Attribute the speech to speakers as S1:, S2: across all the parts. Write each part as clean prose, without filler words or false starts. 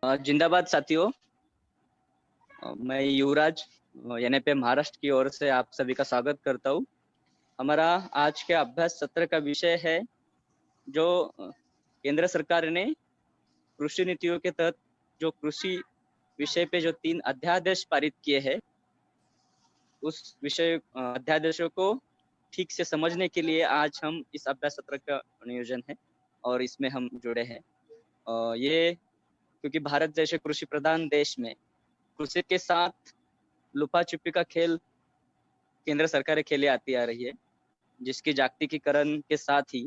S1: जिंदाबाद साथियों। मैं युवराज एनएपीएम महाराष्ट्र की ओर से आप सभी का स्वागत करता हूँ। हमारा आज के अभ्यास सत्र का विषय है जो केंद्र सरकार ने कृषि नीतियों के तहत जो कृषि विषय पे जो 3 अध्यादेश पारित किए हैं, उस विषय अध्यादेशों को ठीक से समझने के लिए आज हम इस अभ्यास सत्र का नियोजन है और इसमें हम जुड़े हैं। ये क्योंकि भारत जैसे कृषि प्रधान देश में कृषि के साथ लुपा छिपी का खेल केंद्र सरकार खेले आती आ रही है, जिसकी जागतिकीकरण के साथ ही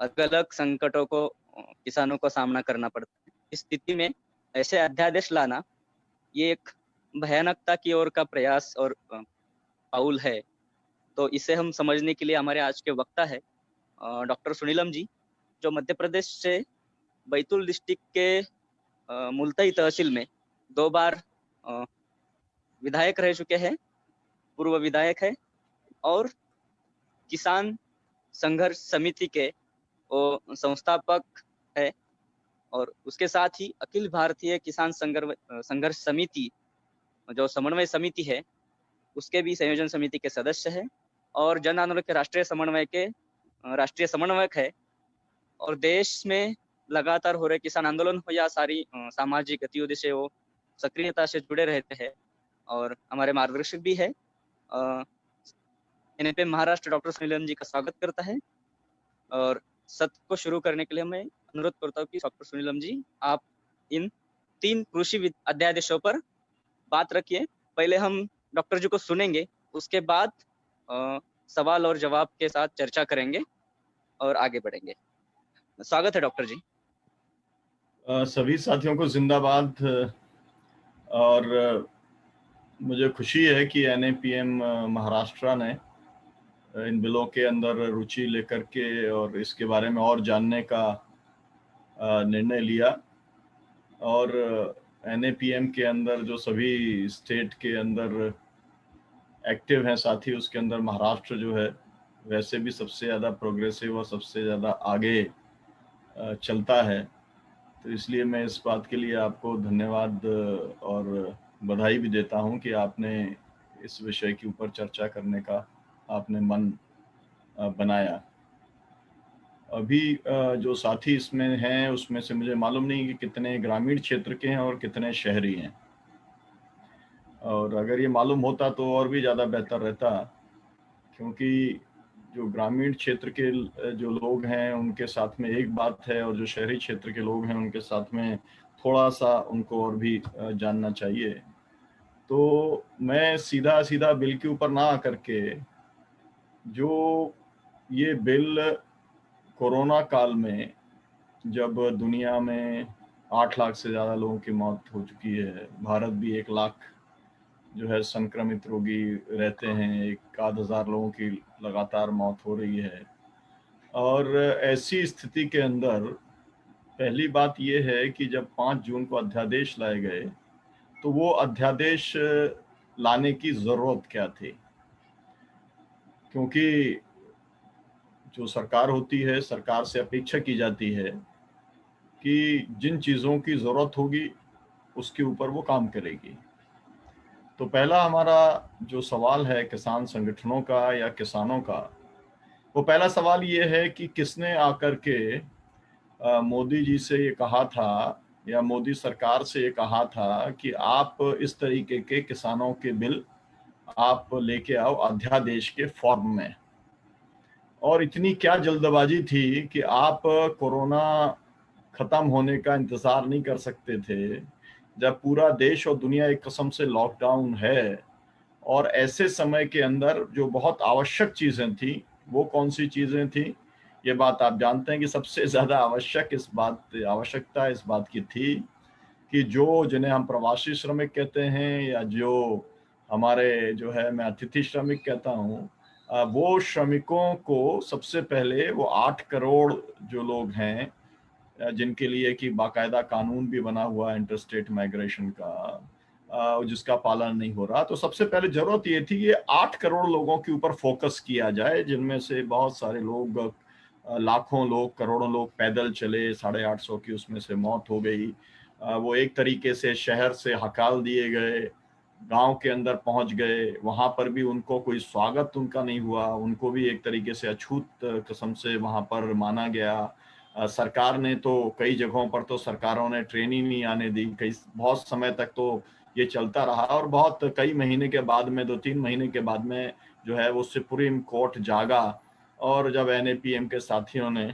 S1: अलग अलग संकटों को किसानों को सामना करना पड़ता है। इस स्थिति में ऐसे अध्यादेश लाना ये एक भयानकता की ओर का प्रयास और पाउल है। तो इसे हम समझने के लिए हमारे आज के वक्ता है डॉक्टर सुनीलम जी, जो मध्य प्रदेश से बैतूल डिस्ट्रिक्ट के मुल्ताई तहसील में 2 बार विधायक रह चुके हैं, पूर्व विधायक है और किसान संघर्ष समिति के वो संस्थापक है और उसके साथ ही अखिल भारतीय किसान संघर्ष समिति जो समन्वय समिति है उसके भी संयोजन समिति के सदस्य है और जन आंदोलन के राष्ट्रीय समन्वयक है और देश में लगातार हो रहे किसान आंदोलन हो या सारी सामाजिक गतिविधि से वो सक्रियता से जुड़े रहते हैं और हमारे मार्गदर्शक भी है। एनएपीएम महाराष्ट्र डॉक्टर सुनीलम जी का स्वागत करता है और सत्र को शुरू करने के लिए मैं अनुरोध करता हूँ कि डॉक्टर सुनीलम जी आप इन 3 कृषि अध्यादेशों पर बात रखिए। पहले हम डॉक्टर जी को सुनेंगे, उसके बाद सवाल और जवाब के साथ चर्चा करेंगे और आगे बढ़ेंगे। स्वागत है डॉक्टर जी।
S2: सभी साथियों को जिंदाबाद। और मुझे खुशी है कि एनएपीएम महाराष्ट्र ने इन बिलों के अंदर रुचि लेकर के और इसके बारे में और जानने का निर्णय लिया और एनएपीएम के अंदर जो सभी स्टेट के अंदर एक्टिव हैं साथी, उसके अंदर महाराष्ट्र जो है वैसे भी सबसे ज़्यादा प्रोग्रेसिव और सबसे ज़्यादा आगे चलता है। तो इसलिए मैं इस बात के लिए आपको धन्यवाद और बधाई भी देता हूं कि आपने इस विषय के ऊपर चर्चा करने का आपने मन बनाया। अभी जो साथी इसमें हैं उसमें से मुझे मालूम नहीं कि कितने ग्रामीण क्षेत्र के हैं और कितने शहरी हैं, और अगर ये मालूम होता तो और भी ज़्यादा बेहतर रहता, क्योंकि जो ग्रामीण क्षेत्र के जो लोग हैं उनके साथ में एक बात है और जो शहरी क्षेत्र के लोग हैं उनके साथ में थोड़ा सा उनको और भी जानना चाहिए। तो मैं सीधा सीधा बिल के ऊपर ना आकर के, जो ये बिल कोरोना काल में जब दुनिया में 8 लाख से ज़्यादा लोगों की मौत हो चुकी है, भारत भी 1 लाख जो है संक्रमित रोगी रहते हैं, 1,000 लोगों की लगातार मौत हो रही है, और ऐसी स्थिति के अंदर पहली बात यह है कि जब 5 जून को अध्यादेश लाए गए तो वो अध्यादेश लाने की ज़रूरत क्या थी, क्योंकि जो सरकार होती है, सरकार से अपेक्षा की जाती है कि जिन चीज़ों की ज़रूरत होगी उसके ऊपर वो काम करेगी। तो पहला हमारा जो सवाल है किसान संगठनों का या किसानों का, वो पहला सवाल ये है कि किसने आकर के मोदी जी से ये कहा था या मोदी सरकार से ये कहा था कि आप इस तरीके के किसानों के बिल आप लेके आओ अध्यादेश के फॉर्म में। और इतनी क्या जल्दबाजी थी कि आप कोरोना खत्म होने का इंतजार नहीं कर सकते थे, जब पूरा देश और दुनिया एक किस्म से लॉकडाउन है, और ऐसे समय के अंदर जो बहुत आवश्यक चीज़ें थी वो कौन सी चीज़ें थी, ये बात आप जानते हैं कि सबसे ज़्यादा आवश्यकता इस बात की थी कि जो जिन्हें हम प्रवासी श्रमिक कहते हैं या जो हमारे जो है मैं अतिथि श्रमिक कहता हूँ, वो श्रमिकों को सबसे पहले वो 8 करोड़ जो लोग हैं जिनके लिए कि बाकायदा कानून भी बना हुआ है इंटरस्टेट माइग्रेशन का, जिसका पालन नहीं हो रहा, तो सबसे पहले जरूरत ये थी ये 8 करोड़ लोगों के ऊपर फोकस किया जाए, जिनमें से बहुत सारे लोग लाखों लोग, करोड़ों लोग पैदल चले, 850 की उसमें से मौत हो गई। वो एक तरीके से शहर से हकाल दिए गए, गांव के अंदर पहुंच गए, वहां पर भी उनको कोई स्वागत उनका नहीं हुआ, उनको भी एक तरीके से अछूत किस्म से वहां पर माना गया। सरकार ने तो कई जगहों पर तो सरकारों ने ट्रेन ही नहीं आने दी, कई बहुत समय तक तो ये चलता रहा, और बहुत कई महीने के बाद में, 2-3 महीने के बाद में जो है वो सुप्रीम कोर्ट जागा, और जब एनएपीएम के साथियों ने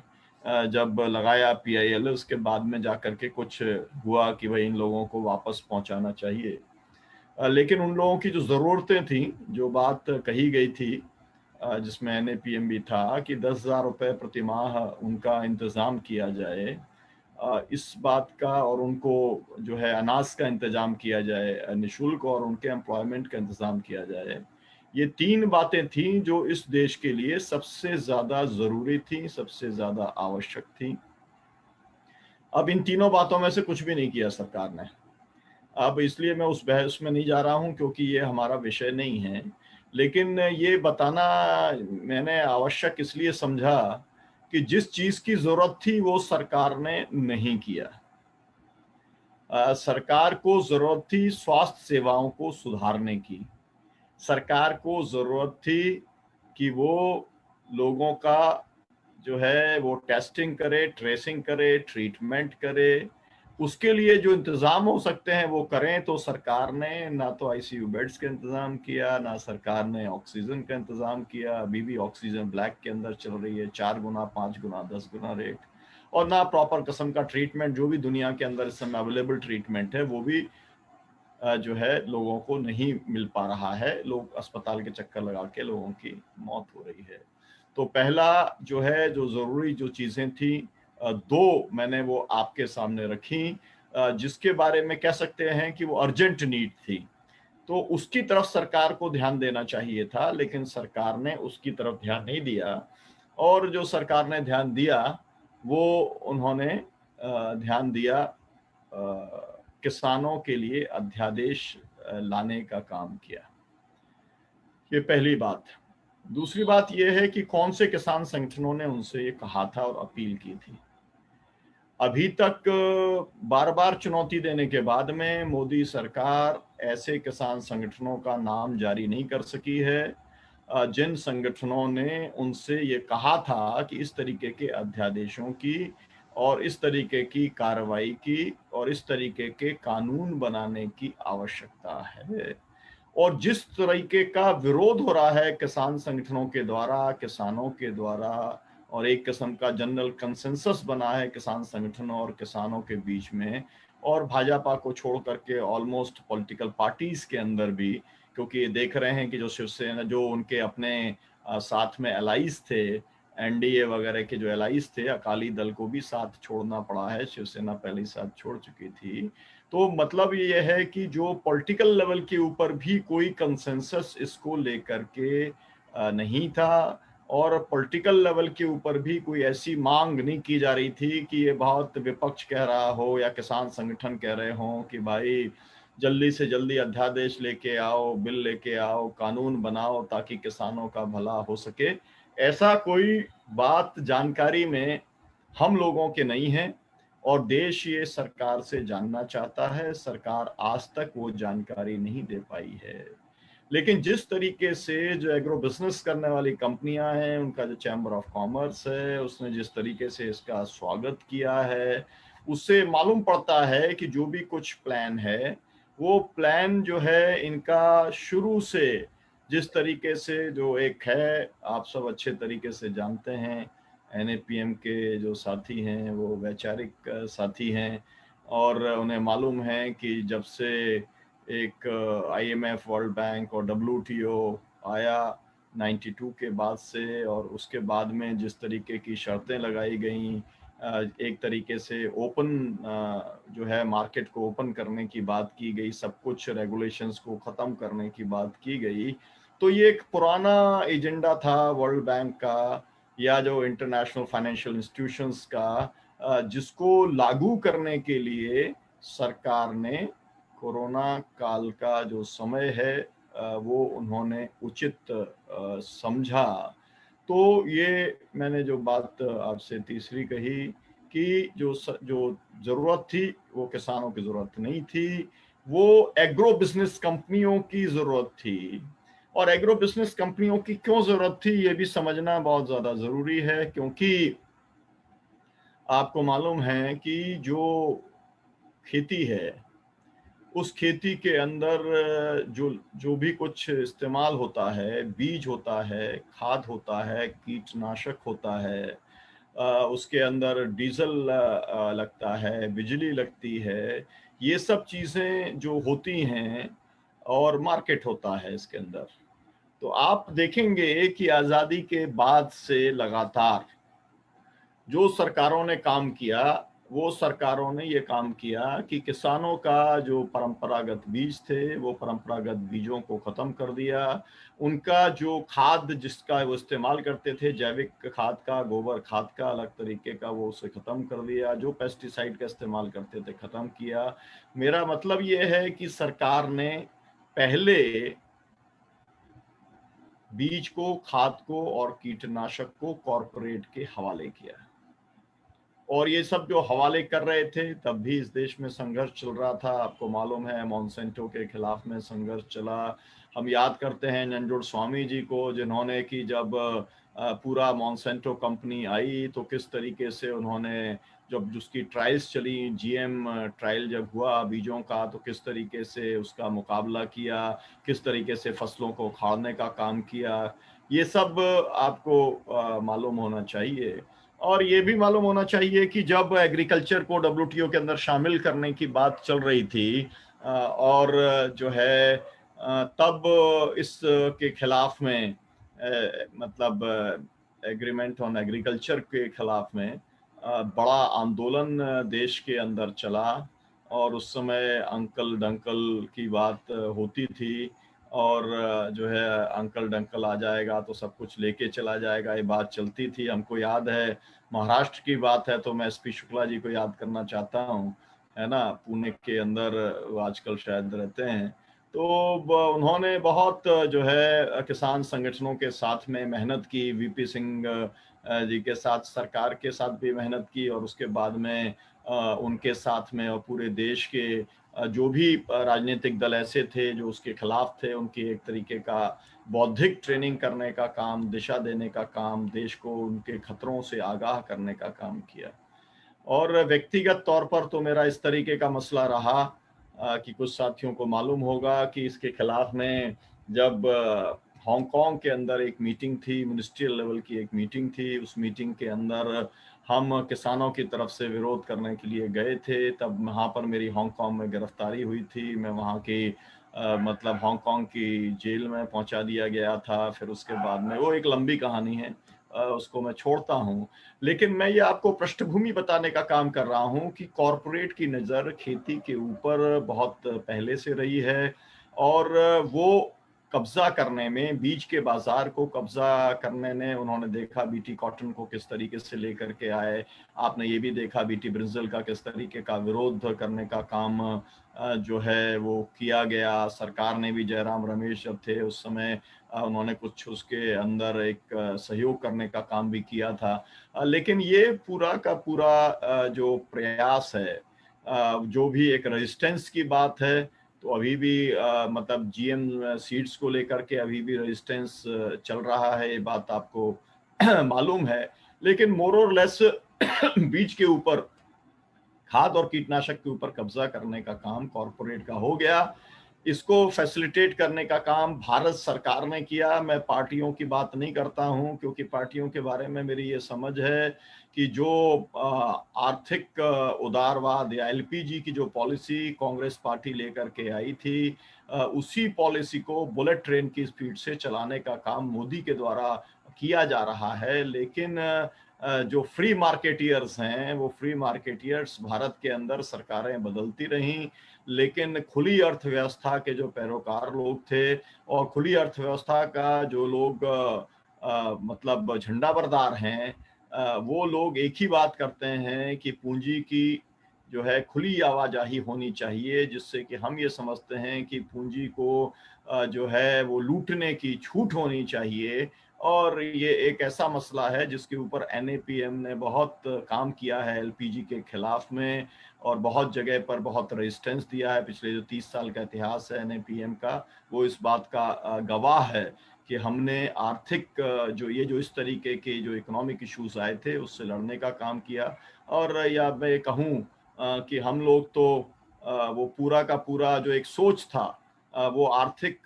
S2: जब लगाया पीआईएल, उसके बाद में जाकर के कुछ हुआ कि भाई इन लोगों को वापस पहुंचाना चाहिए। लेकिन उन लोगों की जो ज़रूरतें थी, जो बात कही गई थी, जिसमें एनएपीएम भी था कि 10,000 रुपये प्रति माह उनका इंतज़ाम किया जाए, इस बात का, और उनको जो है अनाज का इंतज़ाम किया जाए निःशुल्क, और उनके एम्प्लॉयमेंट का इंतज़ाम किया जाए। ये 3 बातें थीं जो इस देश के लिए सबसे ज़्यादा ज़रूरी थी, सबसे ज़्यादा आवश्यक थी। अब इन तीनों बातों में से कुछ भी नहीं किया सरकार ने। अब इसलिए मैं उस बहस में नहीं जा रहा हूं क्योंकि ये हमारा विषय नहीं है, लेकिन ये बताना मैंने आवश्यक इसलिए समझा कि जिस चीज की जरूरत थी वो सरकार ने नहीं किया। सरकार को जरूरत थी स्वास्थ्य सेवाओं को सुधारने की। सरकार को जरूरत थी कि वो लोगों का जो है वो टेस्टिंग करे, ट्रेसिंग करे, ट्रीटमेंट करे, उसके लिए जो इंतजाम हो सकते हैं वो करें। तो सरकार ने ना तो आईसीयू बेड्स का इंतजाम किया, ना सरकार ने ऑक्सीजन का इंतजाम किया। अभी भी ऑक्सीजन ब्लैक के अंदर चल रही है, 4 गुना, 5 गुना, 10 गुना रेट। और ना प्रॉपर किस्म का ट्रीटमेंट, जो भी दुनिया के अंदर इस समय अवेलेबल ट्रीटमेंट है वो भी जो है लोगों को नहीं मिल पा रहा है। लोग अस्पताल के चक्कर लगा के लोगों की मौत हो रही है। तो पहला जो है, जो जरूरी जो चीजें थी, दो मैंने वो आपके सामने रखी, जिसके बारे में कह सकते हैं कि वो अर्जेंट नीड थी। तो उसकी तरफ सरकार को ध्यान देना चाहिए था, लेकिन सरकार ने उसकी तरफ ध्यान नहीं दिया। और जो सरकार ने ध्यान दिया वो उन्होंने ध्यान दिया किसानों के लिए अध्यादेश लाने का काम किया। ये पहली बात। दूसरी बात यह है कि कौन से किसान संगठनों ने उनसे ये कहा था और अपील की थी। अभी तक बार बार चुनौती देने के बाद में मोदी सरकार ऐसे किसान संगठनों का नाम जारी नहीं कर सकी है जिन संगठनों ने उनसे ये कहा था कि इस तरीके के अध्यादेशों की और इस तरीके की कार्रवाई की और इस तरीके के कानून बनाने की आवश्यकता है। और जिस तरीके का विरोध हो रहा है किसान संगठनों के द्वारा, किसानों के द्वारा, और एक किस्म का जनरल कंसेंसस बना है किसान संगठनों और किसानों के बीच में, और भाजपा को छोड़ करके ऑलमोस्ट पॉलिटिकल पार्टीज के अंदर भी, क्योंकि ये देख रहे हैं कि जो शिवसेना, जो उनके अपने साथ में एलाइज थे, एनडीए वगैरह के जो एलाइज थे, अकाली दल को भी साथ छोड़ना पड़ा है, शिवसेना पहले ही साथ छोड़ चुकी थी। तो मतलब ये है कि जो पॉलिटिकल लेवल के ऊपर भी कोई कंसेंसस इसको लेकर के नहीं था, और पॉलिटिकल लेवल के ऊपर भी कोई ऐसी मांग नहीं की जा रही थी कि ये बहुत विपक्ष कह रहा हो या किसान संगठन कह रहे हो कि भाई जल्दी से जल्दी अध्यादेश लेके आओ, बिल लेके आओ, कानून बनाओ ताकि किसानों का भला हो सके। ऐसा कोई बात जानकारी में हम लोगों के नहीं है, और देश ये सरकार से जानना चाहता है। सरकार आज तक वो जानकारी नहीं दे पाई है। लेकिन जिस तरीके से जो एग्रो बिजनेस करने वाली कंपनियां हैं, उनका जो चैम्बर ऑफ कॉमर्स है, उसने जिस तरीके से इसका स्वागत किया है, उससे मालूम पड़ता है कि जो भी कुछ प्लान है वो प्लान जो है इनका शुरू से जिस तरीके से जो एक है, आप सब अच्छे तरीके से जानते हैं, एनएपीएम के जो साथी हैं वो वैचारिक साथी हैं, और उन्हें मालूम है कि जब से एक आईएमएफ, वर्ल्ड बैंक और डब्ल्यूटीओ आया 92 के बाद से, और उसके बाद में जिस तरीके की शर्तें लगाई गई, एक तरीके से ओपन जो है मार्केट को ओपन करने की बात की गई, सब कुछ रेगुलेशंस को ख़त्म करने की बात की गई। तो ये एक पुराना एजेंडा था वर्ल्ड बैंक का या जो इंटरनेशनल फाइनेंशियल इंस्टीट्यूशंस का, जिसको लागू करने के लिए सरकार ने कोरोना काल का जो समय है वो उन्होंने उचित समझा। तो ये मैंने जो बात आपसे तीसरी कही कि जो ज़रूरत थी वो किसानों की ज़रूरत नहीं थी, वो एग्रो बिज़नेस कंपनियों की ज़रूरत थी। और एग्रो बिज़नेस कंपनियों की क्यों ज़रूरत थी ये भी समझना बहुत ज़्यादा ज़रूरी है, क्योंकि आपको मालूम है कि जो खेती है, उस खेती के अंदर जो जो भी कुछ इस्तेमाल होता है, बीज होता है, खाद होता है, कीटनाशक होता है, उसके अंदर डीज़ल लगता है, बिजली लगती है, ये सब चीज़ें जो होती हैं और मार्केट होता है इसके अंदर। तो आप देखेंगे कि आज़ादी के बाद से लगातार जो सरकारों ने काम किया, वो सरकारों ने ये काम किया कि किसानों का जो परंपरागत बीज थे, वो परंपरागत बीजों को ख़त्म कर दिया। उनका जो खाद जिसका वो इस्तेमाल करते थे, जैविक खाद का, गोबर खाद का अलग तरीके का, वो उसे ख़त्म कर दिया। जो पेस्टिसाइड का इस्तेमाल करते थे, ख़त्म किया। मेरा मतलब ये है कि सरकार ने पहले बीज को, खाद को और कीटनाशक को कॉर्पोरेट के हवाले किया। और ये सब जो हवाले कर रहे थे, तब भी इस देश में संघर्ष चल रहा था। आपको मालूम है मोनसेंटो के खिलाफ में संघर्ष चला। हम याद करते हैं नंजुंडस्वामी जी को, जिन्होंने कि जब पूरा मोनसेंटो कंपनी आई तो किस तरीके से उन्होंने, जब उसकी ट्रायल्स चली, जीएम ट्रायल जब हुआ बीजों का, तो किस तरीके से उसका मुकाबला किया, किस तरीके से फसलों को उखाड़ने का काम किया, ये सब आपको मालूम होना चाहिए। और ये भी मालूम होना चाहिए कि जब एग्रीकल्चर को डब्ल्यूटीओ के अंदर शामिल करने की बात चल रही थी और जो है तब इस के खिलाफ में मतलब एग्रीमेंट ऑन एग्रीकल्चर के खिलाफ में बड़ा आंदोलन देश के अंदर चला। और उस समय अंकल डंकल की बात होती थी, और जो है अंकल डंकल आ जाएगा तो सब कुछ लेके चला जाएगा, ये बात चलती थी। हमको याद है, महाराष्ट्र की बात है तो मैं एसपी शुक्ला जी को याद करना चाहता हूँ, है ना, पुणे के अंदर वो आजकल शायद रहते हैं। तो उन्होंने बहुत जो है किसान संगठनों के साथ में मेहनत की, वीपी सिंह जी के साथ, सरकार के साथ भी मेहनत की, और उसके बाद में उनके साथ में और पूरे देश के जो भी राजनीतिक दल ऐसे थे जो उसके खिलाफ थे, उनकी एक तरीके का बौद्धिक ट्रेनिंग करने का काम, दिशा देने का काम, देश को उनके खतरों से आगाह करने का काम किया। और व्यक्तिगत तौर पर तो मेरा इस तरीके का मसला रहा कि कुछ साथियों को मालूम होगा कि इसके खिलाफ में जब हांगकांग के अंदर एक मीटिंग थी, मिनिस्ट्रियल लेवल की एक मीटिंग थी, उस मीटिंग के अंदर हम किसानों की तरफ से विरोध करने के लिए गए थे। तब वहाँ पर मेरी हांगकांग में गिरफ्तारी हुई थी। मैं वहाँ की मतलब हांगकांग की जेल में पहुंचा दिया गया था। फिर उसके बाद में, वो एक लंबी कहानी है, उसको मैं छोड़ता हूँ। लेकिन मैं ये आपको पृष्ठभूमि बताने का काम कर रहा हूँ कि कॉरपोरेट की नज़र खेती के ऊपर बहुत पहले से रही है, और वो कब्जा करने में, बीज के बाजार को कब्जा करने में, उन्होंने देखा बीटी कॉटन को किस तरीके से लेकर के आए। आपने ये भी देखा बीटी ब्रिंजल का किस तरीके का विरोध करने का काम जो है वो किया गया। सरकार ने भी, जयराम रमेश जब थे उस समय, उन्होंने कुछ उसके अंदर एक सहयोग करने का काम भी किया था। लेकिन ये पूरा का पूरा जो प्रयास है, जो भी एक रेजिस्टेंस की बात है, तो अभी भी मतलब जीएम सीड्स को लेकर के अभी भी रेजिस्टेंस चल रहा है, ये बात आपको मालूम है। लेकिन मोर और लेस बीज के ऊपर, खाद और कीटनाशक के ऊपर कब्जा करने का काम कॉरपोरेट का हो गया। इसको फैसिलिटेट करने का काम भारत सरकार ने किया। मैं पार्टियों की बात नहीं करता हूं, क्योंकि पार्टियों के बारे में मेरी ये समझ है कि जो आर्थिक उदारवाद या एलपीजी की जो पॉलिसी कांग्रेस पार्टी लेकर के आई थी, उसी पॉलिसी को बुलेट ट्रेन की स्पीड से चलाने का काम मोदी के द्वारा किया जा रहा है। लेकिन जो फ्री मार्केटियर्स हैं, वो फ्री मार्केटियर्स भारत के अंदर सरकारें बदलती रहीं, लेकिन खुली अर्थव्यवस्था के जो पैरोकार लोग थे और खुली अर्थव्यवस्था का जो लोग मतलब झंडा बरदार हैं, वो लोग एक ही बात करते हैं कि पूंजी की जो है खुली आवाजाही होनी चाहिए, जिससे कि हम ये समझते हैं कि पूंजी को जो है वो लूटने की छूट होनी चाहिए, और ये एक ऐसा मसला है जिसके ऊपर एनएपीएम ने बहुत काम किया है एलपीजी के खिलाफ में, और बहुत जगह पर बहुत रेजिस्टेंस दिया है। पिछले जो 30 साल का इतिहास है एनएपीएम का, वो इस बात का गवाह है कि हमने आर्थिक जो इस तरीके के जो इकोनॉमिक इश्यूज आए थे उससे लड़ने का काम किया। और या मैं कहूँ कि हम लोग तो वो पूरा का पूरा जो एक सोच था, वो आर्थिक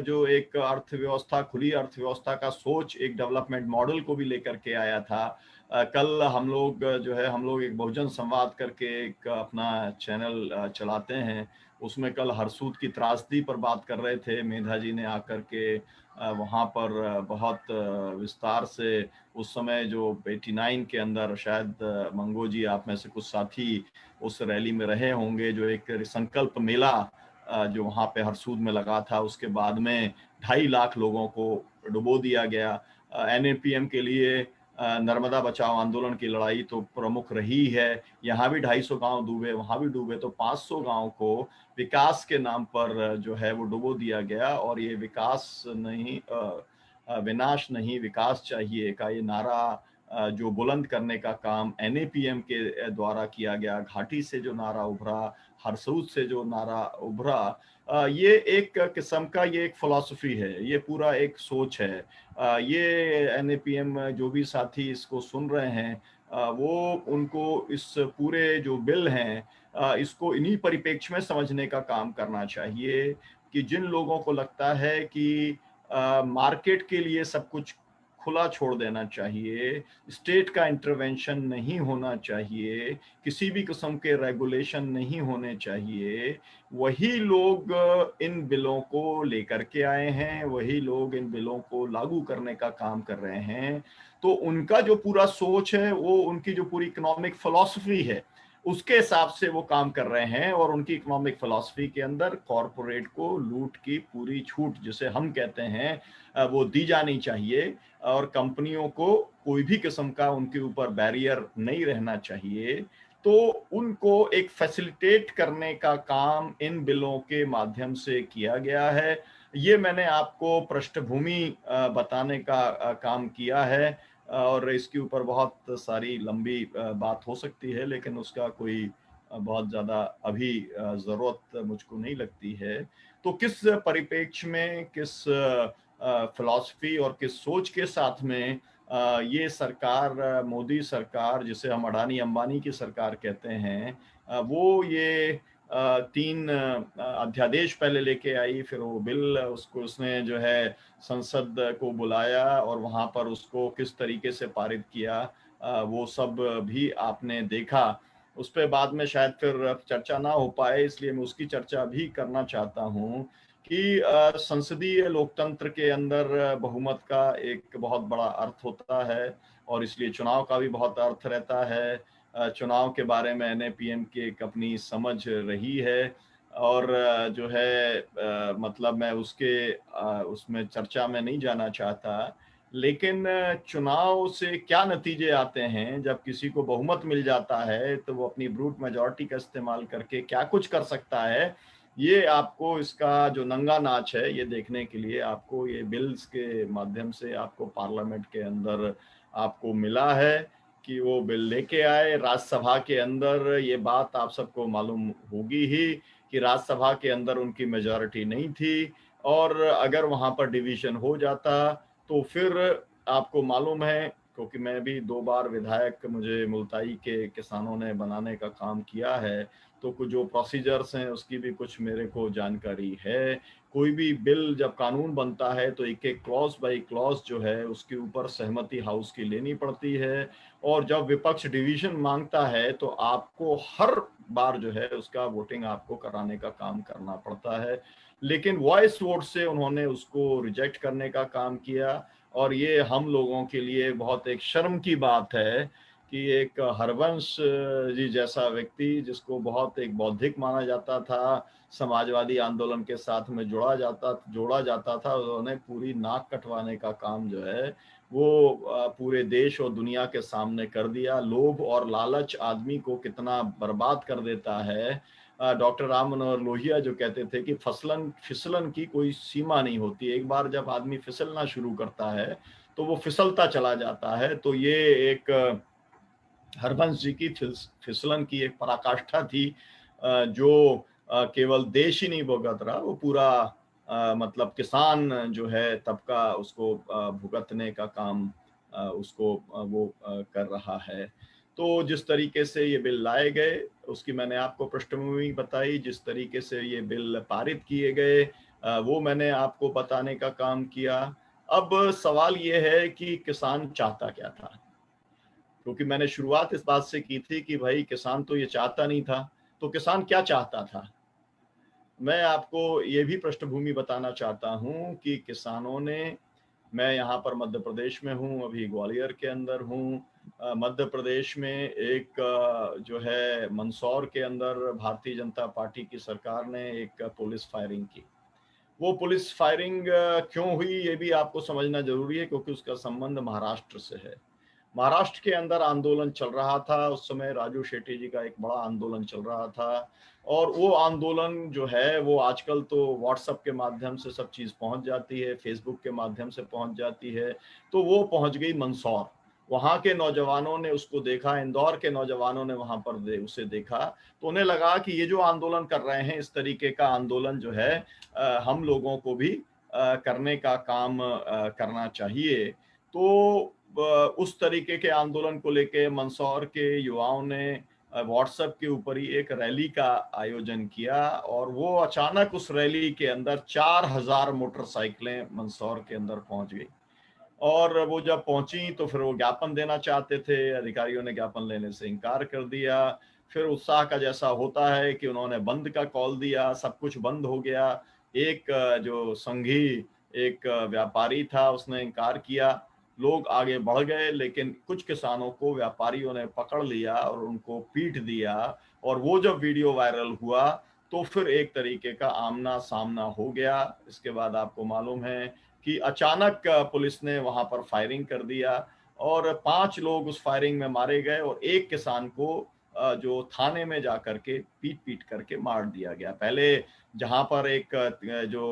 S2: जो एक अर्थव्यवस्था, खुली अर्थव्यवस्था का सोच एक डेवलपमेंट मॉडल को भी लेकर के आया था। कल हम लोग हम लोग एक बहुजन संवाद करके एक अपना चैनल चलाते हैं, उसमें कल हरसूद की त्रासदी पर बात कर रहे थे। मेधा जी ने आकर के वहाँ पर बहुत विस्तार से उस समय जो 89 के अंदर, शायद मंगो जी आप में से कुछ साथी उस रैली में रहे होंगे, जो एक संकल्प मेला जो वहाँ पे हरसूद में लगा था, उसके बाद में 2.5 लाख लोगों को डुबो दिया गया। एनएपीएम के लिए नर्मदा बचाओ आंदोलन की लड़ाई तो प्रमुख रही है। यहाँ भी 250 गांव डूबे, वहाँ भी डूबे, तो 500 गांव को विकास के नाम पर जो है वो डुबो दिया गया। और ये विकास नहीं, विनाश नहीं, विकास चाहिए का ये नारा जो बुलंद करने का काम एनएपीएम के द्वारा किया गया, घाटी से जो नारा उभरा, हरसूद से जो नारा उभरा, ये एक किस्म का ये एक फिलॉसफी है, ये पूरा एक सोच है। ये एनएपीएम जो भी साथी इसको सुन रहे हैं, वो उनको इस पूरे जो बिल हैं इसको इन्हीं परिप्रेक्ष्य में समझने का काम करना चाहिए कि जिन लोगों को लगता है कि मार्केट के लिए सब कुछ खुला छोड़ देना चाहिए, स्टेट का इंटरवेंशन नहीं होना चाहिए, किसी भी किस्म के रेगुलेशन नहीं होने चाहिए, वही लोग इन बिलों को लेकर के आए हैं, वही लोग इन बिलों को लागू करने का काम कर रहे हैं। तो उनका जो पूरा सोच है, वो उनकी जो पूरी इकोनॉमिक फिलॉसफी है, उसके हिसाब से वो काम कर रहे हैं। और उनकी इकोनॉमिक फिलॉसफी के अंदर कॉरपोरेट को लूट की पूरी छूट, जिसे हम कहते हैं, वो दी जानी चाहिए। और कंपनियों को कोई भी किस्म का उनके ऊपर बैरियर नहीं रहना चाहिए। तो उनको एक फैसिलिटेट करने का काम इन बिलों के माध्यम से किया गया है। ये मैंने आपको पृष्ठभूमि बताने का काम किया है। और इसके ऊपर बहुत सारी लंबी बात हो सकती है, लेकिन उसका कोई बहुत ज़्यादा अभी ज़रूरत मुझको नहीं लगती है। तो किस परिप्रेक्ष्य में, किस फिलॉसफी और किस सोच के साथ में ये सरकार, मोदी सरकार, जिसे हम अडानी अंबानी की सरकार कहते हैं, वो ये 3 अध्यादेश पहले लेके आई, फिर वो बिल उसको उसने जो है संसद को बुलाया और वहाँ पर उसको किस तरीके से पारित किया, वो सब भी आपने देखा। उस पे बाद में शायद फिर चर्चा ना हो पाए, इसलिए मैं उसकी चर्चा भी करना चाहता हूँ कि संसदीय लोकतंत्र के अंदर बहुमत का एक बहुत बड़ा अर्थ होता है, और इसलिए चुनाव का भी बहुत अर्थ रहता है। चुनाव के बारे में एनएपीएम की एक अपनी समझ रही है। और जो है मतलब मैं उसमें चर्चा में नहीं जाना चाहता, लेकिन चुनाव से क्या नतीजे आते हैं, जब किसी को बहुमत मिल जाता है तो वो अपनी ब्रूट मेजॉरिटी का इस्तेमाल करके क्या कुछ कर सकता है, ये आपको इसका जो नंगा नाच है ये देखने के लिए आपको ये बिल्स के माध्यम से आपको पार्लियामेंट के अंदर आपको मिला है कि वो बिल लेके आए। राज्यसभा के अंदर ये बात आप सबको मालूम होगी ही कि राज्यसभा के अंदर उनकी मेजॉरिटी नहीं थी, और अगर वहां पर डिवीजन हो जाता तो फिर आपको मालूम है, क्योंकि मैं भी 2 बार विधायक मुझे मुल्ताई के किसानों ने बनाने का काम किया है, तो कुछ जो प्रोसीजर्स हैं उसकी भी कुछ मेरे को जानकारी है। कोई भी बिल जब कानून बनता है तो एक एक क्लॉज बाय क्लॉज जो है उसके ऊपर सहमति हाउस की लेनी पड़ती है, और जब विपक्ष डिवीजन मांगता है तो आपको हर बार जो है उसका वोटिंग आपको कराने का काम करना पड़ता है। लेकिन वॉइस वोट से उन्होंने उसको रिजेक्ट करने का काम किया, और ये हम लोगों के लिए बहुत एक शर्म की बात है कि एक हरवंश जी जैसा व्यक्ति, जिसको बहुत एक बौद्धिक माना जाता था, समाजवादी आंदोलन के साथ में जोड़ा जाता था, उन्होंने पूरी नाक कटवाने का काम जो है वो पूरे देश और दुनिया के सामने कर दिया। लोभ और लालच आदमी को कितना बर्बाद कर देता है। डॉक्टर राम मनोहर लोहिया जो कहते थे कि फिसलन की कोई सीमा नहीं होती, एक बार जब आदमी फिसलना शुरू करता है तो वो फिसलता चला जाता है। तो ये एक हरबंस जी की फिसलन की एक पराकाष्ठा थी, जो केवल देश ही नहीं भुगत रहा, वो पूरा मतलब किसान जो है तबका उसको भुगतने का काम उसको वो कर रहा है। तो जिस तरीके से ये बिल लाए गए उसकी मैंने आपको पृष्ठभूमि बताई, जिस तरीके से ये बिल पारित किए गए वो मैंने आपको बताने का काम किया। अब सवाल ये है कि किसान चाहता क्या था? क्योंकि मैंने शुरुआत इस बात से की थी कि भाई किसान तो ये चाहता नहीं था, तो किसान क्या चाहता था? मैं आपको ये भी पृष्ठभूमि बताना चाहता हूँ कि किसानों ने, मैं यहाँ पर मध्य प्रदेश में हूँ, अभी ग्वालियर के अंदर हूँ। मध्य प्रदेश में एक जो है मंदसौर के अंदर भारतीय जनता पार्टी की सरकार ने एक पुलिस फायरिंग की। वो पुलिस फायरिंग क्यों हुई ये भी आपको समझना ज़रूरी है, क्योंकि उसका संबंध महाराष्ट्र से है। महाराष्ट्र के अंदर आंदोलन चल रहा था, उस समय राजू शेट्टी जी का एक बड़ा आंदोलन चल रहा था, और वो आंदोलन जो है वो आजकल तो व्हाट्सएप के माध्यम से सब चीज़ पहुंच जाती है, फेसबुक के माध्यम से पहुंच जाती है। तो वो पहुंच गई मंदसौर, वहाँ के नौजवानों ने उसको देखा, इंदौर के नौजवानों ने वहाँ पर उसे देखा, तो उन्हें लगा कि ये जो आंदोलन कर रहे हैं इस तरीके का आंदोलन जो है हम लोगों को भी करने का काम करना चाहिए। तो उस तरीके के आंदोलन को लेके मंदसौर के युवाओं ने व्हाट्सएप के ऊपर ही एक रैली का आयोजन किया, और वो अचानक उस रैली के अंदर 4000 मोटरसाइकिलें मंदसौर के अंदर पहुंच गई। और वो जब पहुंची तो फिर वो ज्ञापन देना चाहते थे, अधिकारियों ने ज्ञापन लेने से इनकार कर दिया। फिर उत्साह का जैसा होता है कि उन्होंने बंद का कॉल दिया, सब कुछ बंद हो गया। एक जो संघी एक व्यापारी था उसने इनकार किया, लोग आगे बढ़ गए, लेकिन कुछ किसानों को व्यापारियों ने पकड़ लिया और उनको पीट दिया। और वो जब वीडियो वायरल हुआ तो फिर एक तरीके का आमना सामना हो गया। इसके बाद आपको मालूम है कि अचानक पुलिस ने वहां पर फायरिंग कर दिया, और 5 लोग उस फायरिंग में मारे गए, और एक किसान को जो थाने में जाकर के पीट पीट करके मार दिया गया। पहले जहां पर एक जो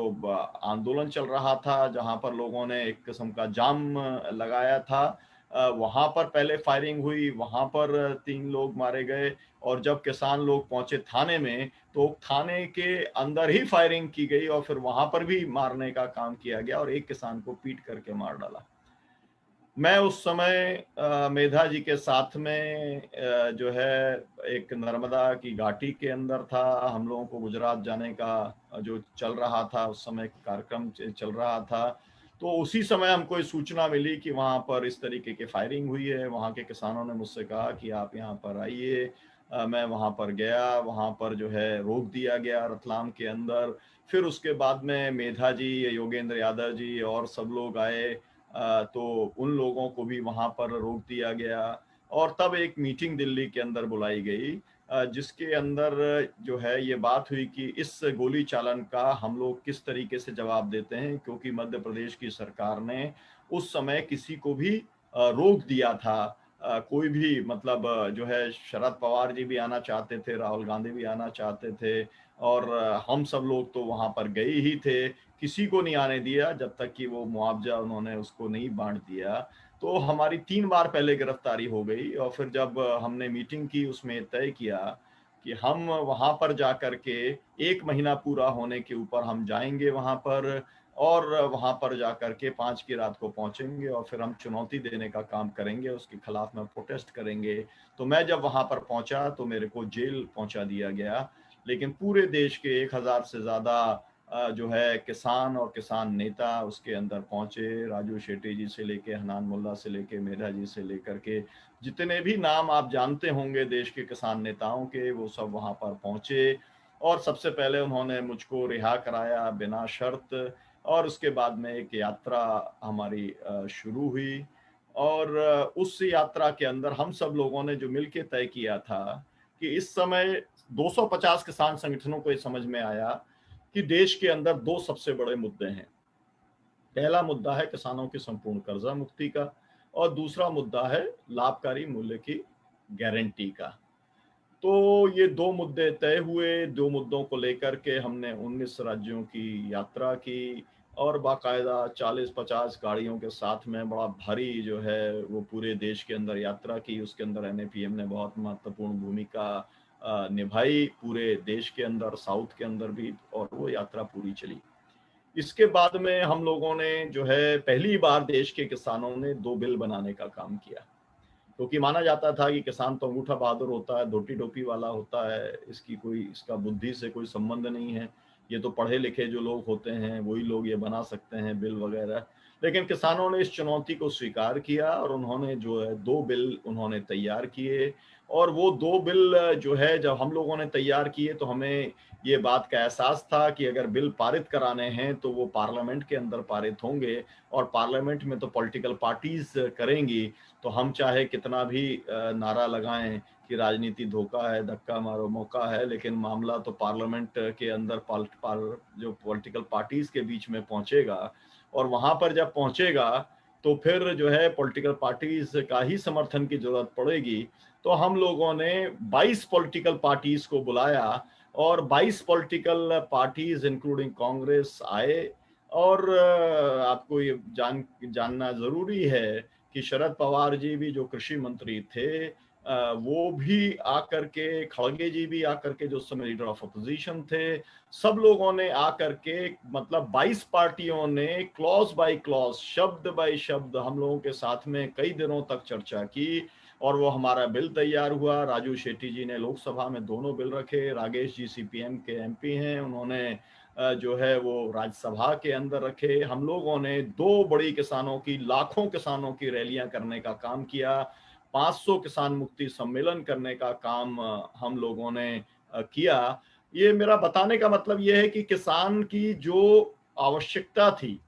S2: आंदोलन चल रहा था, जहां पर लोगों ने एक किस्म का जाम लगाया था, वहां पर पहले फायरिंग हुई, वहां पर 3 लोग मारे गए। और जब किसान लोग पहुंचे थाने में तो थाने के अंदर ही फायरिंग की गई, और फिर वहां पर भी मारने का काम किया गया और एक किसान को पीट करके मार डाला। मैं उस समय मेधा जी के साथ में जो है एक नर्मदा की घाटी के अंदर था। हम लोगों को गुजरात जाने का जो चल रहा था, उस समय कार्यक्रम चल रहा था। तो उसी समय हमको ये सूचना मिली कि वहाँ पर इस तरीके की फायरिंग हुई है। वहाँ के किसानों ने मुझसे कहा कि आप यहाँ पर आइए। मैं वहाँ पर गया, वहाँ पर जो है रोक दिया गया रतलाम के अंदर। फिर उसके बाद में मेधा जी, योगेंद्र यादव जी और सब लोग आए, तो उन लोगों को भी वहां पर रोक दिया गया। और तब एक मीटिंग दिल्ली के अंदर बुलाई गई, जिसके अंदर जो है ये बात हुई कि इस गोली चालन का हम लोग किस तरीके से जवाब देते हैं, क्योंकि मध्य प्रदेश की सरकार ने उस समय किसी को भी रोक दिया था। कोई भी मतलब जो है शरद पवार जी भी आना चाहते थे, राहुल गांधी भी आना चाहते थे, और हम सब लोग तो वहां पर गए ही थे। किसी को नहीं आने दिया जब तक कि वो मुआवजा उन्होंने उसको नहीं बांट दिया। तो हमारी 3 बार पहले गिरफ्तारी हो गई, और फिर जब हमने मीटिंग की उसमें तय किया कि हम वहां पर जाकर के 1 महीना पूरा होने के ऊपर हम जाएंगे वहां पर, और वहां पर जाकर के 5 की रात को पहुंचेंगे, और फिर हम चुनौती देने का काम करेंगे, उसके खिलाफ में प्रोटेस्ट करेंगे। तो मैं जब वहां पर पहुंचा तो मेरे को जेल पहुंचा दिया गया। लेकिन पूरे देश के 1000 से ज्यादा जो है किसान और किसान नेता उसके अंदर पहुंचे। राजू शेट्टी जी से लेके, हनान मुल्ला से लेके, मेधा जी से लेकर के जितने भी नाम आप जानते होंगे देश के किसान नेताओं के, वो सब वहां पर पहुंचे। और सबसे पहले उन्होंने मुझको रिहा कराया बिना शर्त, और उसके बाद में एक यात्रा हमारी शुरू हुई। और उस यात्रा के अंदर हम सब लोगों ने जो मिलके तय किया था कि इस समय 250 किसान संगठनों को ये समझ में आया कि देश के अंदर 2 सबसे बड़े मुद्दे हैं। पहला मुद्दा है किसानों की संपूर्ण कर्जा मुक्ति का, और दूसरा मुद्दा है लाभकारी मूल्य की गारंटी का। तो ये 2 मुद्दे तय हुए। 2 मुद्दों को लेकर के हमने 19 राज्यों की यात्रा की, और बाकायदा 40-50 गाड़ियों के साथ में बड़ा भारी जो है वो पूरे देश के अंदर यात्रा की। उसके अंदर एनएपीएम ने बहुत महत्वपूर्ण भूमिका निभाई पूरे देश के अंदर, साउथ के अंदर भी, और वो यात्रा पूरी चली। इसके बाद में हम लोगों ने जो है पहली बार देश के किसानों ने 2 बिल बनाने का काम किया, क्योंकि माना जाता था कि किसान तो अंगूठा बहादुर होता है, धोती टोपी वाला होता है, इसका बुद्धि से कोई संबंध नहीं है, ये तो पढ़े लिखे जो लोग होते हैं वही लोग ये बना सकते हैं बिल वगैरह। लेकिन किसानों ने इस चुनौती को स्वीकार किया और उन्होंने जो है 2 बिल उन्होंने तैयार किए। और वो 2 बिल जो है जब हम लोगों ने तैयार किए तो हमें ये बात का एहसास था कि अगर बिल पारित कराने हैं तो वो पार्लियामेंट के अंदर पारित होंगे, और पार्लियामेंट में तो पॉलिटिकल पार्टीज करेंगी। तो हम चाहे कितना भी नारा लगाएं कि राजनीति धोखा है, धक्का मारो मौका है, लेकिन मामला तो पार्लियामेंट के अंदर जो पॉलिटिकल पार्टीज के बीच में पहुंचेगा, और वहां पर जब पहुंचेगा तो फिर जो है पॉलिटिकल पार्टीज का ही समर्थन की जरूरत पड़ेगी। तो हम लोगों ने 22 पॉलिटिकल पार्टीज को बुलाया, और 22 पॉलिटिकल पार्टीज इंक्लूडिंग कांग्रेस आए। और आपको ये जानना जरूरी है कि शरद पवार जी भी जो कृषि मंत्री थे, वो भी आकर के, खड़गे जी भी आकर के, जो उस समय लीडर ऑफ अपोजिशन थे, सब लोगों ने आकर के, मतलब 22 पार्टियों ने क्लॉज बाय क्लॉज, शब्द बाय शब्द हम लोगों के साथ में कई दिनों तक चर्चा की, और वो हमारा बिल तैयार हुआ। राजू शेट्टी जी ने लोकसभा में दोनों बिल रखे, राकेश जी सीपीएम के एमपी हैं, उन्होंने जो है वो राज्यसभा के अंदर रखे। हम लोगों ने 2 बड़ी किसानों की, लाखों किसानों की रैलियां करने का काम किया, 500 किसान मुक्ति सम्मेलन करने का काम हम लोगों ने किया। ये मेरा बताने का मतलब ये है कि किसान की जो आवश्यकता थी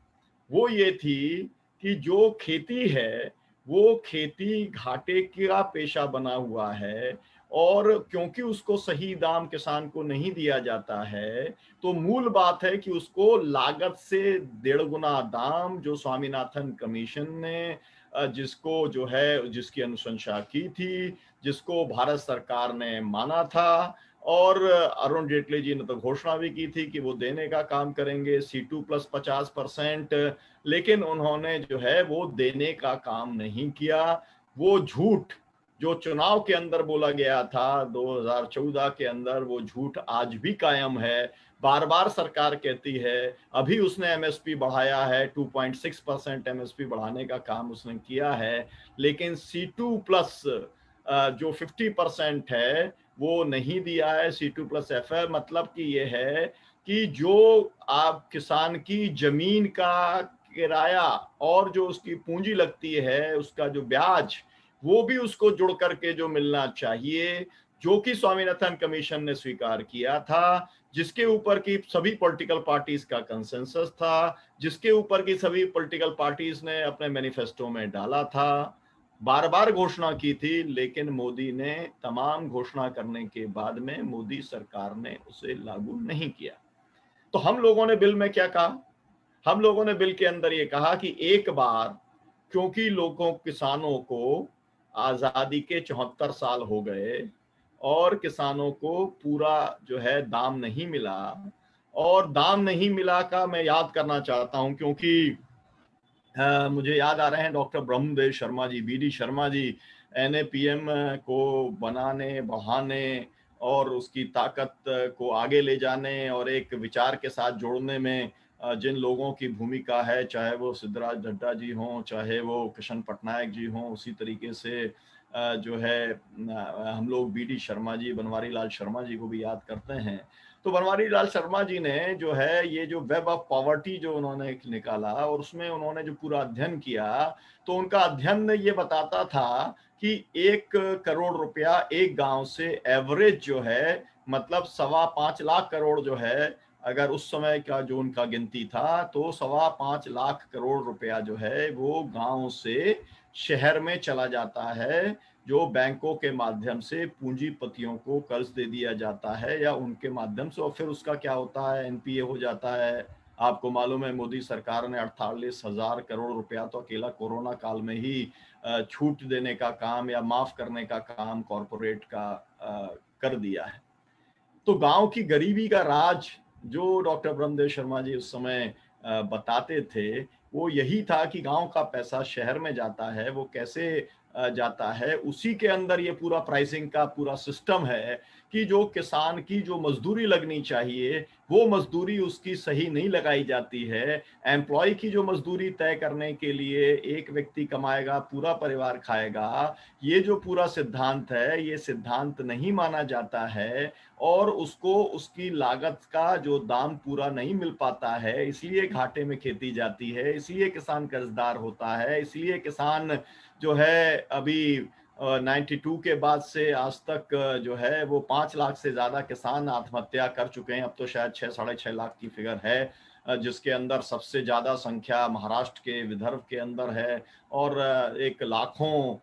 S2: वो ये थी कि जो खेती है वो खेती घाटे का पेशा बना हुआ है, और क्योंकि उसको सही दाम किसान को नहीं दिया जाता है, तो मूल बात है कि उसको लागत से 1.5 गुना दाम, जो स्वामीनाथन कमीशन ने जिसको जो है जिसकी अनुशंसा की थी, जिसको भारत सरकार ने माना था, और अरुण जेटली जी ने तो घोषणा भी की थी कि वो देने का काम करेंगे, C2 प्लस 50%। लेकिन उन्होंने जो है वो देने का काम नहीं किया। वो झूठ जो चुनाव के अंदर बोला गया था 2014 के अंदर, वो झूठ आज भी कायम है। बार बार सरकार कहती है, अभी उसने एमएसपी बढ़ाया है, 2.6% एमएसपी बढ़ाने का काम उसने किया है, लेकिन C2 प्लस जो 50% है वो नहीं दिया है। C2 प्लस FF मतलब कि ये है कि जो आप किसान की जमीन का किराया और जो उसकी पूंजी लगती है, उसका जो ब्याज, वो भी उसको जुड़ करके जो मिलना चाहिए, जो कि स्वामीनाथन कमीशन ने स्वीकार किया था, जिसके ऊपर की सभी पॉलिटिकल पार्टीज का कंसेंसस था, जिसके ऊपर की सभी पॉलिटिकल पार्टीज ने अपने मैनिफेस्टो में डाला था, बार बार घोषणा की थी। लेकिन मोदी ने तमाम घोषणा करने के बाद में मोदी सरकार ने उसे लागू नहीं किया। तो हम लोगों ने बिल में क्या कहा? हम लोगों ने बिल के अंदर ये कहा कि एक बार, क्योंकि लोगों, किसानों को आजादी के 74 साल हो गए और किसानों को पूरा जो है दाम नहीं मिला, और दाम नहीं मिला का मैं याद करना चाहता हूं, क्योंकि मुझे याद आ रहे हैं doctor Brahmadev Sharma ji, BD Sharma ji, NAPM को बनाने, बढ़ाने और उसकी ताकत को आगे ले जाने और एक विचार के साथ जोड़ने में जिन लोगों की भूमिका है, चाहे वो सिद्धराज ढड्डा जी हों, चाहे वो कृष्ण पटनायक जी हों, उसी तरीके से जो है हम लोग BD शर्मा जी, बनवारी लाल शर्मा जी को भी याद करते हैं। तो बनवारी लाल शर्मा जी ने जो है ये जो वेब ऑफ पॉवर्टी जो उन्होंने निकाला, और उसमें उन्होंने जो पूरा अध्ययन किया, तो उनका अध्ययन ये बताता था कि 1 करोड़ रुपया एक गांव से एवरेज जो है, मतलब 5.25 लाख करोड़ जो है, अगर उस समय का जो उनका गिनती था, तो 5.25 लाख करोड़ रुपया जो है वो गांव से शहर में चला जाता है, जो बैंकों के माध्यम से पूंजीपतियों को कर्ज दे दिया जाता है या उनके माध्यम से, और फिर उसका क्या होता है, NPA हो जाता है। आपको मालूम है मोदी सरकार ने 48,000 करोड़ रुपया तो अकेला कोरोना काल में ही छूट देने का काम या माफ करने का काम कॉरपोरेट का कर दिया है। तो गांव की गरीबी का राज जो डॉक्टर ब्रह्मदेव शर्मा जी उस समय बताते थे वो यही था कि गांव का पैसा शहर में जाता है, वो कैसे जाता है, उसी के अंदर ये पूरा प्राइसिंग का पूरा सिस्टम है कि जो किसान की जो मजदूरी लगनी चाहिए वो मजदूरी उसकी सही नहीं लगाई जाती है। एम्प्लॉय की जो मजदूरी तय करने के लिए एक व्यक्ति कमाएगा, पूरा परिवार खाएगा, ये जो पूरा सिद्धांत है, ये सिद्धांत नहीं माना जाता है और उसको उसकी लागत का जो दाम पूरा नहीं मिल पाता है, इसलिए घाटे में खेती जाती है, इसलिए किसान कर्जदार होता है, इसलिए किसान जो है अभी 92 के बाद से आज तक जो है वो 5 लाख से ज्यादा किसान आत्महत्या कर चुके हैं। अब तो शायद 6 साढ़े 6 लाख की फिगर है, जिसके अंदर सबसे ज्यादा संख्या महाराष्ट्र के विदर्भ के अंदर है और एक लाखों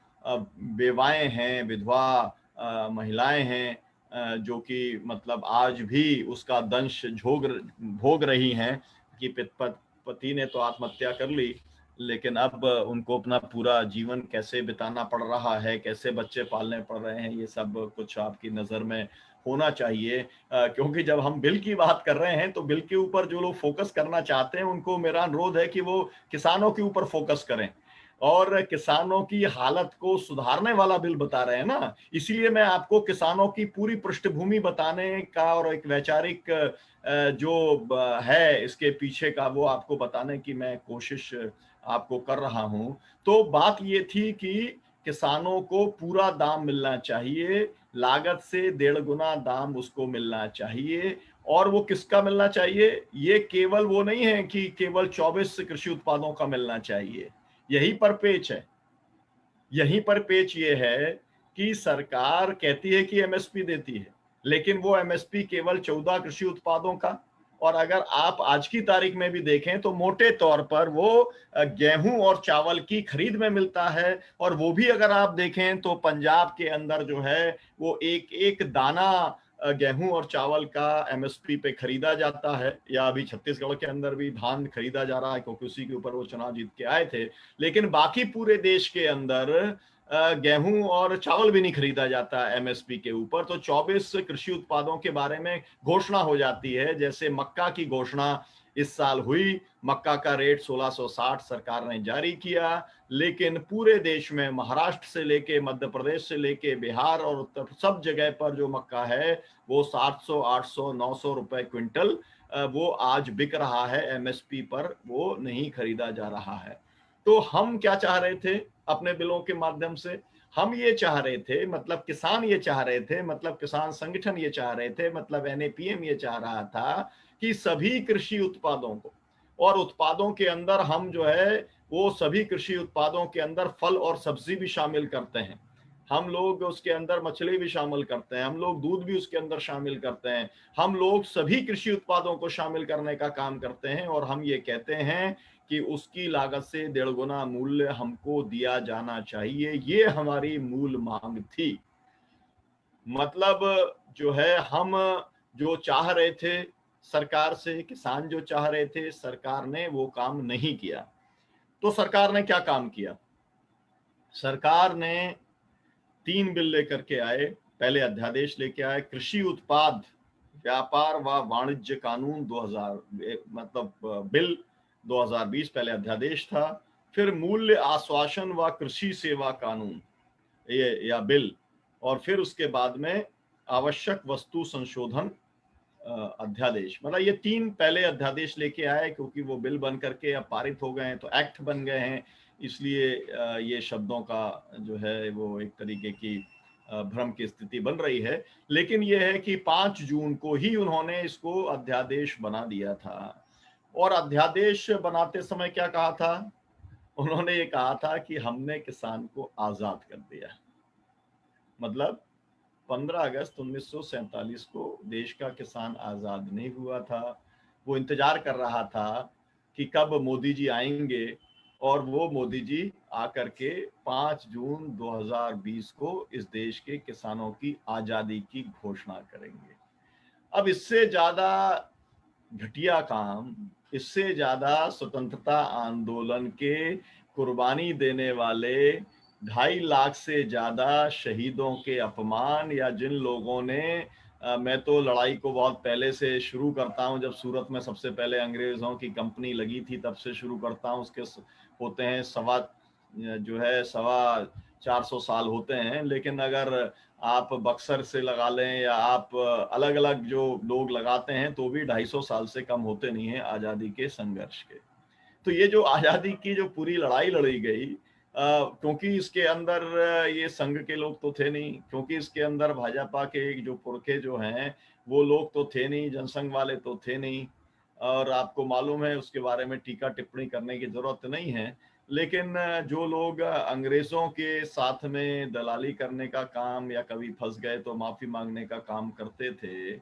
S2: बेवाएं हैं, विधवा महिलाएं हैं, जो कि मतलब आज भी उसका दंश भोग रही हैं कि पति ने तो आत्महत्या कर ली, लेकिन अब उनको अपना पूरा जीवन कैसे बिताना पड़ रहा है, कैसे बच्चे पालने पड़ रहे हैं, ये सब कुछ आपकी नजर में होना चाहिए। क्योंकि जब हम बिल की बात कर रहे हैं तो बिल के ऊपर जो लोग फोकस करना चाहते हैं उनको मेरा अनुरोध है कि वो किसानों के ऊपर फोकस करें और किसानों की हालत को सुधारने वाला बिल बता रहे हैं ना, इसलिए मैं आपको किसानों की पूरी पृष्ठभूमि बताने का और एक वैचारिक जो है इसके पीछे का वो आपको बताने की मैं कोशिश आपको कर रहा हूं। तो बात ये थी कि किसानों को पूरा दाम मिलना चाहिए, लागत से 1.5 गुना दाम उसको मिलना चाहिए। और वो किसका मिलना चाहिए? ये केवल वो नहीं है कि केवल 24 कृषि उत्पादों का मिलना चाहिए। यही पर पेच है, यहीं पर पेच ये है कि सरकार कहती है कि एमएसपी देती है, लेकिन वो एमएसपी केवल 14 कृषि उत्पादों का, और अगर आप आज की तारीख में भी देखें तो मोटे तौर पर वो गेहूं और चावल की खरीद में मिलता है। और वो भी अगर आप देखें तो पंजाब के अंदर जो है वो एक एक दाना गेहूं और चावल का एमएसपी पे खरीदा जाता है, या अभी छत्तीसगढ़ के अंदर भी धान खरीदा जा रहा है क्योंकि उसी के ऊपर वो चुनाव जीत के आए थे। लेकिन बाकी पूरे देश के अंदर गेहूं और चावल भी नहीं खरीदा जाता एमएसपी के ऊपर। तो 24 कृषि उत्पादों के बारे में घोषणा हो जाती है, जैसे मक्का की घोषणा इस साल हुई, मक्का का रेट 1660 सरकार ने जारी किया, लेकिन पूरे देश में महाराष्ट्र से लेके मध्य प्रदेश से लेके बिहार और उत्तर सब जगह पर जो मक्का है वो 700 800 900 रुपए क्विंटल वो आज बिक रहा है, एमएसपी पर वो नहीं खरीदा जा रहा है। तो हम क्या चाह रहे थे अपने बिलों के माध्यम से? हम ये चाह रहे थे, मतलब किसान ये चाह रहे थे, मतलब किसान संगठन ये चाह रहे थे, मतलब एनएपीएम ये चाह रहा था कि सभी कृषि उत्पादों को, और उत्पादों के अंदर हम जो है वो सभी कृषि उत्पादों के अंदर फल और सब्जी भी शामिल करते हैं, हम लोग उसके अंदर मछली भी शामिल करते हैं, हम लोग दूध भी उसके अंदर शामिल करते हैं, हम लोग सभी कृषि उत्पादों को शामिल करने का काम करते हैं। और हम ये कहते हैं कि उसकी लागत से 1.5 गुना मूल्य हमको दिया जाना चाहिए, ये हमारी मूल मांग थी। मतलब जो है हम जो चाह रहे थे सरकार से, किसान जो चाह रहे थे, सरकार ने वो काम नहीं किया। तो सरकार ने क्या काम किया? सरकार ने 3 बिल लेकर के आए। पहले अध्यादेश लेके आए, कृषि उत्पाद व्यापार व वाणिज्य कानून 2000, मतलब बिल 2020 पहले अध्यादेश था। फिर मूल्य आश्वासन व कृषि सेवा कानून ये या बिल, और फिर उसके बाद में आवश्यक वस्तु संशोधन अध्यादेश। मतलब ये 3 पहले अध्यादेश लेके आए, क्योंकि वो बिल बन करके अब पारित हो गए हैं तो एक्ट बन गए हैं, इसलिए ये शब्दों का जो है वो एक तरीके की भ्रम की स्थिति बन रही है। लेकिन ये है कि 5 जून को ही उन्होंने इसको अध्यादेश बना दिया था। और अध्यादेश बनाते समय क्या कहा था? उन्होंने ये कहा था कि हमने किसान को आजाद कर दिया। मतलब 15 अगस्त 1947 को देश का किसान आजाद नहीं हुआ था, वो इंतजार कर रहा था कि कब मोदी जी आएंगे, और वो मोदी जी आकर के 5 जून 2020 को इस देश के किसानों की आजादी की घोषणा करेंगे। अब इससे ज्यादा घटिया काम, इससे ज्यादा स्वतंत्रता आंदोलन के कुर्बानी देने वाले 2.5 लाख से ज्यादा शहीदों के अपमान, या जिन लोगों ने मैं तो लड़ाई को बहुत पहले से शुरू करता हूं, जब सूरत में सबसे पहले अंग्रेजों की कंपनी लगी थी तब से शुरू करता हूं। उसके होते हैं सवा 400 साल होते हैं। लेकिन अगर आप बक्सर से लगा लें या आप अलग अलग जो लोग लगाते हैं तो भी 250 साल से कम होते नहीं है आजादी के संघर्ष के। तो ये जो आजादी की जो पूरी लड़ाई लड़ी गई, क्योंकि इसके अंदर ये संघ के लोग तो थे नहीं, क्योंकि इसके अंदर भाजपा के जो पुरखे जो हैं वो लोग तो थे नहीं, जनसंघ वाले तो थे नहीं। और आपको मालूम है, उसके बारे में टीका टिप्पणी करने की जरूरत नहीं है। लेकिन जो लोग अंग्रेजों के साथ में दलाली करने का काम या कभी फंस गए तो माफी मांगने का काम करते थे,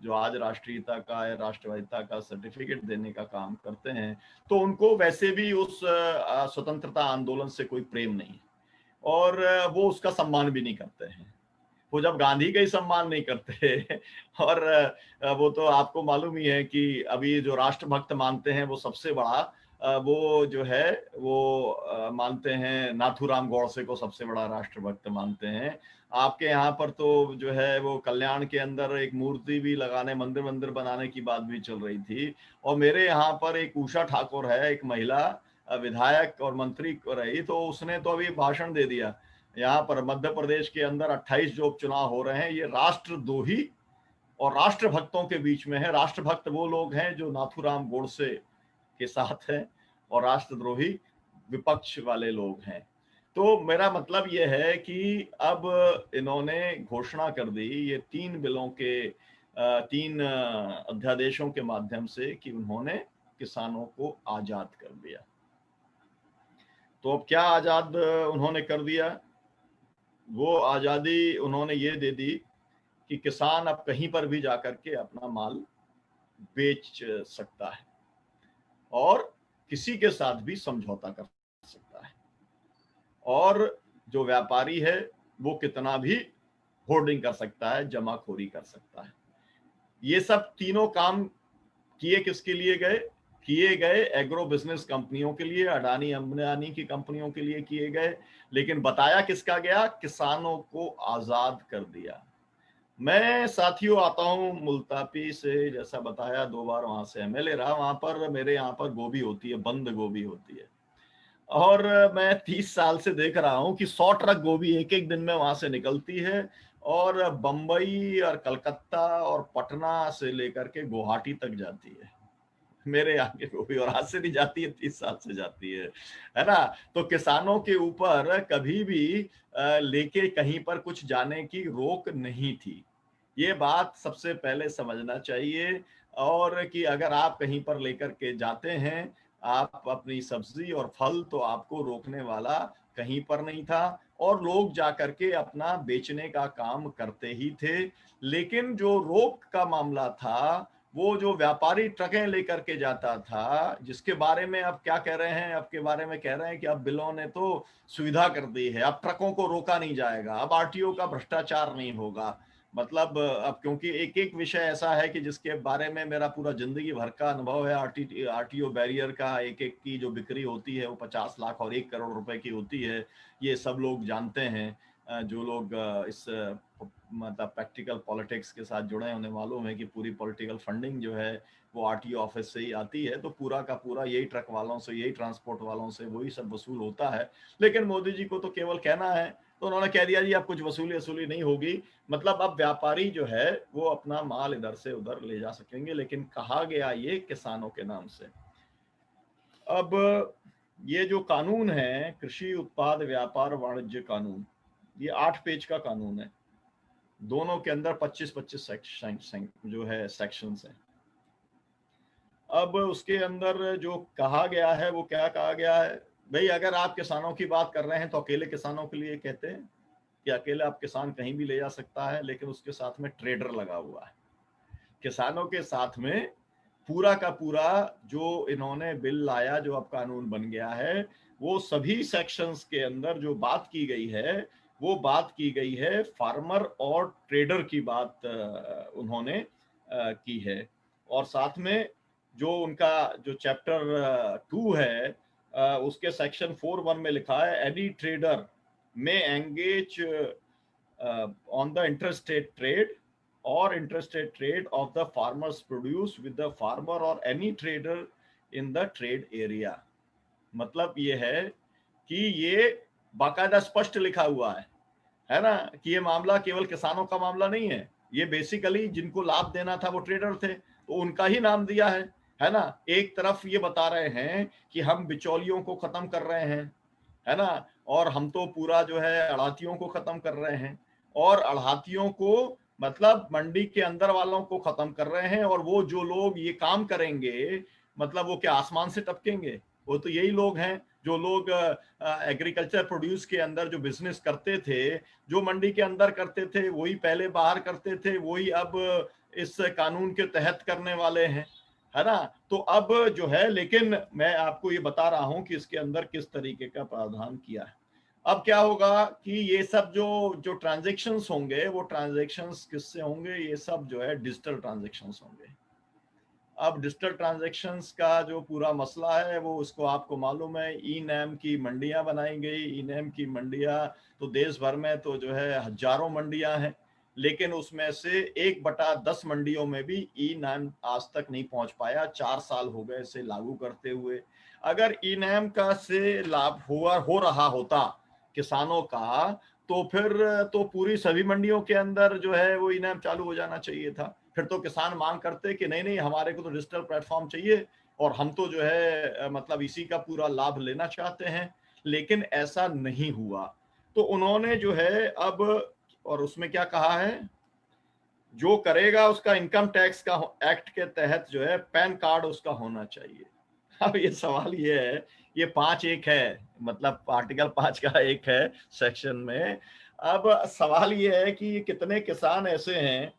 S2: जो आज राष्ट्रीयता का या राष्ट्रवादिता का सर्टिफिकेट देने का काम करते हैं, तो उनको वैसे भी उस स्वतंत्रता आंदोलन से कोई प्रेम नहीं है और वो उसका सम्मान भी नहीं करते हैं। वो जब गांधी का ही सम्मान नहीं करते और वो तो आपको मालूम ही है कि अभी जो राष्ट्रभक्त मानते हैं वो सबसे बड़ा वो जो है वो मानते हैं नाथूराम गौडसे को सबसे बड़ा राष्ट्रभक्त मानते हैं। आपके यहाँ पर तो जो है वो कल्याण के अंदर एक मूर्ति भी लगाने, मंदिर बनाने की बात भी चल रही थी। और मेरे यहाँ पर एक उषा ठाकुर है, एक महिला विधायक और मंत्री रही, तो उसने तो अभी भाषण दे दिया यहाँ पर मध्य प्रदेश के अंदर 28 जो उपचुनाव हो रहे हैं ये राष्ट्रद्रोही और राष्ट्रभक्तों के बीच में है। राष्ट्रभक्त वो लोग हैं जो नाथूराम गोडसे के साथ हैं और राष्ट्रद्रोही विपक्ष वाले लोग हैं। तो मेरा मतलब ये है कि अब इन्होंने घोषणा कर दी ये 3 बिलों के 3 अध्यादेशों के माध्यम से कि उन्होंने किसानों को आजाद कर दिया। तो अब क्या आजाद उन्होंने कर दिया? वो आजादी उन्होंने ये दे दी कि किसान अब कहीं पर भी जाकर के अपना माल बेच सकता है और किसी के साथ भी समझौता कर सकता है, और जो व्यापारी है वो कितना भी होर्डिंग कर सकता है, जमाखोरी कर सकता है। ये सब तीनों काम किए किसके लिए गए? किए गए एग्रो बिजनेस कंपनियों के लिए, अडानी अंबानी की कंपनियों के लिए किए गए। लेकिन बताया किसका गया? किसानों को आजाद कर दिया। मैं साथियों आता हूँ मुल्तापी से, जैसा बताया 2 बार वहां से एमएलए रहा। वहां पर मेरे यहाँ पर गोभी होती है, बंद गोभी होती है, और मैं 30 साल से देख रहा हूँ कि 100 ट्रक गोभी एक एक दिन में वहां से निकलती है, और बंबई और कलकत्ता और पटना से लेकर के गुवाहाटी तक जाती है मेरे यहाँ की गोभी, और हाथ से नहीं जाती है, 30 साल से जाती है ना। तो किसानों के ऊपर कभी भी लेके कहीं पर कुछ जाने की रोक नहीं थी। ये बात सबसे पहले समझना चाहिए। और कि अगर आप कहीं पर लेकर के जाते हैं आप अपनी सब्जी और फल, तो आपको रोकने वाला कहीं पर नहीं था, और लोग जाकर के अपना बेचने का काम करते ही थे। लेकिन जो रोक का मामला था, वो जो व्यापारी ट्रकें लेकर के जाता था, जिसके बारे में अब क्या कह रहे हैं, अब के बारे में कह रहे हैं कि अब बिलों ने तो सुविधा कर दी है, अब ट्रकों को रोका नहीं जाएगा, अब आरटीओ का भ्रष्टाचार नहीं होगा। मतलब अब क्योंकि एक एक विषय ऐसा है कि जिसके बारे में मेरा पूरा जिंदगी भर का अनुभव है। आरटीओ बैरियर का एक एक की जो बिक्री होती है वो 50 लाख और 1 करोड़ रुपए की होती है, ये सब लोग जानते हैं। जो लोग इस मतलब प्रैक्टिकल पॉलिटिक्स के साथ जुड़े हैं उन्हें मालूम है कि पूरी पॉलिटिकल फंडिंग जो है वो आरटीओ ऑफिस से ही आती है। तो पूरा का पूरा यही ट्रक वालों से, यही ट्रांसपोर्ट वालों से वही सब वसूल होता है। लेकिन मोदी जी को तो केवल कहना है, तो उन्होंने कह दिया जी अब कुछ वसूली नहीं होगी। मतलब अब व्यापारी जो है वो अपना माल इधर से उधर ले जा सकेंगे, लेकिन कहा गया ये किसानों के नाम से। अब ये जो कानून है, कृषि उत्पाद व्यापार वाणिज्य कानून, ये 8 पेज का कानून है। दोनों के अंदर 25-25 सेक्शन जो है सेक्शंस हैं। अब उसके अंदर जो कहा गया है वो क्या कहा गया है? भाई अगर आप किसानों की बात कर रहे हैं तो अकेले किसानों के लिए कहते हैं कि अकेले आप किसान कहीं भी ले जा सकता है, लेकिन उसके साथ में ट्रेडर लगा हुआ है। किसानों के साथ में पूरा का पूरा जो इन्होंने बिल लाया, जो अब कानून बन गया है, वो सभी सेक्शंस के अंदर जो बात की गई है वो बात की गई है फार्मर और ट्रेडर की बात उन्होंने की है। और साथ में जो उनका जो चैप्टर 2 है उसके सेक्शन 4(1) में लिखा है any trader may engage on the interstate trade or intrastate trade of the farmer's produce with the farmer or any trader in the trade area। मतलब ये है कि ये बाकायदा स्पष्ट लिखा हुआ है ना, कि ये मामला केवल किसानों का मामला नहीं है, ये बेसिकली जिनको लाभ देना था वो ट्रेडर थे, तो उनका ही नाम दिया है ना। एक तरफ ये बता रहे हैं कि हम बिचौलियों को खत्म कर रहे हैं, है ना, और हम तो पूरा जो है अड़ातियों को खत्म कर रहे हैं, और अड़ातियों को मतलब मंडी के अंदर वालों को खत्म कर रहे हैं, और वो जो लोग ये काम करेंगे मतलब वो क्या आसमान से टपकेंगे? वो तो यही लोग हैं जो लोग एग्रीकल्चर प्रोड्यूस के अंदर जो बिजनेस करते थे, जो मंडी के अंदर करते थे, वही पहले बाहर करते थे, वही अब इस कानून के तहत करने वाले हैं, है ना। तो अब जो है, लेकिन मैं आपको ये बता रहा हूं कि इसके अंदर किस तरीके का प्रावधान किया है। अब क्या होगा कि ये सब जो ट्रांजैक्शंस होंगे, वो ट्रांजैक्शंस किससे होंगे? ये सब जो है डिजिटल ट्रांजैक्शंस होंगे। अब डिजिटल ट्रांजैक्शंस का जो पूरा मसला है वो उसको आपको मालूम है, ई नैम की मंडियां बनाई गई। ई नैम की मंडियां तो देश भर में तो जो है हजारों मंडियां हैं, लेकिन उसमें से 1/10 मंडियों में भी ई नैम आज तक नहीं पहुंच पाया। 4 साल हो गए इसे लागू करते हुए। अगर ई नैम का से लाभ हो रहा होता किसानों का, तो फिर तो पूरी सभी मंडियों के अंदर जो है वो ई नैम चालू हो जाना चाहिए था। फिर तो किसान मांग करते कि नहीं नहीं, हमारे को तो डिजिटल प्लेटफॉर्म चाहिए और हम तो जो है मतलब इसी का पूरा लाभ लेना चाहते हैं। लेकिन ऐसा नहीं हुआ। तो उन्होंने जो है अब, और उसमें क्या कहा है, जो करेगा उसका इनकम टैक्स का एक्ट के तहत जो है पैन कार्ड उसका होना चाहिए। अब ये सवाल ये है, ये 5(1) है, मतलब आर्टिकल 5 का एक है सेक्शन में। अब सवाल ये है कि कितने किसान ऐसे हैं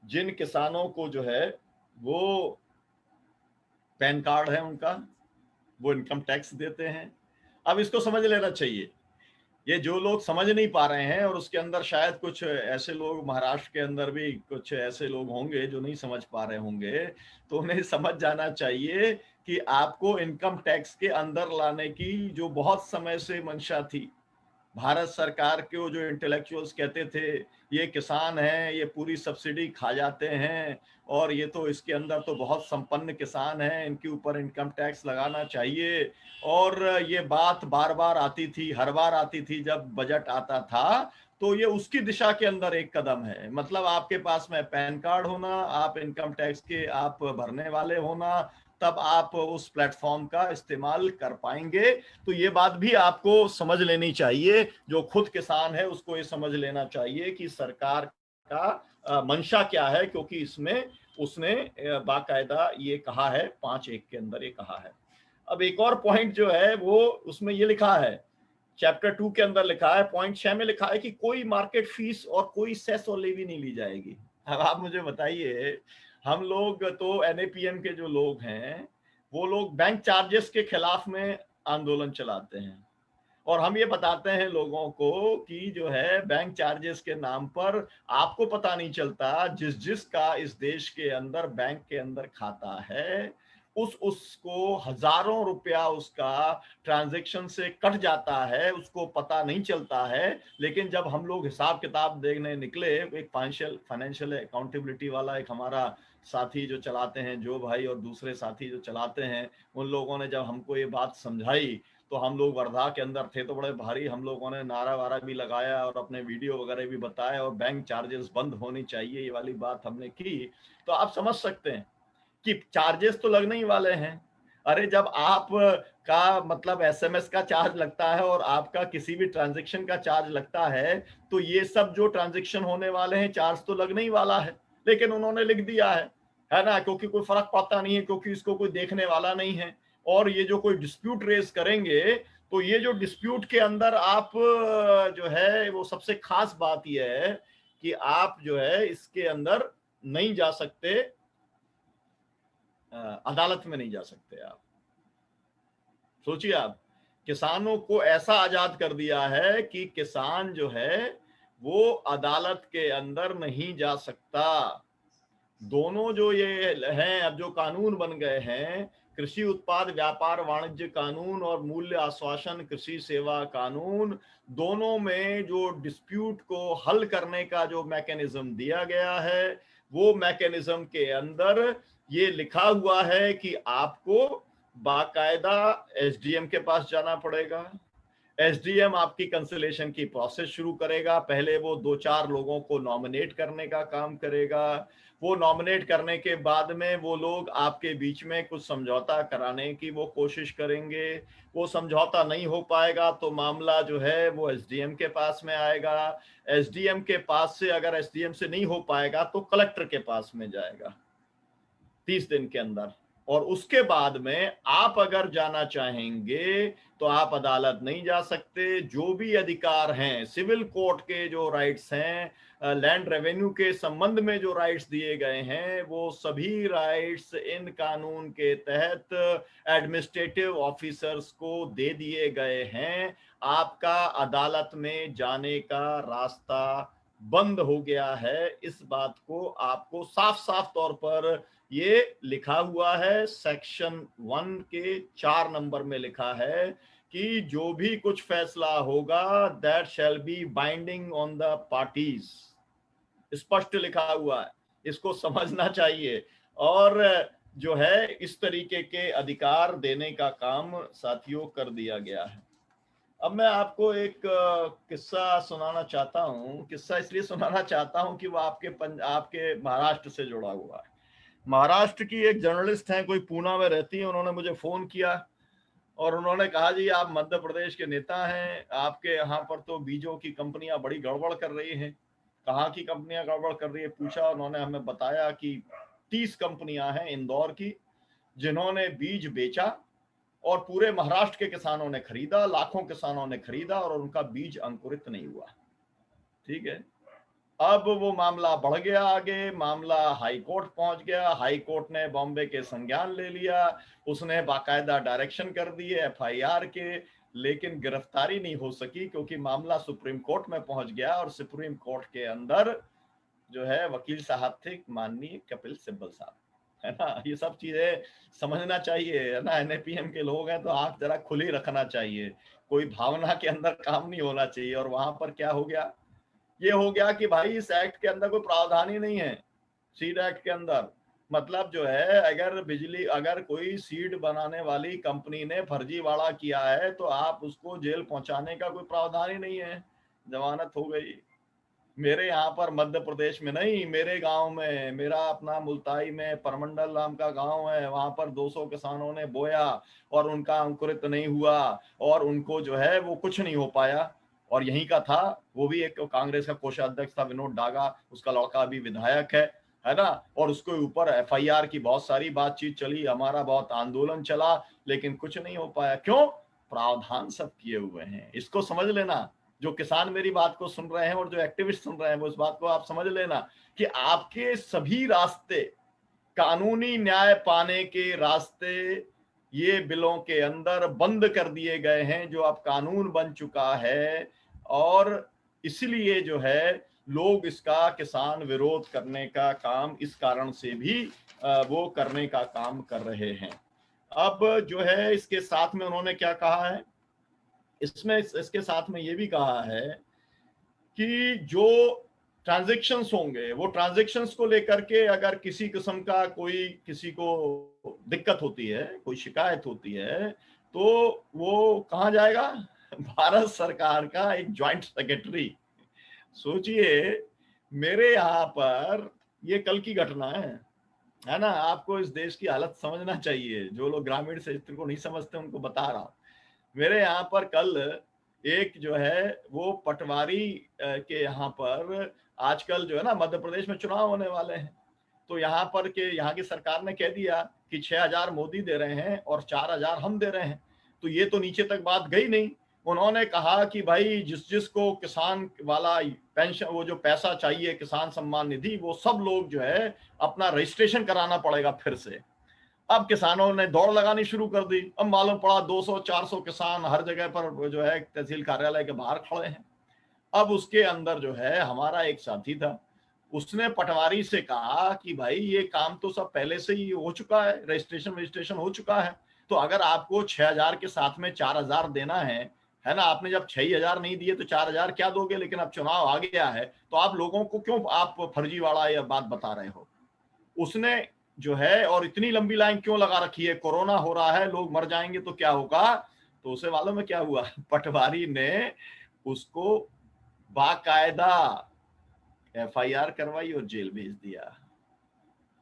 S2: जिन किसानों को जो है वो पैन कार्ड है उनका, वो इनकम टैक्स देते हैं। अब इसको समझ लेना चाहिए। ये जो लोग समझ नहीं पा रहे हैं, और उसके अंदर शायद कुछ ऐसे लोग महाराष्ट्र के अंदर भी कुछ ऐसे लोग होंगे जो नहीं समझ पा रहे होंगे, तो उन्हें समझ जाना चाहिए कि आपको इनकम टैक्स के अंदर लाने की जो बहुत समय से मंशा थी, भारत सरकार के जो इंटेलेक्चुअल्स कहते थे ये किसान हैं, ये पूरी सब्सिडी खा जाते हैं, और ये तो इसके अंदर तो बहुत संपन्न किसान हैं, इनके ऊपर इनकम टैक्स लगाना चाहिए। और ये बात बार बार आती थी, हर बार आती थी जब बजट आता था। तो ये उसकी दिशा के अंदर एक कदम है। मतलब आपके पास में पैन कार्ड होना, आप इनकम टैक्स के आप भरने वाले होना, तब आप उस प्लेटफॉर्म का इस्तेमाल कर पाएंगे। तो ये बात भी आपको समझ लेनी चाहिए। जो खुद किसान है उसको ये समझ लेना चाहिए कि सरकार का मंशा क्या है, क्योंकि इसमें उसने बाकायदा ये कहा है, 5(1) के अंदर ये कहा है। अब एक और पॉइंट जो है वो उसमें ये लिखा है, चैप्टर 2 के अंदर लिखा है, पॉइंट 6 में लिखा है कि कोई मार्केट फीस और कोई सेस और लेवी नहीं ली जाएगी। अब आप मुझे बताइए, हम लोग तो एनएपीएम के जो लोग हैं वो लोग बैंक चार्जेस के खिलाफ में आंदोलन चलाते हैं, और हम ये बताते हैं लोगों को कि जो है बैंक चार्जेस के नाम पर आपको पता नहीं चलता, जिस जिसका इस देश के अंदर बैंक के अंदर खाता है उसको हजारों रुपया उसका ट्रांजैक्शन से कट जाता है, उसको पता नहीं चलता है। लेकिन जब हम लोग हिसाब किताब देखने निकले, एक फाइनेंशियल अकाउंटेबिलिटी वाला एक हमारा साथी जो चलाते हैं, जो भाई, और दूसरे साथी जो चलाते हैं, उन लोगों ने जब हमको ये बात समझाई, तो हम लोग वर्धा के अंदर थे तो बड़े भारी हम लोगों ने नारा वारा भी लगाया और अपने वीडियो वगैरह भी बताए, और बैंक चार्जेस बंद होनी चाहिए ये वाली बात हमने की। तो आप समझ सकते हैं कि चार्जेस तो लगने ही वाले हैं। अरे जब आप का मतलब एसएमएस का चार्ज लगता है और आपका किसी भी ट्रांजैक्शन का चार्ज लगता है, तो ये सब जो ट्रांजैक्शन होने वाले हैं चार्ज तो लगने ही वाला है। लेकिन उन्होंने लिख दिया है ना, क्योंकि कोई फर्क पड़ता नहीं है, क्योंकि इसको कोई देखने वाला नहीं है। और ये जो कोई डिस्प्यूट रेज करेंगे, तो ये जो डिस्प्यूट के अंदर आप जो है वो सबसे खास बात यह है कि आप जो है इसके अंदर नहीं जा सकते, अदालत में नहीं जा सकते। आप सोचिए, आप किसानों को ऐसा आजाद कर दिया है कि किसान जो है वो अदालत के अंदर नहीं जा सकता। दोनों जो ये हैं, अब जो कानून बन गए हैं, कृषि उत्पाद व्यापार वाणिज्य कानून और मूल्य आश्वासन कृषि सेवा कानून, दोनों में जो डिस्प्यूट को हल करने का जो मैकेनिज्म दिया गया है, वो मैकेनिज्म के अंदर ये लिखा हुआ है कि आपको बाकायदा एसडीएम के पास जाना पड़ेगा। एसडीएम आपकी कंसलेशन की प्रोसेस शुरू करेगा। पहले वो 2-4 लोगों को नॉमिनेट करने का काम करेगा। वो नॉमिनेट करने के बाद में वो लोग आपके बीच में कुछ समझौता कराने की वो कोशिश करेंगे। वो समझौता नहीं हो पाएगा तो मामला जो है वो एसडीएम के पास में आएगा। एसडीएम के पास से अगर एसडीएम से नहीं हो पाएगा तो कलेक्टर के पास में जाएगा 30 दिन के अंदर। और उसके बाद में आप अगर जाना चाहेंगे तो आप अदालत नहीं जा सकते। जो भी अधिकार हैं, सिविल कोर्ट के जो राइट्स हैं, लैंड रेवेन्यू के संबंध में जो राइट्स दिए गए हैं, वो सभी राइट्स इन कानून के तहत एडमिनिस्ट्रेटिव ऑफिसर्स को दे दिए गए हैं। आपका अदालत में जाने का रास्ता बंद हो गया है। इस बात को आपको साफ साफ तौर पर ये लिखा हुआ है, सेक्शन 1 के 4 नंबर में लिखा है कि जो भी कुछ फैसला होगा that shall be binding on the parties. स्पष्ट लिखा हुआ है, इसको समझना चाहिए। और जो है इस तरीके के अधिकार देने का काम साथियों कर दिया गया है। अब मैं आपको एक किस्सा सुनाना चाहता हूँ। किस्सा इसलिए सुनाना चाहता हूँ कि वो आपके महाराष्ट्र से जुड़ा हुआ है। महाराष्ट्र की एक जर्नलिस्ट हैं, कोई पूना में रहती है, उन्होंने मुझे फोन किया और उन्होंने कहा जी आप मध्य प्रदेश के नेता हैं, आपके यहाँ पर तो बीजों की कंपनियां बड़ी गड़बड़ कर रही हैं। कहाँ की कंपनियां गड़बड़ कर रही है पूछा। उन्होंने हमें बताया कि 30 कंपनियां हैं इंदौर की जिन्होंने बीज बेचा और पूरे महाराष्ट्र के किसानों ने खरीदा, लाखों किसानों ने खरीदा और उनका बीज अंकुरित नहीं हुआ। ठीक है, अब वो मामला बढ़ गया आगे, मामला हाई कोर्ट पहुंच गया। हाई कोर्ट ने बॉम्बे के संज्ञान ले लिया, उसने बाकायदा डायरेक्शन कर दिए एफआईआर के, लेकिन गिरफ्तारी नहीं हो सकी क्योंकि मामला सुप्रीम कोर्ट में पहुंच गया। और सुप्रीम कोर्ट के अंदर जो है वकील साहब थे माननीय कपिल सिब्बल साहब, है ना। ये सब चीजें समझना चाहिए, है ना। एनएपीएम के लोग हैं तो आंख जरा खुली रखना चाहिए, कोई भावना के अंदर काम नहीं होना चाहिए। और वहां पर क्या हो गया, ये हो गया कि भाई इस एक्ट के अंदर कोई प्रावधान ही नहीं है, सीड एक्ट के अंदर। मतलब जो है अगर कोई सीड बनाने वाली कंपनी ने फर्जीवाड़ा किया है तो आप उसको जेल पहुंचाने का कोई प्रावधान ही नहीं है, जमानत हो गई। मेरे यहाँ पर मध्य प्रदेश में नहीं, मेरे गांव में, मेरा अपना मुल्ताई में परमंडल नाम का गांव है, वहां पर 200 किसानों ने बोया और उनका अंकुरित नहीं हुआ और उनको जो है वो कुछ नहीं हो पाया। और यहीं का था, वो भी एक कांग्रेस का कोषाध्यक्ष था विनोद डागा, उसका लड़का भी विधायक है ना। और उसके ऊपर एफआईआर की बहुत सारी बातचीत चली, हमारा बहुत आंदोलन चला, लेकिन कुछ नहीं हो पाया। क्यों? प्रावधान सब किए हुए हैं। इसको समझ लेना, जो किसान मेरी बात को सुन रहे हैं और जो एक्टिविस्ट सुन रहे हैं वो इस बात को आप समझ लेना कि आपके सभी रास्ते, कानूनी न्याय पाने के रास्ते ये बिलों के अंदर बंद कर दिए गए हैं, जो अब कानून बन चुका है। और इसलिए जो है लोग इसका किसान विरोध करने का काम इस कारण से भी वो करने का काम कर रहे हैं। अब जो है इसके साथ में उन्होंने क्या कहा है, इसके साथ में ये भी कहा है कि जो ट्रांजैक्शंस होंगे वो ट्रांजैक्शंस को लेकर के अगर किसी किस्म का कोई किसी को दिक्कत होती है, कोई शिकायत होती है, तो वो कहाँ जाएगा? भारत सरकार का एक ज्वाइंट सेक्रेटरी। सोचिए, मेरे यहाँ पर ये कल की घटना है ना। आपको इस देश की हालत समझना चाहिए, जो लोग ग्रामीण क्षेत्र को नहीं समझते उनको बता रहा हूँ। मेरे यहाँ पर कल एक जो है वो पटवारी के यहाँ पर आजकल जो है ना मध्य प्रदेश में चुनाव होने वाले हैं, तो यहाँ की सरकार ने कह दिया कि 6,000 मोदी दे रहे हैं और 4,000 हम दे रहे हैं। तो ये तो नीचे तक बात गई नहीं। उन्होंने कहा कि भाई जिसको किसान वाला पेंशन, वो जो पैसा चाहिए किसान सम्मान निधि, वो सब लोग जो है अपना रजिस्ट्रेशन कराना पड़ेगा फिर से। अब किसानों ने दौड़ लगानी शुरू कर दी। अब मालूम पड़ा 200-400 किसान हर जगह पर जो है तहसील कार्यालय के बाहर खड़े हैं। अब उसके अंदर जो है हमारा एक साथी था, उसने पटवारी से कहा कि भाई ये काम तो सब पहले से ही हो चुका है, रजिस्ट्रेशन हो चुका है, तो अगर आपको 6,000 के साथ में 4,000 देना है ना, आपने जब 6,000 नहीं दिए तो 4,000 क्या दोगे, लेकिन अब चुनाव आ गया है तो आप लोगों को क्यों आप फर्जीवाड़ा यह बात बता रहे हो। उसने जो है, और इतनी लंबी लाइन क्यों लगा रखी है, कोरोना हो रहा है, लोग मर जाएंगे तो क्या होगा, तो उसे मालूम है क्या हुआ, पटवारी ने उसको बाकायदा FIR करवाई और जेल भेज दिया।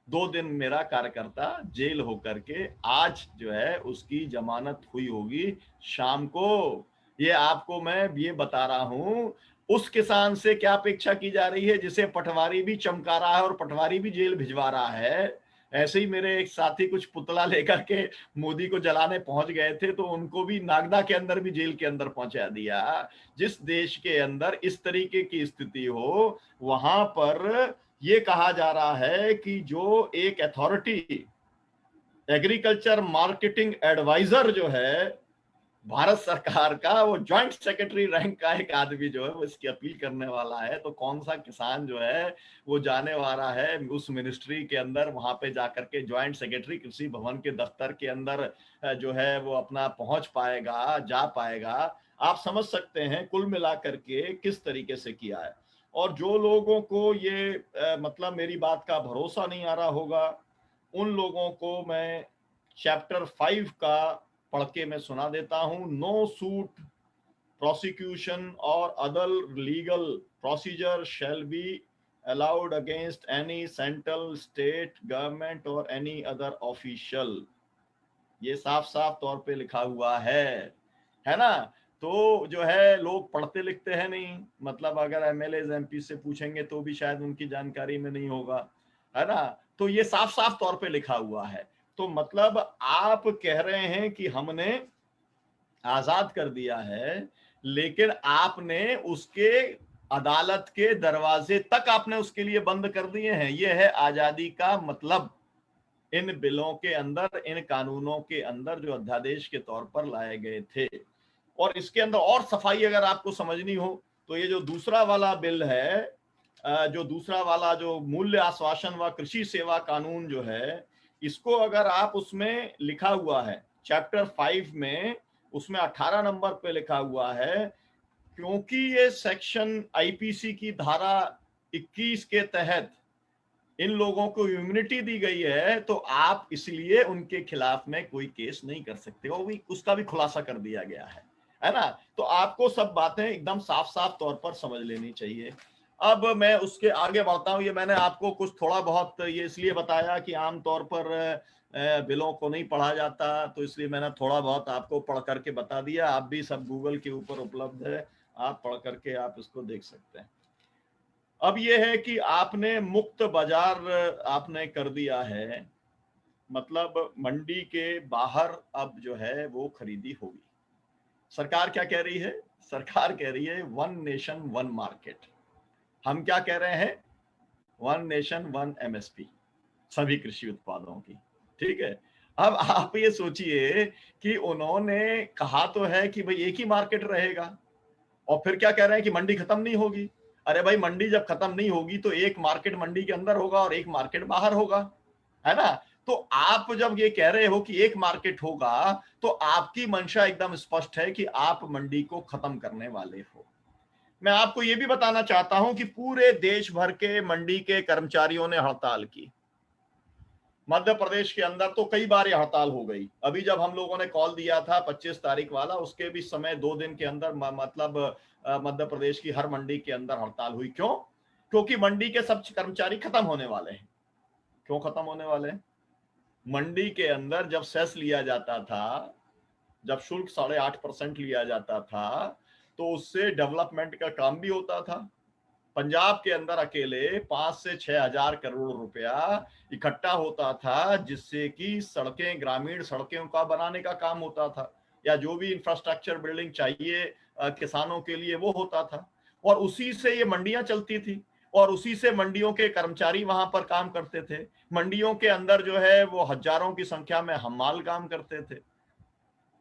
S2: 2 दिन मेरा कार्यकर्ता जेल होकर के आज जो है उसकी जमानत हुई होगी शाम को। ये आपको मैं ये बता रहा हूं, उस किसान से क्या अपेक्षा की जा रही है जिसे पटवारी भी चमका रहा है और पटवारी भी जेल भिजवा रहा है। ऐसे ही मेरे एक साथी कुछ पुतला लेकर के मोदी को जलाने पहुंच गए थे, तो उनको भी नागदा के अंदर भी जेल के अंदर पहुंचा दिया। जिस देश के अंदर इस तरीके की स्थिति हो, वहां पर ये कहा जा रहा है कि जो एक अथॉरिटी एग्रीकल्चर मार्केटिंग एडवाइजर जो है भारत सरकार का, वो ज्वाइंट सेक्रेटरी रैंक का एक आदमी जो है वो इसकी अपील करने वाला है, तो कौन सा किसान जो है वो जाने वाला है उस मिनिस्ट्री के अंदर, वहां पे जाकर के ज्वाइंट सेक्रेटरी कृषि भवन के दफ्तर के अंदर जो है वो अपना पहुंच पाएगा, जा पाएगा। आप समझ सकते हैं कुल मिलाकर के किस तरीके से किया है। और जो लोगों को ये मतलब मेरी बात का भरोसा नहीं आ रहा होगा, उन लोगों को मैं चैप्टर 5 का पढ़ के मैं सुना देता हूं। नो सूट प्रोसिक्यूशन और other legal procedure shall be allowed against any central state government और एनी अदर ऑफिशियल। ये साफ साफ तौर पे लिखा हुआ है ना। तो जो है लोग पढ़ते लिखते हैं नहीं, मतलब अगर MLA MP से पूछेंगे तो भी शायद उनकी जानकारी में नहीं होगा, है ना। तो ये साफ साफ तौर पे लिखा हुआ है। तो मतलब आप कह रहे हैं कि हमने आजाद कर दिया है, लेकिन आपने उसके अदालत के दरवाजे तक आपने उसके लिए बंद कर दिए हैं। यह है आजादी का मतलब। इन बिलों के अंदर, इन कानूनों के अंदर जो अध्यादेश के तौर पर लाए गए थे। और इसके अंदर और सफाई अगर आपको समझनी हो तो ये जो दूसरा वाला बिल है, जो दूसरा वाला जो मूल्य आश्वासन व कृषि सेवा कानून जो है, इसको अगर आप उसमें लिखा हुआ है चैप्टर 5 में, उसमें 18 नंबर पे लिखा हुआ है, क्योंकि ये सेक्शन IPC की धारा 21 के तहत इन लोगों को इम्यूनिटी दी गई है, तो आप इसलिए उनके खिलाफ में कोई केस नहीं कर सकते हो। भी उसका भी खुलासा कर दिया गया है ना। तो आपको सब बातें एकदम साफ साफ तौर पर समझ लेनी चाहिए। अब मैं उसके आगे बढ़ता हूं। ये मैंने आपको कुछ थोड़ा बहुत ये इसलिए बताया कि आमतौर पर बिलों को नहीं पढ़ा जाता, तो इसलिए मैंने थोड़ा बहुत आपको पढ़ करके बता दिया। आप भी सब गूगल के ऊपर उपलब्ध है, आप पढ़ करके आप इसको देख सकते हैं। अब यह है कि आपने मुक्त बाजार आपने कर दिया है, मतलब मंडी के बाहर अब जो है वो खरीदी होगी। सरकार क्या कह रही है? सरकार कह रही है 1 नेशन 1 मार्केट। हम क्या कह रहे हैं? 1 नेशन 1 MSP सभी कृषि उत्पादों की। ठीक है। अब आप ये सोचिए कि उन्होंने कहा तो है कि भाई एक ही मार्केट रहेगा, और फिर क्या कह रहे हैं कि मंडी खत्म नहीं होगी। अरे भाई, मंडी जब खत्म नहीं होगी तो एक मार्केट मंडी के अंदर होगा और एक मार्केट बाहर होगा, है ना। तो आप जब ये कह रहे हो कि एक मार्केट होगा, तो आपकी मंशा एकदम स्पष्ट है कि आप मंडी को खत्म करने वाले हो। मैं आपको ये भी बताना चाहता हूं कि पूरे देश भर के मंडी के कर्मचारियों ने हड़ताल की। मध्य प्रदेश के अंदर तो कई बार ये हड़ताल हो गई। अभी जब हम लोगों ने कॉल दिया था 25 तारीख वाला, उसके भी समय 2 दिन के अंदर मतलब मध्य प्रदेश की हर मंडी के अंदर हड़ताल हुई। क्यों? क्योंकि मंडी के सब कर्मचारी खत्म होने वाले हैं। क्यों खत्म होने वाले हैं? मंडी के अंदर जब सेस लिया जाता था, जब शुल्क 8.5% लिया जाता था, तो उससे डेवलपमेंट का काम भी होता था। पंजाब के अंदर अकेले 5 से 6 हजार करोड़ रुपया इकट्ठा होता था, जिससे कि सड़कें, ग्रामीण सड़कों का बनाने का काम होता था, या जो भी इंफ्रास्ट्रक्चर बिल्डिंग चाहिए किसानों के लिए वो होता था। और उसी से ये मंडियां चलती थी, और उसी से मंडियों के कर्मचारी वहां पर काम करते थे। मंडियों के अंदर जो है वो हजारों की संख्या में हमाल काम करते थे,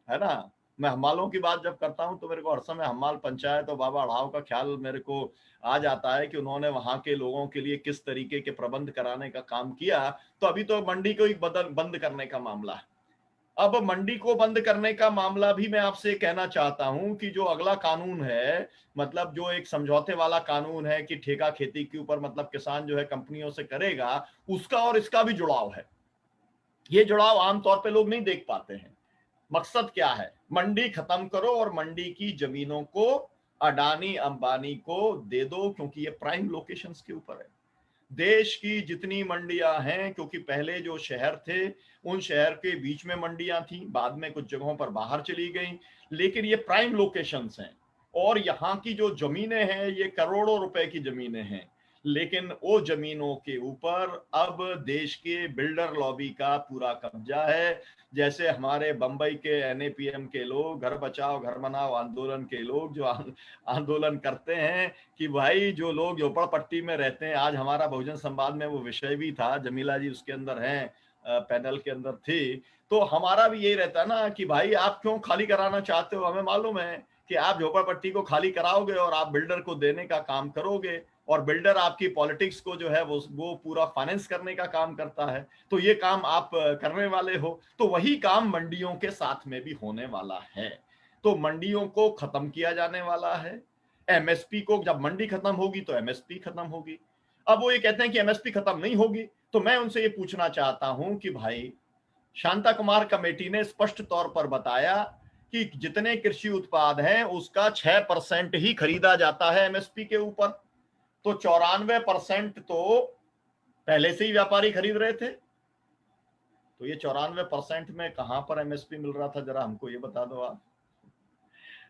S2: है ना। मैं हमालों की बात जब करता हूं तो मेरे को हर समय हमाल पंचायत और बाबा अढ़ाव का ख्याल मेरे को आ जाता है कि उन्होंने वहां के लोगों के लिए किस तरीके के प्रबंध कराने का काम किया। तो अभी तो मंडी को ही बंद करने का मामला है। अब मंडी को बंद करने का मामला भी मैं आपसे कहना चाहता हूं कि जो अगला कानून है, मतलब जो एक समझौते वाला कानून है कि ठेका खेती के ऊपर मतलब किसान जो है कंपनियों से करेगा, उसका और इसका भी जुड़ाव है। ये जुड़ाव आमतौर पे लोग नहीं देख पाते हैं। मकसद क्या है? मंडी खत्म करो और मंडी की जमीनों को अडानी अंबानी को दे दो, क्योंकि ये प्राइम लोकेशंस के ऊपर है। देश की जितनी मंडियां हैं, क्योंकि पहले जो शहर थे उन शहर के बीच में मंडियां थी, बाद में कुछ जगहों पर बाहर चली गई, लेकिन ये प्राइम लोकेशंस हैं और यहाँ की जो जमीनें हैं ये करोड़ों रुपए की जमीनें हैं। लेकिन वो जमीनों के ऊपर अब देश के बिल्डर लॉबी का पूरा कब्जा है। जैसे हमारे बंबई के एनएपीएम के लोग, घर बचाओ घर बनाओ आंदोलन के लोग जो आंदोलन करते हैं कि भाई जो लोग झोपड़पट्टी में रहते हैं, आज हमारा बहुजन संवाद में वो विषय भी था, जमीला जी उसके अंदर हैं, पैनल के अंदर थी। तो हमारा भी यही रहता है ना कि भाई आप क्यों खाली कराना चाहते हो? हमें मालूम है कि आप झोपड़पट्टी को खाली कराओगे और आप बिल्डर को देने का काम करोगे, और बिल्डर आपकी पॉलिटिक्स को जो है वो पूरा फाइनेंस करने का काम करता है। तो ये काम आप करने वाले हो, तो वही काम मंडियों के साथ में भी होने वाला है। तो मंडियों को खत्म किया जाने वाला है। एमएसपी को, जब मंडी खत्म होगी तो एमएसपी खत्म होगी। अब वो ये कहते हैं कि एमएसपी खत्म नहीं होगी, तो मैं उनसे ये पूछना चाहता हूं कि भाई, शांता कुमार कमेटी ने स्पष्ट तौर पर बताया कि जितने कृषि उत्पाद हैं उसका 6% ही खरीदा जाता है एमएसपी के ऊपर। तो 94% तो पहले से ही व्यापारी खरीद रहे थे। तो ये 94% में कहां पर एमएसपी मिल रहा था, जरा हमको ये बता दो आप।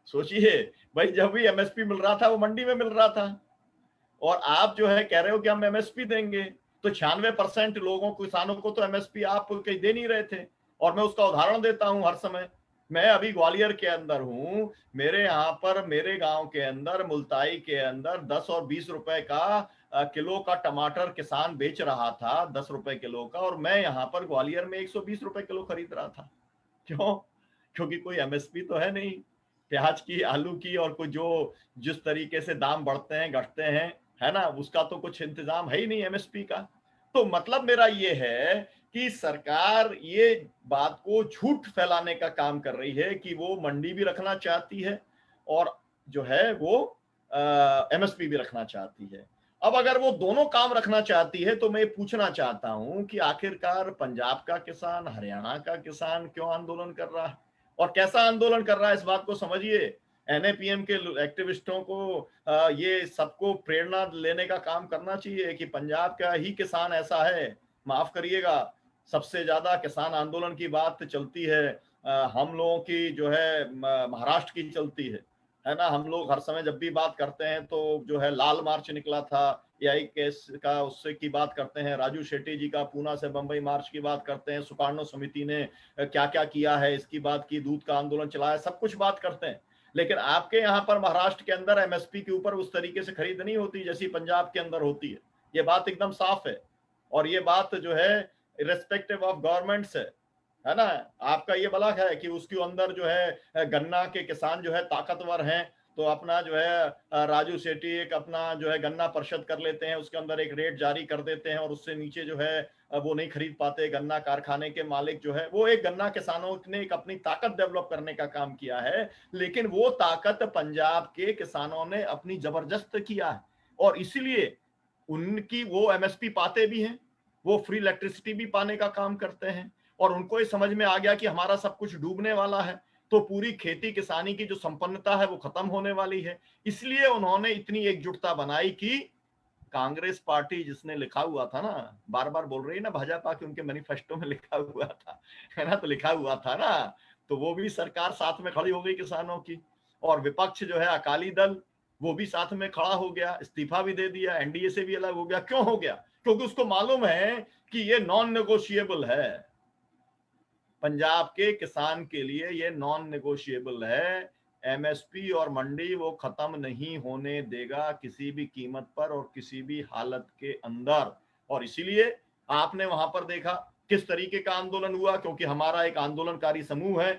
S2: सोचिए भाई, जब भी एमएसपी मिल रहा था वो मंडी में मिल रहा था, और आप जो है कह रहे हो कि हम एमएसपी देंगे। तो 96% लोगों को, किसानों को तो एमएसपी आप कहीं दे नहीं रहे थे। और मैं उसका उदाहरण देता हूं हर समय। मैं अभी ग्वालियर के अंदर हूं, मेरे यहाँ पर मेरे गांव के अंदर मुल्ताई के अंदर 10 और 20 रुपए का किलो का टमाटर किसान बेच रहा था, 10 रुपए किलो का, और मैं यहाँ पर ग्वालियर में 120 रुपए किलो खरीद रहा था। क्यों? क्योंकि कोई एमएसपी तो है नहीं प्याज की, आलू की, और कोई जो जिस तरीके से दाम बढ़ते हैं घटते हैं, है ना, उसका तो कुछ इंतजाम है ही नहीं एमएसपी का। तो मतलब मेरा ये है कि सरकार ये बात को झूठ फैलाने का काम कर रही है कि वो मंडी भी रखना चाहती है और जो है वो एमएसपी भी रखना चाहती है। अब अगर वो दोनों काम रखना चाहती है तो मैं पूछना चाहता हूं कि आखिरकार पंजाब का किसान, हरियाणा का किसान क्यों आंदोलन कर रहा है और कैसा आंदोलन कर रहा है, इस बात को समझिए। एनएपीएम के एक्टिविस्टों को ये सबको प्रेरणा लेने का काम करना चाहिए कि पंजाब का ही किसान ऐसा है। माफ करिएगा, सबसे ज्यादा किसान आंदोलन की बात चलती है हम लोगों की जो है महाराष्ट्र की चलती है ना। हम लोग हर समय जब भी बात करते हैं तो जो है लाल मार्च निकला था एआई केस का, उससे की बात करते हैं। राजू शेट्टी जी का पूना से बंबई मार्च की बात करते हैं। सुकार्णो समिति ने क्या क्या किया है इसकी बात की, दूध का आंदोलन चलाया, सब कुछ बात करते हैं। लेकिन आपके यहाँ पर महाराष्ट्र के अंदर एमएसपी के ऊपर उस तरीके से खरीद नहीं होती जैसी पंजाब के अंदर होती है। ये बात एकदम साफ है। और ये बात जो है इरेस्पेक्टिव ऑफ गवर्नमेंट्स है ना। आपका ये बला है कि उसके अंदर जो है गन्ना के किसान जो है ताकतवर हैं, तो अपना जो है राजू सेठी एक अपना जो है गन्ना परिषद कर लेते हैं, उसके अंदर एक रेट जारी कर देते हैं और उससे नीचे जो है वो नहीं खरीद पाते। गन्ना कारखाने के मालिक जो है वो एक गन्ना किसानों ने एक अपनी ताकत डेवलप करने का काम किया है, लेकिन वो ताकत पंजाब के किसानों ने अपनी जबरदस्त किया है और इसीलिए उनकी वो एमएसपी पाते भी हैं, वो फ्री इलेक्ट्रिसिटी भी पाने का काम करते हैं। और उनको ये समझ में आ गया कि हमारा सब कुछ डूबने वाला है, तो पूरी खेती किसानी की जो संपन्नता है वो खत्म होने वाली है। इसलिए उन्होंने इतनी एकजुटता बनाई कि कांग्रेस पार्टी जिसने लिखा हुआ था ना, बार बार बोल रही है ना भाजपा के, उनके मैनिफेस्टो में लिखा हुआ था, है ना, तो लिखा हुआ था ना, तो वो भी सरकार साथ में खड़ी हो गई किसानों की। और विपक्ष जो है अकाली दल, वो भी साथ में खड़ा हो गया, इस्तीफा भी दे दिया, एनडीए से भी अलग हो गया। क्यों हो गया? क्योंकि उसको मालूम है कि ये नॉन नेगोशिएबल है। पंजाब के किसान के लिए ये नॉन नेगोशिएबल है। एमएसपी और मंडी वो खत्म नहीं होने देगा किसी भी कीमत पर और किसी भी हालत के अंदर। और इसीलिए आपने वहां पर देखा किस तरीके का आंदोलन हुआ, क्योंकि हमारा एक आंदोलनकारी समूह है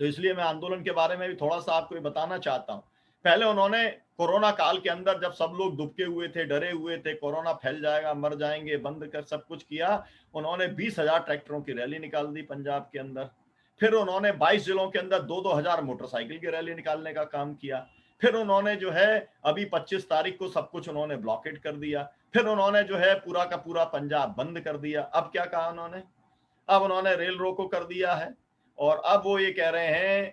S2: तो इसलिए मैं आंदोलन के बारे में भी थोड़ा सा आपको ये बताना चाहता हूँ। पहले उन्होंने कोरोना काल के अंदर जब सब लोग दुबके हुए थे, डरे हुए थे, कोरोना फैल जाएगा, मर जाएंगे, बंद कर सब कुछ किया, उन्होंने 20,000 ट्रैक्टरों की रैली निकाल दी पंजाब के अंदर। फिर उन्होंने 22 जिलों के अंदर 2-2 हजार मोटरसाइकिल की रैली निकालने का काम किया। फिर उन्होंने जो है अभी 25 तारीख को सब कुछ उन्होंने ब्लॉकेट कर दिया। फिर उन्होंने जो है पूरा का पूरा पंजाब बंद कर दिया। अब क्या कहा उन्होंने? अब उन्होंने रेल रोको कर दिया है और अब वो ये कह रहे हैं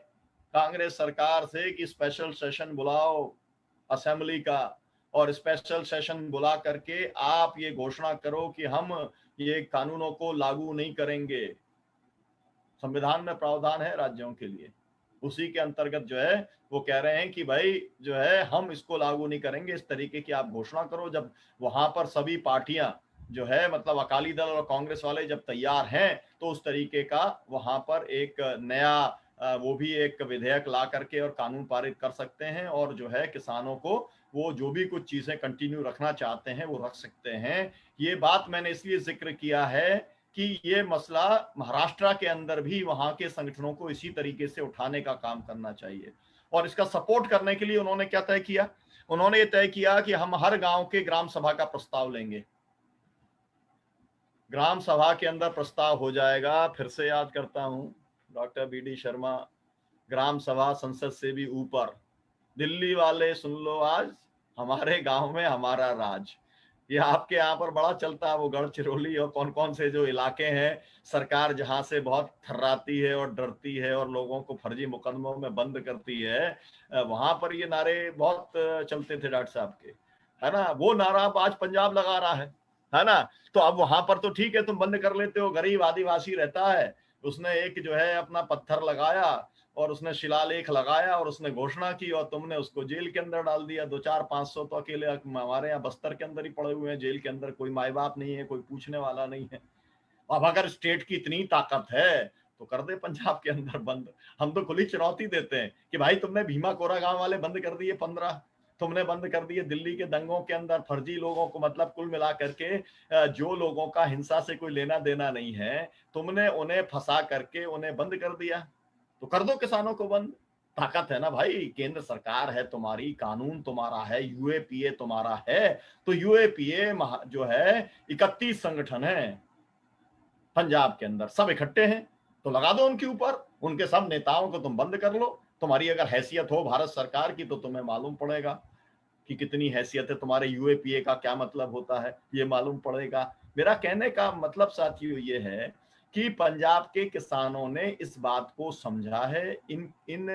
S2: कांग्रेस सरकार से कि स्पेशल सेशन बुलाओ असेंबली का, और स्पेशल सेशन बुला करके आप ये घोषणा करो कि हम ये कानूनों को लागू नहीं करेंगे। संविधान में प्रावधान है राज्यों के लिए, उसी के अंतर्गत जो है वो कह रहे हैं कि भाई जो है हम इसको लागू नहीं करेंगे, इस तरीके की आप घोषणा करो। जब वहां पर सभी पार्टियां जो है मतलब अकाली दल और कांग्रेस वाले जब तैयार हैं तो उस तरीके का वहां पर एक नया वो भी एक विधेयक ला करके और कानून पारित कर सकते हैं, और जो है किसानों को वो जो भी कुछ चीजें कंटिन्यू रखना चाहते हैं वो रख सकते हैं। ये बात मैंने इसलिए जिक्र किया है कि ये मसला महाराष्ट्र के अंदर भी वहां के संगठनों को इसी तरीके से उठाने का काम करना चाहिए। और इसका सपोर्ट करने के लिए उन्होंने क्या तय किया? उन्होंने ये तय किया कि हम हर गांव के ग्राम सभा का प्रस्ताव लेंगे। ग्राम सभा के अंदर प्रस्ताव हो जाएगा। फिर से याद करता हूं डॉक्टर बी.डी. शर्मा, ग्राम सभा संसद से भी ऊपर। दिल्ली वाले सुन लो आज, हमारे गांव में हमारा राज। ये आपके यहाँ पर बड़ा चलता है, वो गढ़चिरौली और कौन कौन से जो इलाके हैं सरकार जहां से बहुत थर्राती है और डरती है और लोगों को फर्जी मुकदमों में बंद करती है, वहां पर ये नारे बहुत चलते थे डॉक्टर साहब के, है ना। वो नारा अब आज पंजाब लगा रहा है ना। तो अब वहां पर तो ठीक है तुम बंद कर लेते हो, गरीब आदिवासी रहता है, उसने एक जो है अपना पत्थर लगाया और उसने शिलालेख लगाया और उसने घोषणा की और तुमने उसको जेल के अंदर डाल दिया। 200-400-500 तो अकेले हमारे यहाँ बस्तर के अंदर ही पड़े हुए हैं जेल के अंदर, कोई माई बाप नहीं है, कोई पूछने वाला नहीं है। अब अगर स्टेट की इतनी ताकत है तो कर दे पंजाब के अंदर बंद। हम तो खुली चुनौती देते हैं कि भाई तुमने भीमा कोरा गांव वाले बंद कर दिए 15, तुमने बंद कर दिए दिल्ली के दंगों के अंदर फर्जी लोगों को, मतलब कुल मिला करके जो लोगों का हिंसा से कोई लेना देना नहीं है, तुमने उन्हें फंसा करके उन्हें बंद कर दिया। तो कर दो किसानों को बंद। ताकत है ना भाई, केंद्र सरकार है तुम्हारी, कानून तुम्हारा है, यूएपीए तुम्हारा है। तो यूएपीए जो है 31 संगठन है पंजाब के अंदर, सब इकट्ठे हैं, तो लगा दो उनके ऊपर, उनके सब नेताओं को तुम बंद कर लो। तुम्हारी अगर हैसियत हो भारत सरकार की तो तुम्हें मालूम पड़ेगा कि कितनी हैसियत है तुम्हारे, यूएपीए का क्या मतलब होता है ये मालूम पड़ेगा। मेरा कहने का मतलब साथियों ये है कि पंजाब के किसानों ने इस बात को समझा है, इन इन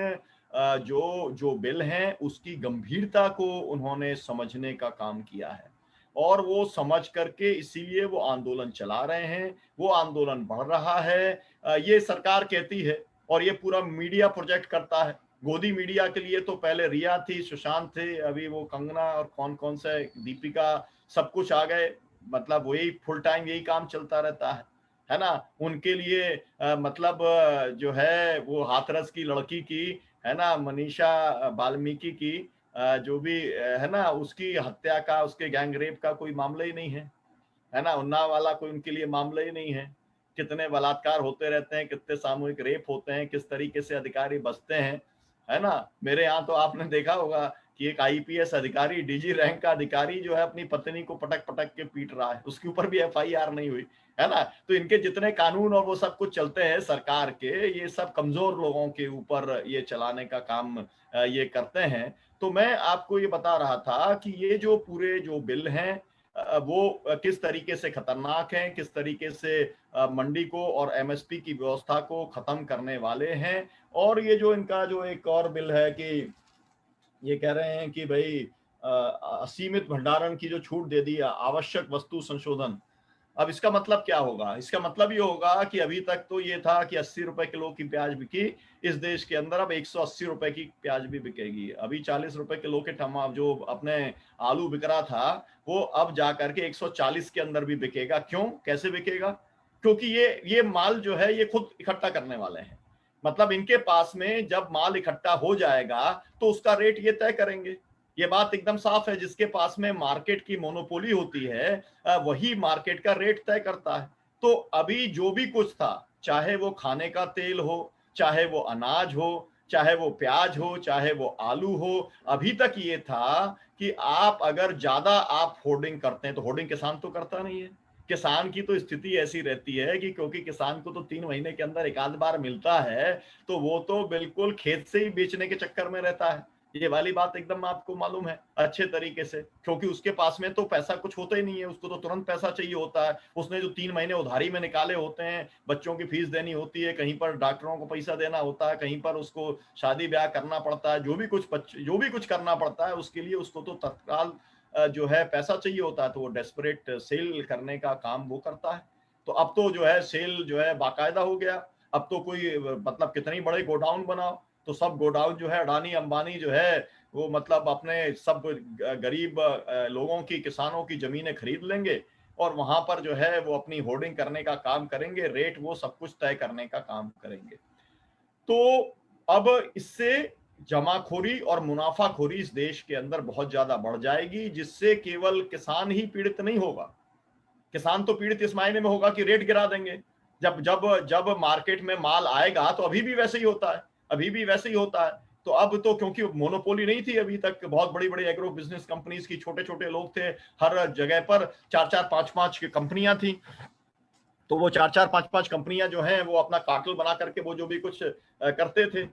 S2: जो जो बिल हैं उसकी गंभीरता को उन्होंने समझने का काम किया है, और वो समझ करके इसीलिए वो आंदोलन चला रहे हैं। वो आंदोलन बढ़ रहा है। ये सरकार कहती है और ये पूरा मीडिया प्रोजेक्ट करता है। गोदी मीडिया के लिए तो पहले रिया थी, सुशांत थे, अभी वो कंगना और कौन कौन से दीपिका सब कुछ आ गए। मतलब वही फुल टाइम यही काम चलता रहता है ना। उनके लिए मतलब जो है वो हाथरस की लड़की की, है ना, मनीषा वाल्मीकि की जो भी है ना, उसकी हत्या का, उसके गैंग रेप का कोई मामला ही नहीं है ना। उन्नाव वाला कोई उनके लिए मामला ही नहीं है। कितने बलात्कार होते रहते हैं, कितने सामूहिक रेप होते हैं, किस तरीके से अधिकारी बचते हैं, है ना। मेरे यहाँ तो आपने देखा होगा कि एक आईपीएस अधिकारी, डीजी रैंक का अधिकारी जो है अपनी पत्नी को पटक पटक के पीट रहा है, उसके ऊपर भी एफआईआर नहीं हुई, है ना। तो इनके जितने कानून और वो सब कुछ चलते हैं सरकार के, ये सब कमजोर लोगों के ऊपर ये चलाने का काम ये करते हैं। तो मैं आपको ये बता रहा था कि ये जो पूरे जो बिल हैं वो किस तरीके से खतरनाक हैं, किस तरीके से मंडी को और एमएसपी की व्यवस्था को खत्म करने वाले हैं। और ये जो इनका जो एक और बिल है कि ये कह रहे हैं कि भाई असीमित भंडारण की जो छूट दे दी, आवश्यक वस्तु संशोधन। अब इसका मतलब क्या होगा? इसका मतलब ये होगा कि अभी तक तो ये था कि 80 रुपए किलो की प्याज बिकी इस देश के अंदर, अब 180 रुपए की प्याज भी बिकेगी। अभी 40 रुपए किलो के जो अपने आलू बिक रहा था वो अब जा करके 140 के अंदर भी बिकेगा। क्यों, कैसे बिकेगा? क्योंकि ये माल जो है ये खुद इकट्ठा करने वाले हैं। मतलब इनके पास में जब माल इकट्ठा हो जाएगा तो उसका रेट ये तय करेंगे। ये बात एकदम साफ है, जिसके पास में मार्केट की मोनोपोली होती है वही मार्केट का रेट तय करता है। तो अभी जो भी कुछ था, चाहे वो खाने का तेल हो, चाहे वो अनाज हो, चाहे वो प्याज हो, चाहे वो आलू हो। अभी तक ये था कि आप अगर ज्यादा आप होर्डिंग करते हैं, तो होर्डिंग किसान तो करता नहीं है। किसान की तो स्थिति ऐसी रहती है कि क्योंकि किसान को तो 3 महीने के अंदर एक आध बार मिलता है, तो वो तो बिल्कुल खेत से ही बेचने के चक्कर में रहता है। ये वाली बात एकदम आपको मालूम है अच्छे तरीके से, क्योंकि उसके पास में तो पैसा कुछ होता ही नहीं है, उसको तो तुरंत पैसा चाहिए होता है। उसने जो 3 महीने उधारी में निकाले होते हैं, बच्चों की फीस देनी होती है, कहीं पर डॉक्टरों को पैसा देना होता है, कहीं पर उसको शादी ब्याह करना पड़ता है, जो भी कुछ करना पड़ता है, उसके लिए उसको तो तत्काल जो है पैसा चाहिए होता है। तो वो डेस्परेट सेल करने का काम वो करता है। तो अब तो जो है सेल जो है बाकायदा हो गया। अब तो कोई मतलब कितनी बड़े गोडाउन बनाओ, तो सब गोडाउन जो है अडानी अंबानी जो है वो मतलब अपने सब गरीब लोगों की, किसानों की जमीनें खरीद लेंगे और वहां पर जो है वो अपनी होर्डिंग करने का काम करेंगे, रेट वो सब कुछ तय करने का काम करेंगे। तो अब इससे जमाखोरी और मुनाफाखोरी इस देश के अंदर बहुत ज्यादा बढ़ जाएगी, जिससे केवल किसान ही पीड़ित नहीं होगा। किसान तो पीड़ित इस मायने में होगा कि रेट गिरा देंगे। जब जब जब मार्केट में माल आएगा तो अभी भी वैसे ही होता है, अभी भी वैसे ही होता है। तो अब तो क्योंकि मोनोपोली नहीं थी अभी तक, बहुत बड़ी बड़ी एग्रो बिजनेस कंपनीज की, छोटे छोटे लोग थे, हर जगह पर 4-4 5-5 की कंपनियां थी। तो वो 4-4 5-5 कंपनियां जो हैं वो अपना कार्टेल बना करके वो जो भी कुछ करते थे।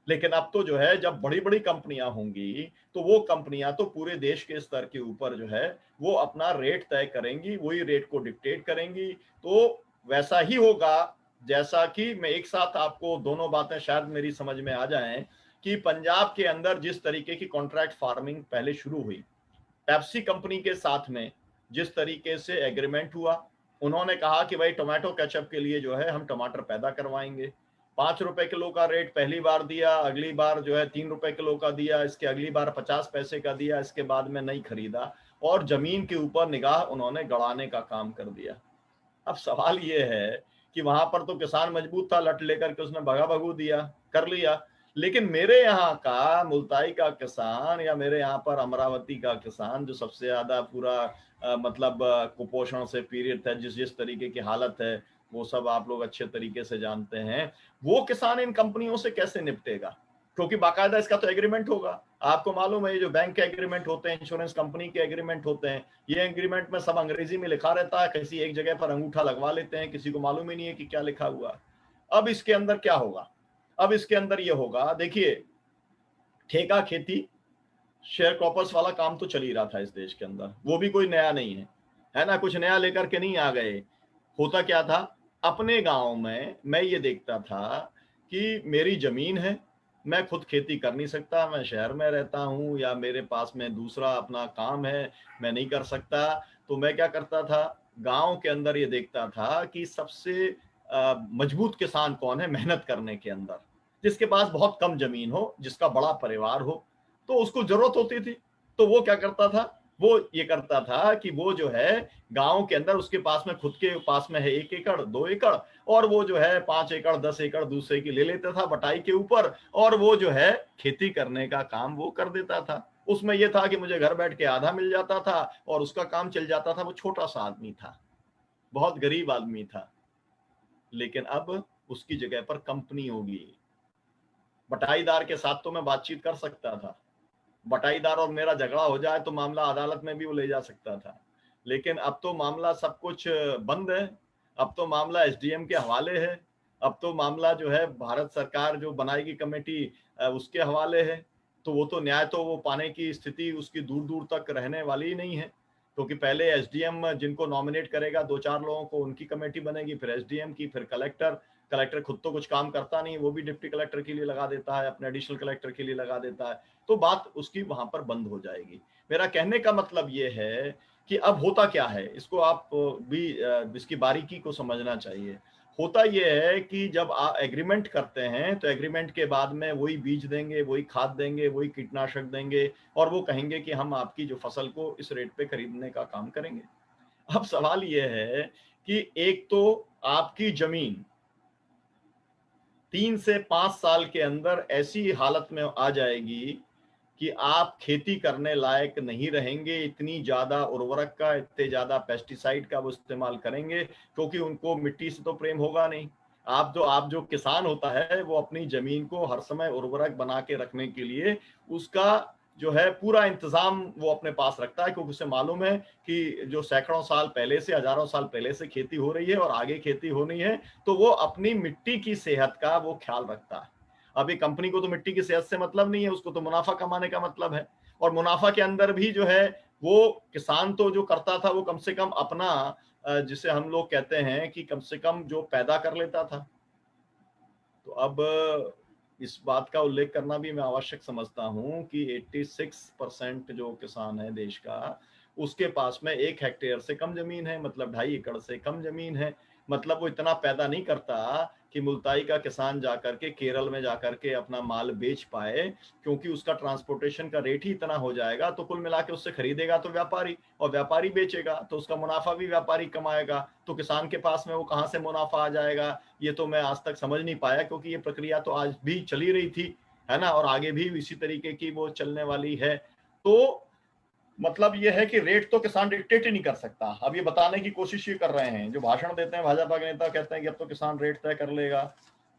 S2: लेकिन अब तो जो है जब बड़ी बड़ी कंपनियां होंगी, तो वो कंपनियां तो पूरे देश के स्तर के ऊपर जो है वो अपना रेट तय करेंगी, वही रेट को डिक्टेट करेंगी। तो वैसा ही होगा जैसा कि मैं एक साथ आपको दोनों बातें शायद मेरी समझ में आ जाएं, कि पंजाब के अंदर जिस तरीके की कॉन्ट्रैक्ट फार्मिंग पहले शुरू हुई, पेप्सी कंपनी के साथ में जिस तरीके से एग्रीमेंट हुआ, उन्होंने कहा कि भाई टोमेटो केचप के लिए जो है हम टमाटर पैदा करवाएंगे। 5 रुपए किलो का रेट पहली बार दिया, अगली बार जो है 3 रुपए किलो का दिया, इसके अगली बार 50 पैसे का दिया, इसके बाद में नहीं खरीदा और जमीन के ऊपर निगाह उन्होंने गड़ाने का काम कर दिया। अब सवाल ये है कि वहां पर तो किसान मजबूत था, लट लेकर के उसने भगा भगू दिया, कर लिया। लेकिन मेरे यहाँ का मुल्ताई का किसान या मेरे यहाँ पर अमरावती का किसान जो सबसे ज्यादा पूरा मतलब कुपोषण से पीड़ित है, जिस जिस तरीके की हालत है वो सब आप लोग अच्छे तरीके से जानते हैं, वो किसान इन कंपनियों से कैसे निपटेगा? क्योंकि बाकायदा इसका तो एग्रीमेंट होगा। आपको मालूम है ये जो बैंक के एग्रीमेंट होते हैं, इंश्योरेंस कंपनी के एग्रीमेंट होते हैं, ये एग्रीमेंट में सब अंग्रेजी में लिखा रहता है, किसी एक जगह पर अंगूठा लगवा लेते हैं, किसी को मालूम ही नहीं है कि क्या लिखा हुआ। अब इसके अंदर क्या होगा? अब इसके अंदर ये होगा, देखिए ठेका खेती शेयर क्रॉपर्स वाला काम तो चल ही रहा था इस देश के अंदर, वो भी कोई नया नहीं है ना, कुछ नया लेकर के नहीं आ गए। होता क्या था, अपने गांव में मैं ये देखता था कि मेरी जमीन है, मैं खुद खेती कर नहीं सकता, मैं शहर में रहता हूँ या मेरे पास में दूसरा अपना काम है, मैं नहीं कर सकता। तो मैं क्या करता था, गांव के अंदर ये देखता था कि सबसे मजबूत किसान कौन है मेहनत करने के अंदर, जिसके पास बहुत कम जमीन हो, जिसका बड़ा परिवार हो, तो उसको जरूरत होती थी। तो वो क्या करता था, वो ये करता था कि वो जो है गांव के अंदर उसके पास में, खुद के पास में है 1 एकड़ 2 एकड़, और वो जो है 5 एकड़ 10 एकड़ दूसरे की ले लेता था बटाई के ऊपर, और वो जो है खेती करने का काम वो कर देता था। उसमें यह था कि मुझे घर बैठ के आधा मिल जाता था और उसका काम चल जाता था। वो छोटा सा आदमी था, बहुत गरीब आदमी था। लेकिन अब उसकी जगह पर कंपनी होगी। बटाईदार के साथ तो मैं बातचीत कर सकता था, बटाईदार और मेरा झगड़ा हो जाए तो मामला अदालत में भी वो ले जा सकता था। लेकिन अब तो मामला सब कुछ बंद है, अब तो मामला एसडीएम के हवाले है, अब तो मामला जो है भारत सरकार जो बनाएगी कमेटी उसके हवाले है। तो वो तो न्याय तो वो पाने की स्थिति उसकी दूर दूर तक रहने वाली ही नहीं है, क्योंकि पहले एसडीएम जिनको नॉमिनेट करेगा 2-4 लोगों को, उनकी कमेटी बनेगी, फिर एसडीएम की, फिर कलेक्टर। कलेक्टर खुद तो कुछ काम करता नहीं, वो भी डिप्टी कलेक्टर के लिए लगा देता है, अपने एडिशनल कलेक्टर के लिए लगा देता है। तो बात उसकी वहां पर बंद हो जाएगी। मेरा कहने का मतलब ये है कि अब होता क्या है, इसको आप भी इसकी बारीकी को समझना चाहिए। होता यह है कि जब आप एग्रीमेंट करते हैं तो एग्रीमेंट के बाद में वही बीज देंगे, वही खाद देंगे, वही कीटनाशक देंगे, और वो कहेंगे कि हम आपकी जो फसल को इस रेट पे खरीदने का काम करेंगे। अब सवाल यह है कि एक तो आपकी जमीन 3 से 5 साल के अंदर ऐसी हालत में आ जाएगी कि आप खेती करने लायक नहीं रहेंगे। इतनी ज्यादा उर्वरक का, इतने ज्यादा पेस्टिसाइड का वो इस्तेमाल करेंगे, क्योंकि उनको मिट्टी से तो प्रेम होगा नहीं। आप जो किसान होता है वो अपनी जमीन को हर समय उर्वरक बना के रखने के लिए उसका जो है पूरा इंतजाम वो अपने पास रखता है, क्योंकि उसे मालूम है कि जो सैकड़ों साल पहले से, हजारों साल पहले से खेती हो रही है और आगे खेती होनी है, तो वो अपनी मिट्टी की सेहत का वो ख्याल रखता है। अभी कंपनी को तो मिट्टी की सेहत से मतलब नहीं है, उसको तो मुनाफा कमाने का मतलब है। और मुनाफा के अंदर भी जो है वो किसान तो जो करता था वो कम से कम अपना जिसे हम लोग कहते हैं कि कम से कम जो पैदा कर लेता था। तो अब इस बात का उल्लेख करना भी मैं आवश्यक समझता हूं कि 86% जो किसान है देश का, उसके पास में 1 हेक्टेयर से कम जमीन है, मतलब 2.5 एकड़ से कम जमीन है। मतलब वो इतना पैदा नहीं करता कि मुल्ताई का किसान जाकर के केरल में जाकर के अपना माल बेच पाए, क्योंकि उसका ट्रांसपोर्टेशन का रेट ही इतना हो जाएगा। तो कुल मिला के उससे खरीदेगा तो व्यापारी, और व्यापारी बेचेगा तो उसका मुनाफा भी व्यापारी कमाएगा। तो किसान के पास में वो कहाँ से मुनाफा आ जाएगा, ये तो मैं आज तक समझ नहीं पाया, क्योंकि ये प्रक्रिया तो आज भी चली रही थी, है ना, और आगे भी इसी तरीके की वो चलने वाली है। तो मतलब ये है कि रेट तो किसान डिक्टेट ही नहीं कर सकता। अब ये बताने की कोशिश ये कर रहे हैं, जो भाषण देते हैं भाजपा के नेता, कहते हैं कि अब तो किसान रेट तय कर लेगा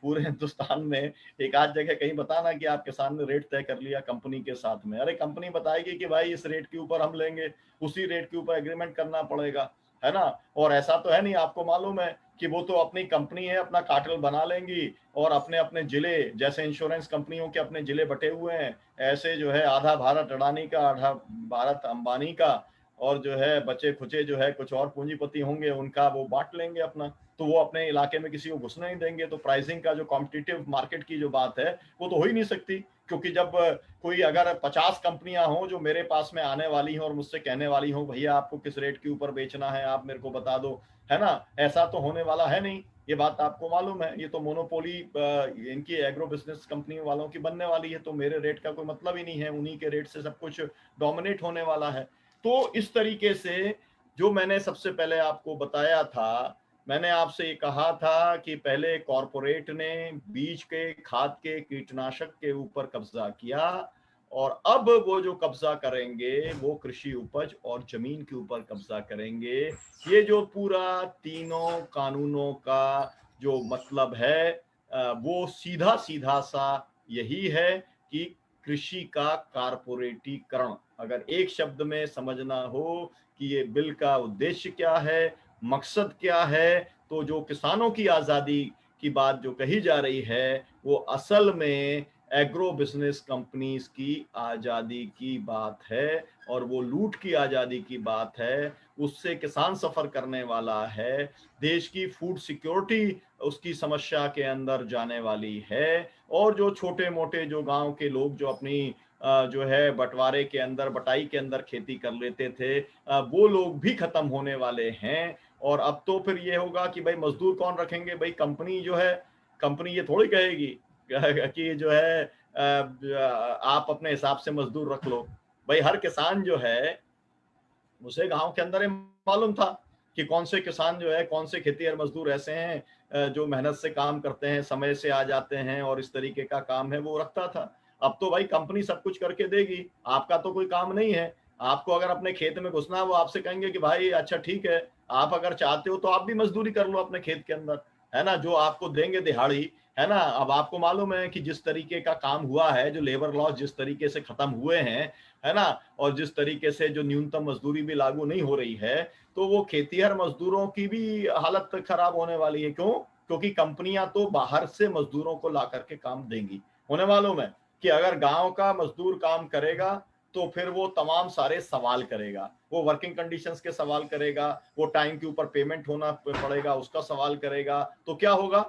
S2: पूरे हिंदुस्तान में। एक आध जगह कहीं बताना कि आप किसान ने रेट तय कर लिया कंपनी के साथ में। अरे कंपनी बताएगी कि भाई इस रेट के ऊपर हम लेंगे, उसी रेट के ऊपर एग्रीमेंट करना पड़ेगा, है ना। और ऐसा तो है नहीं, आपको मालूम है कि वो तो अपनी कंपनी है, अपना कार्टेल बना लेंगी और अपने अपने जिले, जैसे इंश्योरेंस कंपनियों के अपने जिले बटे हुए हैं, ऐसे जो है आधा भारत अडानी का, आधा भारत अंबानी का, और जो है बचे खुचे जो है कुछ और पूंजीपति होंगे उनका, वो बांट लेंगे अपना। तो वो अपने इलाके में किसी को घुसने नहीं देंगे। तो प्राइसिंग का जो कॉम्पिटिटिव मार्केट की जो बात है वो तो हो ही नहीं सकती, क्योंकि जब कोई अगर 50 कंपनियां हों जो मेरे पास में आने वाली हों और मुझसे कहने वाली हों भैया आपको किस रेट के ऊपर बेचना है आप मेरे को बता दो, है ना, ऐसा तो होने वाला है नहीं। ये बात आपको मालूम है, ये तो मोनोपोली इनकी एग्रो बिजनेस कंपनी वालों की बनने वाली है। तो मेरे रेट का कोई मतलब ही नहीं है, उन्हीं के रेट से सब कुछ डोमिनेट होने वाला है। तो इस तरीके से जो मैंने सबसे पहले आपको बताया था, मैंने आपसे ये कहा था कि पहले कॉरपोरेट ने बीज के, खाद के, कीटनाशक के ऊपर कब्जा किया, और अब वो जो कब्जा करेंगे वो कृषि उपज और जमीन के ऊपर कब्जा करेंगे। ये जो पूरा तीनों कानूनों का जो मतलब है वो सीधा सीधा सा यही है कि कृषि का कारपोरेटीकरण। अगर एक शब्द में समझना हो कि ये बिल का उद्देश्य क्या है, मकसद क्या है, तो जो किसानों की आजादी की बात जो कही जा रही है वो असल में एग्रो बिजनेस कंपनीज की आजादी की बात है, और वो लूट की आजादी की बात है। उससे किसान सफर करने वाला है, देश की फूड सिक्योरिटी उसकी समस्या के अंदर जाने वाली है, और जो छोटे मोटे जो गांव के लोग जो अपनी जो है बंटवारे के अंदर, बटाई के अंदर खेती कर लेते थे, वो लोग भी खत्म होने वाले हैं। और अब तो फिर ये होगा कि भाई मजदूर कौन रखेंगे, भाई कंपनी जो है, कंपनी ये थोड़ी कहेगी कि जो है आप अपने हिसाब से मजदूर रख लो। भाई हर किसान जो है उसे गांव के अंदर मालूम था कि कौन से किसान जो है, कौन से खेतीहर मजदूर ऐसे हैं जो मेहनत से काम करते हैं, समय से आ जाते हैं और इस तरीके का काम है वो रखता था। अब तो भाई कंपनी सब कुछ करके देगी, आपका तो कोई काम नहीं है। आपको अगर अपने खेत में घुसना है वो आपसे कहेंगे कि भाई अच्छा ठीक है, आप अगर चाहते हो तो आप भी मजदूरी कर लो अपने खेत के अंदर, है ना, जो आपको देंगे दिहाड़ी, है ना। अब आपको मालूम है कि जिस तरीके का काम हुआ है, जो लेबर लॉ जिस तरीके से खत्म हुए हैं, है ना, और जिस तरीके से जो न्यूनतम मजदूरी भी लागू नहीं हो रही है, तो वो खेतीहर मजदूरों की भी हालत खराब होने वाली है। क्यों? क्योंकि कंपनियां तो बाहर से मजदूरों को ला करके काम देंगी। उन्हें मालूम है कि अगर गांव का मजदूर काम करेगा तो फिर वो तमाम सारे सवाल करेगा, वो वर्किंग कंडीशंस के सवाल करेगा, वो टाइम के ऊपर पेमेंट होना पड़ेगा उसका सवाल करेगा। तो क्या होगा,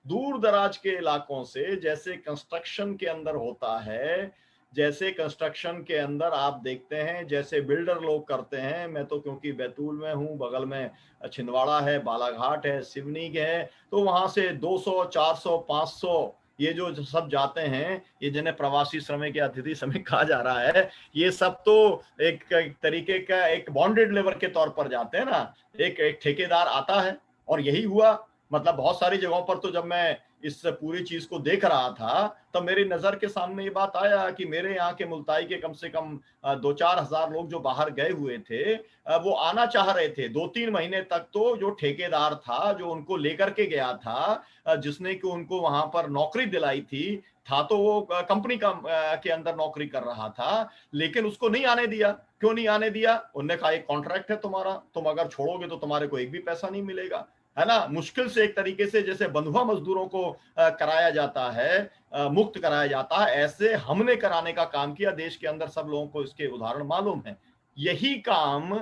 S2: दूर दराज के इलाकों से, जैसे कंस्ट्रक्शन के अंदर होता है, जैसे कंस्ट्रक्शन के अंदर आप देखते हैं जैसे बिल्डर लोग करते हैं, मैं तो क्योंकि बैतूल में हूं, बगल में छिंदवाड़ा है, बालाघाट है, सिवनी है, तो वहां से 200, 400, 500 ये जो सब जाते हैं, ये जिन्हें प्रवासी श्रमिक या अतिथि श्रमिक कहा जा रहा है, ये सब तो एक तरीके का एक बॉन्डेड लेबर के तौर पर जाते हैं ना। एक ठेकेदार आता है, और यही हुआ मतलब बहुत सारी जगहों पर तो जब मैं इस पूरी चीज को देख रहा था तब मेरी नजर के सामने ये बात आया कि मेरे यहाँ के मुल्ताई के कम से कम 2-4 हजार लोग जो बाहर गए हुए थे, वो आना चाह रहे थे 2-3 महीने तक। तो जो ठेकेदार था जो उनको लेकर के गया था, जिसने कि उनको वहां पर नौकरी दिलाई थी, था तो वो कंपनी का के अंदर नौकरी कर रहा था, लेकिन उसको नहीं आने दिया। क्यों नहीं आने दिया? उन्होंने कहा एक कॉन्ट्रैक्ट है तुम्हारा, तुम अगर छोड़ोगे तो तुम्हारे को एक भी पैसा नहीं मिलेगा, है ना। मुश्किल से एक तरीके से जैसे बंधुआ मजदूरों को कराया जाता है, मुक्त कराया जाता है, ऐसे हमने कराने का काम किया देश के अंदर। सब लोगों को इसके उदाहरण मालूम है। यही काम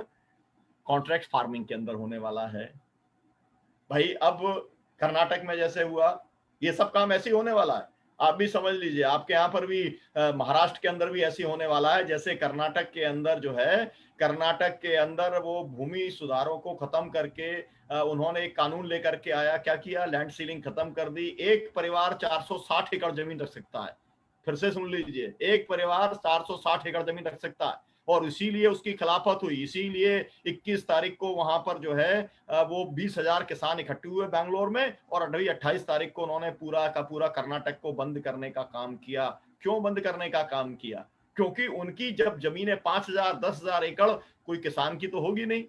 S2: कॉन्ट्रैक्ट फार्मिंग के अंदर होने वाला है भाई। अब कर्नाटक में जैसे हुआ, ये सब काम ऐसे ही होने वाला है। आप भी समझ लीजिए, आपके यहाँ पर भी महाराष्ट्र के अंदर भी ऐसे ही होने वाला है जैसे कर्नाटक के अंदर जो है। कर्नाटक के अंदर वो भूमि सुधारों को खत्म करके उन्होंने एक कानून लेकर के आया, क्या किया? लैंड सीलिंग खत्म कर दी। एक परिवार 460 एकड़ जमीन रख सकता है। फिर से सुन लीजिए, एक परिवार 460 एकड़ जमीन रख सकता है। और इसीलिए उसकी खिलाफत हुई, इसीलिए 21 तारीख को वहां पर जो है वो 20,000 किसान इकट्ठे हुए बैंगलोर में, और अभी 28 तारीख को उन्होंने पूरा का पूरा कर्नाटक को बंद करने का काम किया। क्यों बंद करने का काम किया? क्योंकि उनकी जब जमीनें 5,000 10,000 एकड़, कोई किसान की तो होगी नहीं,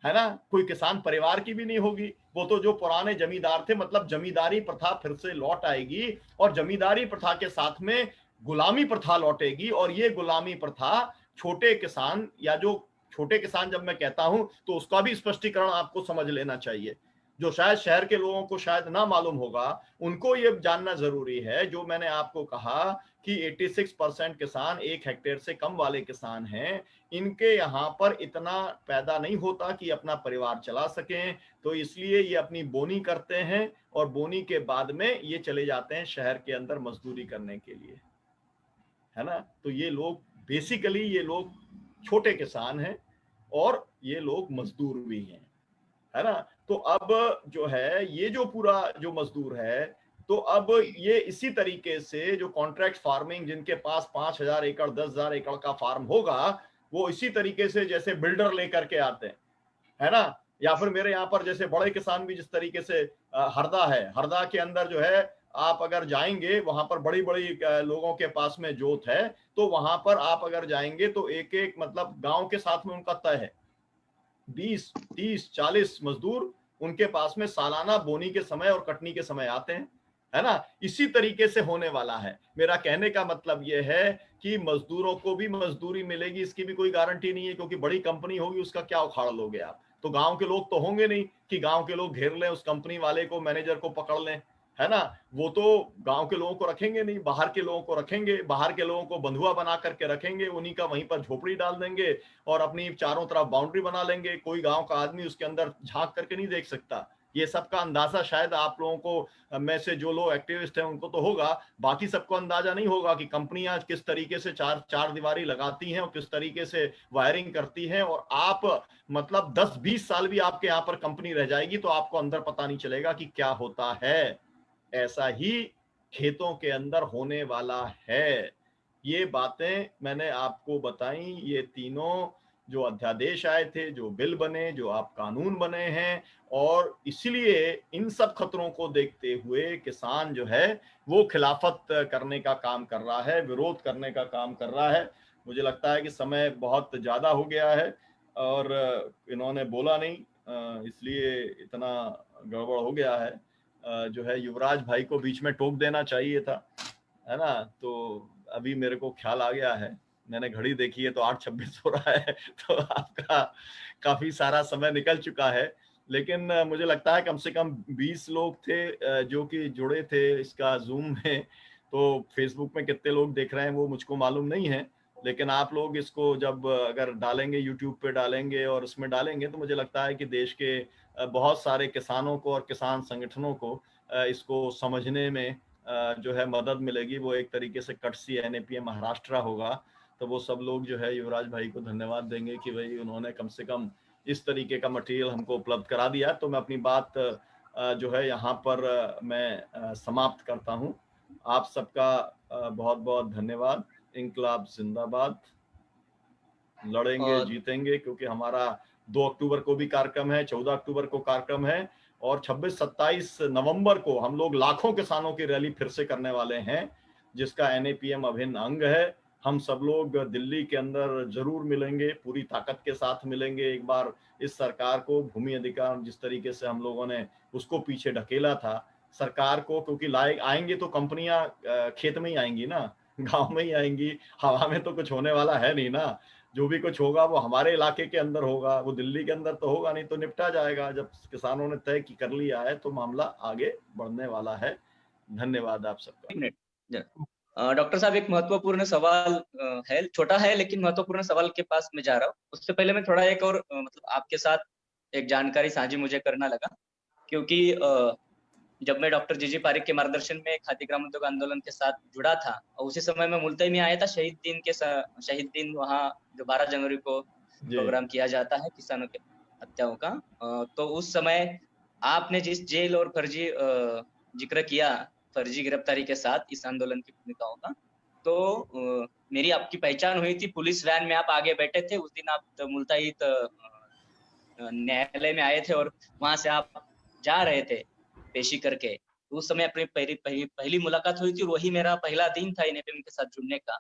S2: है ना, कोई किसान परिवार की भी नहीं होगी। वो तो जो पुराने जमींदार थे, मतलब जमींदारी प्रथा फिर से लौट आएगी, और जमींदारी प्रथा के साथ में गुलामी प्रथा लौटेगी। और ये गुलामी प्रथा छोटे किसान, या जो छोटे किसान जब मैं कहता हूं तो उसका भी स्पष्टीकरण आपको समझ लेना चाहिए, जो शायद शहर के लोगों को शायद ना मालूम होगा, उनको ये जानना जरूरी है। जो मैंने आपको कहा कि 86% किसान 1 हेक्टेयर से कम वाले किसान हैं, इनके यहाँ पर इतना पैदा नहीं होता कि अपना परिवार चला सकें, तो इसलिए ये अपनी बोनी करते हैं, और बोनी के बाद में ये चले जाते हैं शहर के अंदर मजदूरी करने के लिए, है ना। तो ये लोग बेसिकली, ये लोग छोटे किसान हैं और ये लोग मजदूर भी हैं, है ना। तो अब जो है ये जो पूरा जो मजदूर है, तो अब ये इसी तरीके से जो कॉन्ट्रैक्ट फार्मिंग, जिनके पास 5,000 एकड़ 10,000 एकड़ का फार्म होगा, वो इसी तरीके से जैसे बिल्डर लेकर के आते हैं, है ना। या फिर मेरे यहाँ पर जैसे बड़े किसान भी जिस तरीके से, हरदा है, हरदा के अंदर जो है, आप अगर जाएंगे वहां पर बड़ी बड़ी लोगों के पास में जोत है, तो वहां पर आप अगर जाएंगे तो एक एक मतलब गांव के साथ में उनका तय है, 20 30 40 मजदूर उनके पास में सालाना बोनी के समय और कटनी के समय आते हैं, है ना। इसी तरीके से होने वाला है। मेरा कहने का मतलब यह है कि मजदूरों को भी मजदूरी मिलेगी, इसकी भी कोई गारंटी नहीं है, क्योंकि बड़ी कंपनी होगी उसका क्या उखाड़ लोगे आप। तो गांव के लोग तो होंगे नहीं कि गांव के लोग घेर लें उस कंपनी वाले को, मैनेजर को पकड़ लें, है ना। वो तो गांव के लोगों को रखेंगे नहीं, बाहर के लोगों को रखेंगे, बाहर के लोगों को बंधुआ बना करके रखेंगे, उन्हीं का वहीं पर झोपड़ी डाल देंगे और अपनी चारों तरफ बाउंड्री बना लेंगे। कोई गांव का आदमी उसके अंदर झांक करके नहीं देख सकता। ये सबका अंदाजा शायद आप लोगों को में से जो लोग एक्टिविस्ट हैं उनको तो होगा, बाकी सबको अंदाजा नहीं होगा कि कंपनियां किस तरीके से चार दीवारी लगाती हैं और किस तरीके से वायरिंग करती हैं। और आप मतलब 10-20 साल भी आपके यहाँ पर कंपनी रह जाएगी तो आपको अंदर पता नहीं चलेगा कि क्या होता है। ऐसा ही खेतों के अंदर होने वाला है। ये बातें मैंने आपको बताई, ये तीनों जो अध्यादेश आए थे, जो बिल बने, जो आप कानून बने हैं, और इसलिए इन सब खतरों को देखते हुए किसान जो है वो खिलाफत करने का काम कर रहा है, विरोध करने का काम कर रहा है। मुझे लगता है कि समय बहुत ज्यादा हो गया है और इन्होंने बोला नहीं, इसलिए इतना गड़बड़ हो गया है। जो है युवराज भाई को बीच में टोक देना चाहिए था, है ना। तो अभी मेरे को ख्याल आ गया है, मैंने घड़ी देखी है तो 8:26 हो रहा है तो आपका काफी सारा समय निकल चुका है। लेकिन मुझे लगता है कम से कम 20 लोग थे जो कि जुड़े थे इसका जूम में। तो फेसबुक में कितने लोग देख रहे हैं वो मुझको मालूम नहीं है, लेकिन आप लोग इसको जब अगर डालेंगे, यूट्यूब पे डालेंगे और उसमें डालेंगे, तो मुझे लगता है कि देश के बहुत सारे किसानों को और किसान संगठनों को इसको समझने में जो है मदद मिलेगी। वो एक तरीके से कटसी NAPM महाराष्ट्र होगा। तो वो सब लोग जो है युवराज भाई को धन्यवाद देंगे कि भाई उन्होंने कम से कम इस तरीके का मटेरियल हमको उपलब्ध करा दिया। तो मैं अपनी बात जो है यहाँ पर मैं समाप्त करता हूँ। आप सबका बहुत बहुत धन्यवाद। इंकलाब जिंदाबाद। लड़ेंगे
S1: और
S2: जीतेंगे, क्योंकि हमारा 2 अक्टूबर को भी कार्यक्रम है, 14 अक्टूबर को कार्यक्रम है, और 26-27 नवंबर को हम लोग लाखों किसानों की रैली फिर से करने वाले हैं, जिसका NAPM अभिन्न अंग है। हम सब लोग दिल्ली के अंदर जरूर मिलेंगे, पूरी ताकत के साथ मिलेंगे। एक बार इस सरकार को भूमि अधिकार जिस तरीके से हम लोगों ने उसको पीछे ढकेला था, सरकार को, क्योंकि आएंगे तो कंपनियां खेत में ही आएंगी ना, गांव में ही आएंगी, हवा में तो कुछ होने वाला है नहीं ना। जो भी कुछ होगा वो हमारे इलाके के अंदर होगा, वो दिल्ली के अंदर तो होगा नहीं, तो निपटा जाएगा। जब किसानों ने तय कर लिया है तो मामला आगे बढ़ने वाला है। धन्यवाद आप सबका।
S1: एक मिनट, डॉक्टर साहब, एक महत्वपूर्ण सवाल है, छोटा है लेकिन महत्वपूर्ण सवाल के पास मैं जा रहा हूँ। उससे पहले मैं थोड़ा एक और मतलब आपके साथ एक जानकारी साझी मुझे करना लगा, क्योंकि जब मैं डॉक्टर जीजी पारिक के मार्गदर्शन में खादी ग्रामोद्योग आंदोलन के साथ जुड़ा था, उसी समय में मुल्ताई में आया था शहीद दिन वहाँ जो 12 जनवरी को प्रोग्राम किया जाता है किसानों के हत्याओं का। तो उस समय आपने जिस जेल और फर्जी जिक्र किया, फर्जी गिरफ्तारी के साथ इस आंदोलन की भूमिकाओं का, तो मेरी आपकी पहचान हुई थी। पुलिस वैन में आप आगे बैठे थे उस दिन, आप मुल्ताई न्यायालय में आए थे और वहां से आप जा रहे थे पेशी करके। उस समय अपनी पहली मुलाकात हुई थी और वही मेरा पहला दिन था NAPM के साथ जुड़ने का।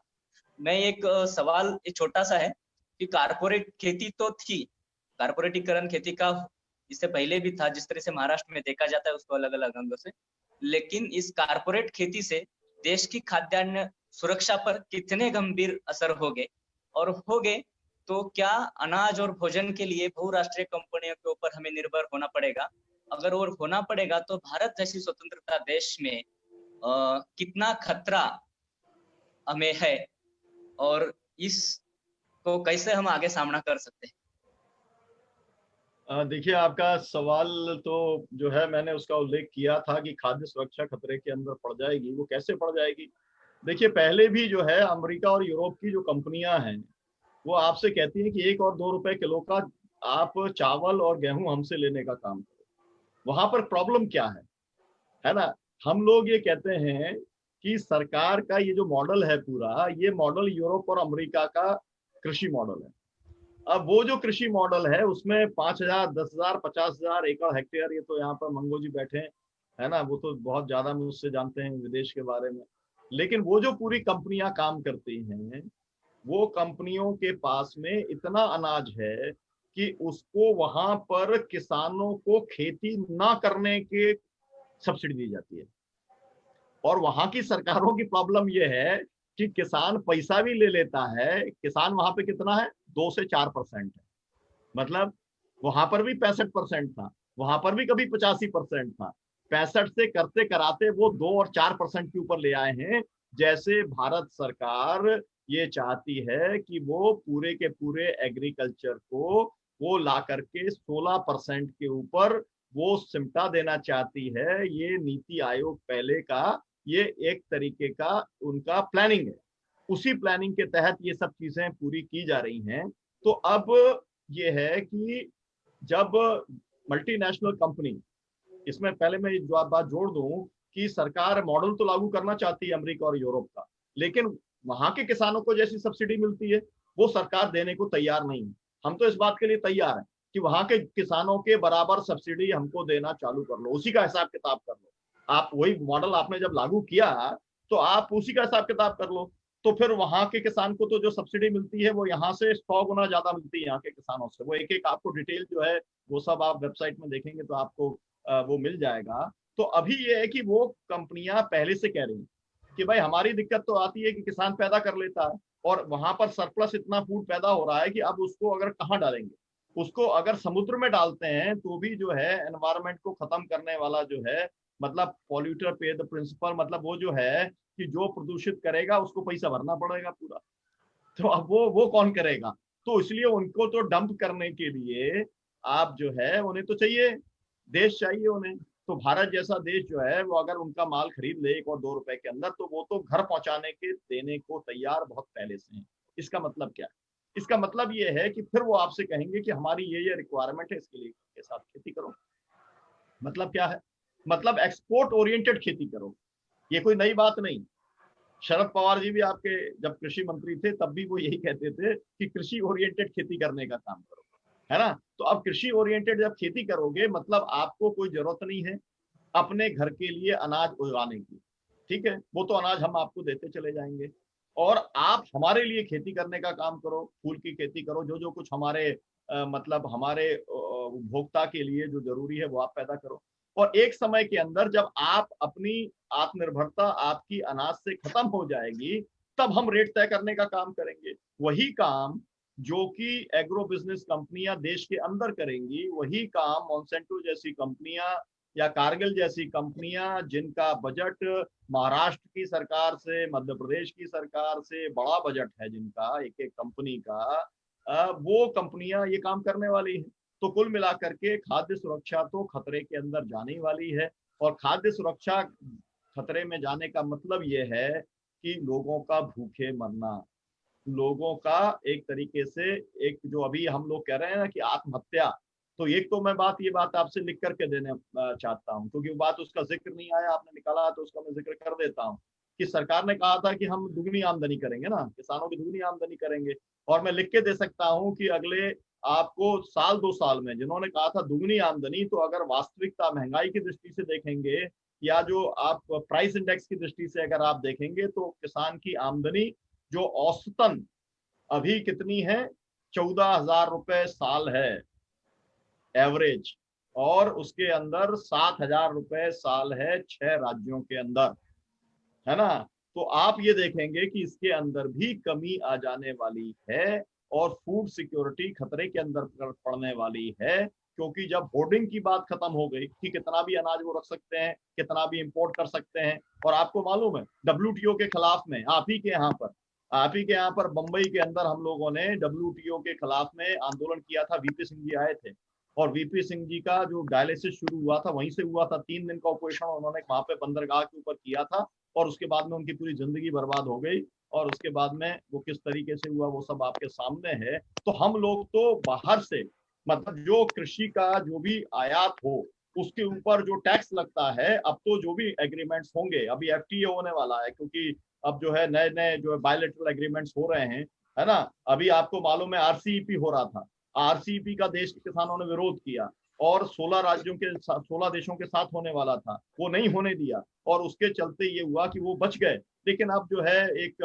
S1: मैं एक सवाल एक छोटा सा है कि कारपोरेट खेती तो थी, कारपोरेटीकरण खेती का इससे पहले भी था, जिस तरह से महाराष्ट्र में देखा जाता है उसको अलग अलग अंगों से, लेकिन इस कारपोरेट खेती से देश की खाद्यान्न सुरक्षा पर कितने गंभीर असर हो गए, और हो गए तो क्या अनाज और भोजन के लिए बहुराष्ट्रीय कंपनियों के ऊपर हमें निर्भर होना पड़ेगा? अगर और होना पड़ेगा तो भारत जैसी स्वतंत्रता देश में कितना खतरा हमें है, और इसको कैसे हम आगे सामना कर सकते हैं?
S2: देखिए, आपका सवाल तो जो है मैंने उसका उल्लेख किया था कि खाद्य सुरक्षा खतरे के अंदर पड़ जाएगी। वो कैसे पड़ जाएगी? देखिए, पहले भी जो है अमेरिका और यूरोप की जो कंपनियां हैं वो आपसे कहती हैं कि 1 और 2 रुपए किलो का आप चावल और गेहूं हमसे लेने का काम करो। वहां पर प्रॉब्लम क्या है ना? हम लोग ये कहते हैं कि सरकार का ये जो मॉडल है पूरा, ये मॉडल यूरोप और अमेरिका का कृषि मॉडल है। अब वो जो कृषि मॉडल है उसमें 5,000, 10,000, 50,000 एकड़ हेक्टेयर, ये तो यहाँ पर मंगो जी बैठे हैं, है ना, वो तो बहुत ज्यादा मुझसे जानते हैं विदेश के बारे में। लेकिन वो जो पूरी कंपनियां काम करती हैं, वो कंपनियों के पास में इतना अनाज है कि उसको वहां पर किसानों को खेती ना करने के सब्सिडी दी जाती है। और वहां की सरकारों की प्रॉब्लम यह है कि किसान पैसा भी ले लेता है। किसान वहां पे कितना है? 2 से 4% है। मतलब वहां पर भी 65% था, वहां पर भी कभी 85% था। 65 से करते कराते वो 2 और 4% के ऊपर ले आए हैं। जैसे भारत सरकार ये चाहती है कि वो पूरे के पूरे एग्रीकल्चर को वो ला करके 16% के ऊपर वो सिमटा देना चाहती है। ये नीति आयोग पहले का ये एक तरीके का उनका प्लानिंग है। उसी प्लानिंग के तहत ये सब चीजें पूरी की जा रही हैं। तो अब ये है कि जब मल्टीनेशनल कंपनी, इसमें पहले मैं जो बात जोड़ दूं कि सरकार मॉडल तो लागू करना चाहती है अमेरिका और यूरोप का, लेकिन वहां के किसानों को जैसी सब्सिडी मिलती है वो सरकार देने को तैयार नहीं है। हम तो इस बात के लिए तैयार हैं कि वहां के किसानों के बराबर सब्सिडी हमको देना चालू कर लो, उसी का हिसाब किताब कर लो। आप वही मॉडल आपने जब लागू किया तो आप उसी का हिसाब किताब कर लो। तो फिर वहां के किसान को तो जो सब्सिडी मिलती है वो यहाँ से 100 गुना ज्यादा मिलती है यहाँ के किसानों से। वो एक एक आपको डिटेल जो है वो सब आप वेबसाइट में देखेंगे तो आपको वो मिल जाएगा। तो अभी ये है कि वो कंपनियां पहले से कह रही हैं कि भाई हमारी दिक्कत तो आती है कि किसान पैदा कर लेता है और वहां पर सरप्लस इतना फूड पैदा हो रहा है कि अब उसको अगर कहाँ डालेंगे? उसको अगर समुद्र में डालते हैं तो भी जो है एनवायरमेंट को खत्म करने वाला जो है, मतलब पॉल्यूटर पे द प्रिंसिपल, मतलब वो जो है कि जो प्रदूषित करेगा उसको पैसा भरना पड़ेगा पूरा। तो अब वो कौन करेगा? तो इसलिए उनको तो डंप करने के लिए आप जो है उन्हें तो चाहिए, देश चाहिए उन्हें। तो भारत जैसा देश जो है वो अगर उनका माल खरीद ले 1 और 2 रुपए के अंदर, तो वो तो घर पहुंचाने के देने को तैयार बहुत पहले से हैं। इसका मतलब क्या है? इसका मतलब ये है कि फिर वो आपसे कहेंगे कि हमारी ये रिक्वायरमेंट है, इसके लिए के साथ खेती करो। मतलब क्या है? मतलब एक्सपोर्ट ओरिएंटेड खेती करो। ये कोई नई बात नहीं। शरद पवार जी भी आपके जब कृषि मंत्री थे तब भी वो यही कहते थे कि कृषि ओरिएंटेड खेती करने का काम करो। है ना। तो अब कृषि ओरिएंटेड जब खेती करोगे, मतलब आपको कोई जरूरत नहीं है अपने घर के लिए अनाज उगाने की, ठीक है, वो तो अनाज हम आपको देते चले जाएंगे, और आप हमारे लिए खेती करने का काम करो, फूल की खेती करो, जो जो कुछ हमारे मतलब हमारे उपभोक्ता के लिए जो जरूरी है वो आप पैदा करो। और एक समय के अंदर जब आप अपनी आत्मनिर्भरता आपकी अनाज से खत्म हो जाएगी, तब हम रेट तय करने का काम करेंगे। वही काम जो कि एग्रो बिजनेस कंपनियां देश के अंदर करेंगी, वही काम मॉन्सेंटो जैसी कंपनियां या कारगिल जैसी कंपनियां, जिनका बजट महाराष्ट्र की सरकार से, मध्य प्रदेश की सरकार से बड़ा बजट है जिनका, एक एक कंपनी का, वो कंपनियां ये काम करने वाली है। तो कुल मिलाकर के खाद्य सुरक्षा तो खतरे के अंदर जाने वाली है। और खाद्य सुरक्षा खतरे में जाने का मतलब ये है कि लोगों का भूखे मरना, लोगों का एक तरीके से, एक जो अभी हम लोग कह रहे हैं ना कि आत्महत्या, तो एक तो मैं ये बात आपसे लिख करके देने चाहता हूँ, क्योंकि वो बात उसका जिक्र नहीं आया, आपने निकाला तो उसका मैं जिक्र कर देता हूँ कि सरकार ने कहा था कि हम दुगनी आमदनी करेंगे ना, किसानों की दुगनी आमदनी करेंगे। और मैं लिख के दे सकता हूँ कि अगले आपको साल 2 साल में जिन्होंने कहा था दुगनी आमदनी, तो अगर वास्तविकता महंगाई की दृष्टि से देखेंगे या जो आप प्राइस इंडेक्स की दृष्टि से अगर आप देखेंगे, तो किसान की आमदनी जो औसतन अभी कितनी है, 14,000 रुपए साल है एवरेज, और उसके अंदर 7,000 रुपए साल है 6 राज्यों के अंदर, है ना। तो आप ये देखेंगे कि इसके अंदर भी कमी आ जाने वाली है और फूड सिक्योरिटी खतरे के अंदर पड़ने वाली है, क्योंकि जब होर्डिंग की बात खत्म हो गई कि कितना भी अनाज वो रख सकते हैं, कितना भी इंपोर्ट कर सकते हैं। और आपको मालूम है डब्ल्यूटीओ के खिलाफ में आप ही के यहाँ पर बंबई के अंदर हम लोगों ने डब्ल्यूटीओ के खिलाफ में आंदोलन किया था, वीपी सिंह जी आए थे, और वीपी सिंह जी का जो डायलिसिस शुरू हुआ था वहीं से हुआ था। 3 दिन का ऑपरेशन उन्होंने वहां पे बंदरगाह के ऊपर किया था, और उसके बाद में उनकी पूरी जिंदगी बर्बाद हो गई। और उसके बाद में वो किस तरीके से हुआ वो सब आपके सामने है। तो हम लोग तो बाहर से, मतलब जो कृषि का जो भी आयात हो उसके ऊपर जो टैक्स लगता है, अब तो जो भी एग्रीमेंट्स होंगे, अभी एफटीए होने वाला है, क्योंकि अब जो है नए नए जो है बायलैटरल एग्रीमेंट्स हो रहे हैं, है ना। अभी आपको मालूम है आरसीईपी हो रहा था, आरसीईपी का देश के किसानों ने विरोध किया, और 16 देशों के साथ होने वाला था, वो नहीं होने दिया, और उसके चलते ये हुआ कि वो बच गए। लेकिन अब जो है एक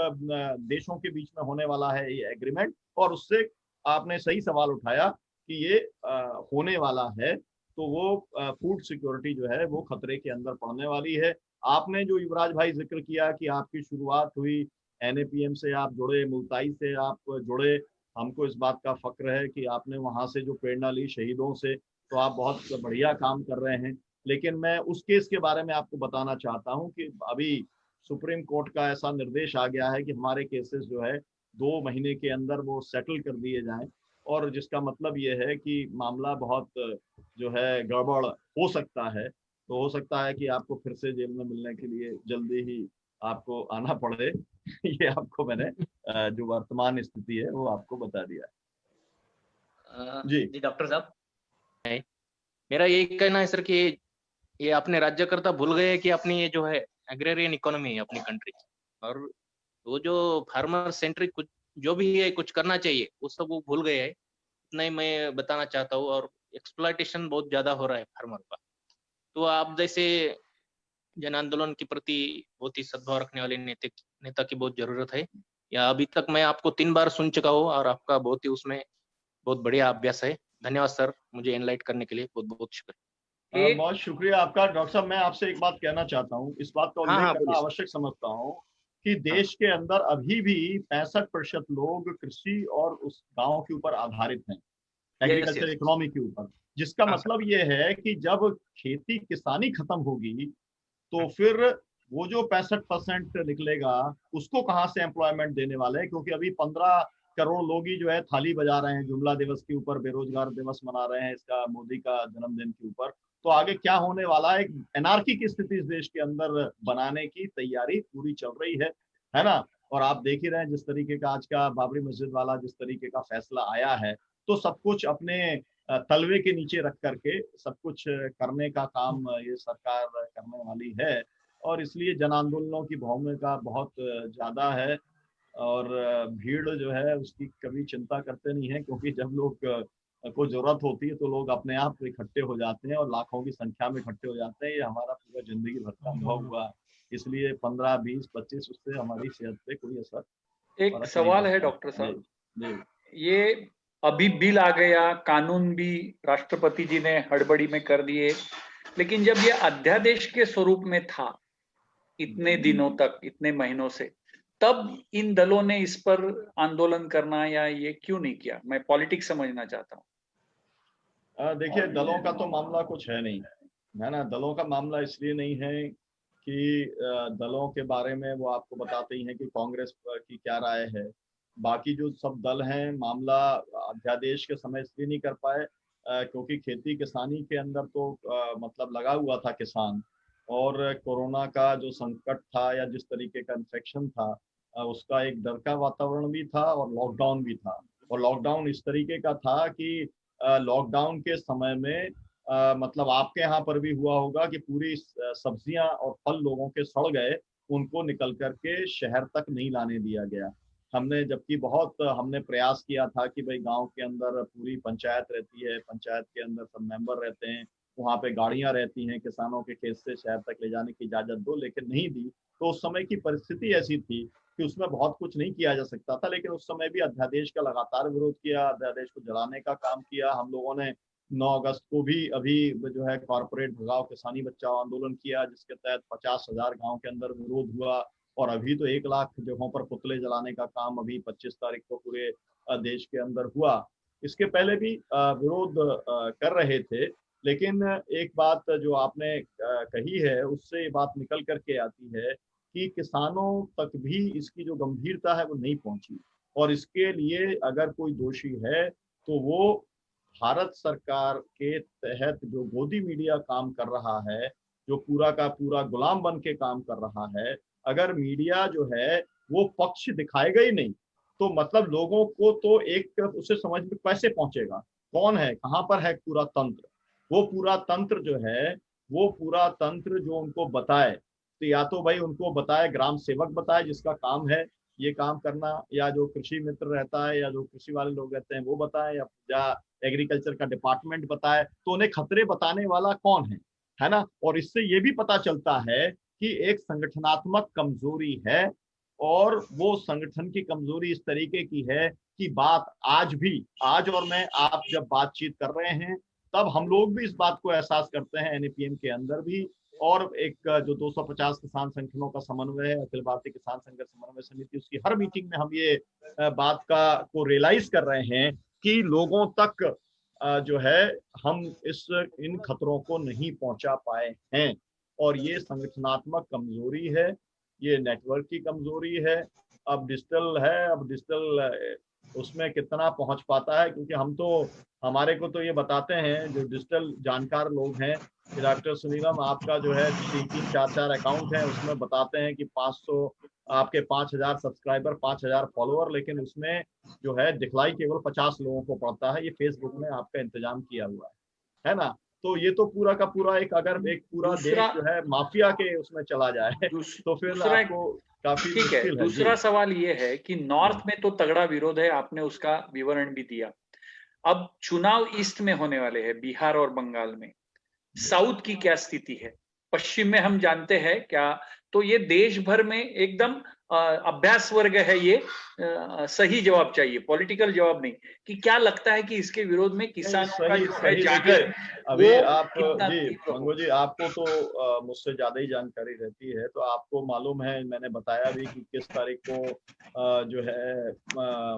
S2: देशों के बीच में होने वाला है ये एग्रीमेंट, और उससे आपने सही सवाल उठाया कि ये होने वाला है, तो वो फूड सिक्योरिटी जो है वो खतरे के अंदर पड़ने वाली है। आपने जो युवराज भाई जिक्र किया कि आपकी शुरुआत हुई एनएपीएम से, आप जुड़े, मुल्ताई से आप जुड़े, हमको इस बात का फक्र है कि आपने वहां से जो प्रेरणा ली शहीदों से, तो आप बहुत बढ़िया काम कर रहे हैं। लेकिन मैं उस केस के बारे में आपको बताना चाहता हूं कि अभी सुप्रीम कोर्ट का ऐसा निर्देश आ गया है कि हमारे केसेस जो है 2 महीने के अंदर वो सेटल कर दिए जाएं, और जिसका मतलब ये है कि मामला बहुत जो है गड़बड़ हो सकता है। तो हो सकता है कि आपको फिर से जेल में मिलने के लिए जल्दी ही आपको आना पड़े। ये आपको मैंने जो वर्तमान स्थिति है वो आपको बता दिया जी।
S1: जी डॉक्टर साहब।
S3: मेरा यही कहना है सर कि ये अपने राज्यकर्ता भूल गए कि अपनी ये जो है एग्रेरियन इकोनॉमी है अपनी कंट्री की, और वो जो फार्मर सेंट्रिक कुछ जो भी है कुछ करना चाहिए वो सब वो भूल गए है। इतना ही मैं बताना चाहता हूँ। और एक्सप्लॉइटेशन बहुत ज्यादा हो रहा है फार्मर का। तो आप जैसे जन आंदोलन के प्रति बहुत ही सद्भाव रखने वाले नेता की बहुत जरूरत है। या अभी तक मैं आपको 3 बार सुन चुका हूँ और आपका बहुत ही उसमें बहुत बढ़िया अभ्यास है। धन्यवाद सर, मुझे एनलाइट करने के लिए बहुत बहुत शुक्रिया।
S2: बहुत शुक्रिया आपका। डॉक्टर साहब मैं आपसे एक बात कहना चाहता हूँ, इस बात का
S3: हाँ
S2: उल्लेख
S3: हाँ
S2: करना
S3: बोलिए सर।
S2: आवश्यक समझता हूँ कि
S3: हाँ
S2: देश के अंदर अभी भी 65% लोग कृषि और उस गांव के ऊपर आधारित हैं,
S3: यस
S2: एग्रीकल्चर
S3: यस।
S2: इकोनॉमी के ऊपर। जिसका
S3: हाँ सर।
S2: मतलब ये है कि जब खेती किसानी खत्म होगी, तो फिर वो जो 65% निकलेगा उसको कहाँ से एम्प्लॉयमेंट देने वाले हैं, क्योंकि अभी 15 करोड़ लोग ही जो है थाली बजा रहे हैं जुमला दिवस के ऊपर, बेरोजगार दिवस मना रहे हैं इसका, मोदी का जन्मदिन के ऊपर। तो आगे क्या होने वाला है, एक एनार्की की स्थिति इस देश के अंदर बनाने की तैयारी पूरी चल रही है ना। और आप देख ही रहे हैं जिस तरीके का आज का बाबरी मस्जिद वाला जिस तरीके का फैसला आया है, तो सब कुछ अपने तलवे के नीचे रख करके सब कुछ करने का काम ये सरकार करने वाली है। और इसलिए जन आंदोलनों की भूमिका बहुत ज्यादा है, और भीड़ जो है उसकी कभी चिंता करते नहीं है, क्योंकि जब लोग को जरूरत होती है तो लोग अपने आप इकट्ठे हो जाते हैं और लाखों की संख्या में इकट्ठे हो जाते हैं। ये हमारा पूरा जिंदगी भर का अनुभव हुआ, इसलिए 15, 20, 25 उससे हमारी सेहत पे कोई असर
S4: एक
S2: फर्क नहीं
S4: सवाल है
S2: पड़ता।
S4: डॉक्टर साहब,
S2: जी
S4: ये अभी बिल आ गया, कानून भी राष्ट्रपति जी ने हड़बड़ी में कर दिए, लेकिन जब ये अध्यादेश के स्वरूप में था इतने दिनों तक, इतने महीनों से, तब इन दलों ने इस पर आंदोलन करना या ये क्यों नहीं किया? मैं पॉलिटिक्स समझना चाहता हूँ।
S2: देखिए, दलों का तो मामला कुछ है नहीं, है ना। दलों का मामला इसलिए नहीं है कि दलों के बारे में वो आपको बताते ही हैं कि कांग्रेस की क्या राय है। बाकी जो सब दल हैं, मामला अध्यादेश के समय इसलिए नहीं कर पाए क्योंकि खेती किसानी के अंदर तो मतलब लगा हुआ था किसान, और कोरोना का जो संकट था या जिस तरीके का इन्फेक्शन था उसका एक डर का वातावरण भी था और लॉकडाउन भी था। और लॉकडाउन इस तरीके का था कि लॉकडाउन के समय में मतलब आपके यहाँ पर भी हुआ होगा कि पूरी सब्जियां और फल लोगों के सड़ गए, उनको निकल करके शहर तक नहीं लाने दिया गया। हमने जबकि बहुत हमने प्रयास किया था कि भाई गांव के अंदर पूरी पंचायत रहती है, पंचायत के अंदर सब मेंबर रहते हैं, वहाँ पे गाड़ियां रहती हैं, किसानों के खेत से शहर तक ले जाने की इजाजत दो, लेकिन नहीं दी। तो उस समय की परिस्थिति ऐसी थी कि उसमें बहुत कुछ नहीं किया जा सकता था। लेकिन उस समय भी अध्यादेश का लगातार विरोध किया, अध्यादेश को जलाने का काम किया। हम लोगों ने 9 अगस्त को भी अभी जो है कॉर्पोरेट भगाओ किसानी बचाओ आंदोलन किया, जिसके तहत 50,000 गांव के अंदर विरोध हुआ। और अभी तो 1 लाख जगहों पर पुतले जलाने का काम अभी 25 तारीख को पूरे देश के अंदर हुआ। इसके पहले भी विरोध कर रहे थे, लेकिन एक बात जो आपने कही है उससे ये बात निकल करके आती है कि किसानों तक भी इसकी जो गंभीरता है वो नहीं पहुंची। और इसके लिए अगर कोई दोषी है तो वो भारत सरकार के तहत जो गोदी मीडिया काम कर रहा है, जो पूरा का पूरा गुलाम बन के काम कर रहा है। अगर मीडिया जो है वो पक्ष दिखाएगा ही नहीं तो मतलब लोगों को तो एक उसे समझ में कैसे पहुंचेगा कौन है, कहाँ पर है पूरा तंत्र। वो पूरा तंत्र जो है, वो पूरा तंत्र जो उनको बताए, तो या तो भाई उनको बताए, ग्राम सेवक बताए जिसका काम है ये काम करना, या जो कृषि मित्र रहता है या जो कृषि वाले लोग रहते हैं वो बताए, या एग्रीकल्चर का डिपार्टमेंट बताए। तो उन्हें खतरे बताने वाला कौन है ना। और इससे ये भी पता चलता है कि एक संगठनात्मक कमजोरी है, और वो संगठन की कमजोरी इस तरीके की है कि बात आज और मैं आप जब बातचीत कर रहे हैं तब हम लोग भी इस बात को एहसास करते हैं, एनएपीएम के अंदर भी। और एक जो 250 किसान संगठनों का समन्वय है, अखिल भारतीय किसान संघर्ष समन्वय समिति, उसकी हर मीटिंग में हम ये बात को रियलाइज कर रहे हैं कि लोगों तक जो है हम इन खतरों को नहीं पहुंचा पाए हैं। और ये संगठनात्मक कमजोरी है, ये नेटवर्क की कमजोरी है। अब डिजिटल उसमें कितना पहुंच पाता है, क्योंकि हमारे को तो ये बताते हैं जो डिजिटल जानकार लोग हैं, डॉक्टर सुनीलम, आपका जो है 3-3, 4-4 अकाउंट है, उसमें बताते हैं कि 500 आपके 5,000 सब्सक्राइबर, 5,000 फॉलोअर, लेकिन उसमें जो है दिखलाई केवल 50 लोगों को पड़ता है। ये फेसबुक ने आपका इंतजाम किया हुआ है ना। तो ये तो पूरा का पूरा अगर एक पूरा देश जो है माफिया के उसमें चला जाए तो फिर आपको काफी
S4: ठीक है।
S2: मुश्किल है।
S4: दूसरा सवाल ये है कि नॉर्थ में तो तगड़ा विरोध है, आपने उसका विवरण भी दिया। अब चुनाव ईस्ट में होने वाले हैं, बिहार और बंगाल में। साउथ की क्या स्थिति है? पश्चिम में हम जानते हैं क्या? तो ये देश भर में एकदम अभ्यास वर्ग है, ये सही जवाब चाहिए, पॉलिटिकल जवाब नहीं, कि क्या लगता है कि इसके विरोध में किसानों का जो है जागर
S2: अभी
S4: वो
S2: आप
S4: कितना
S2: जी
S4: तीव्र हो?
S2: मंगो जी, आपको तो मुझसे ज्यादा ही जानकारी रहती है, तो आपको मालूम है, मैंने बताया भी कि किस तारीख को जो है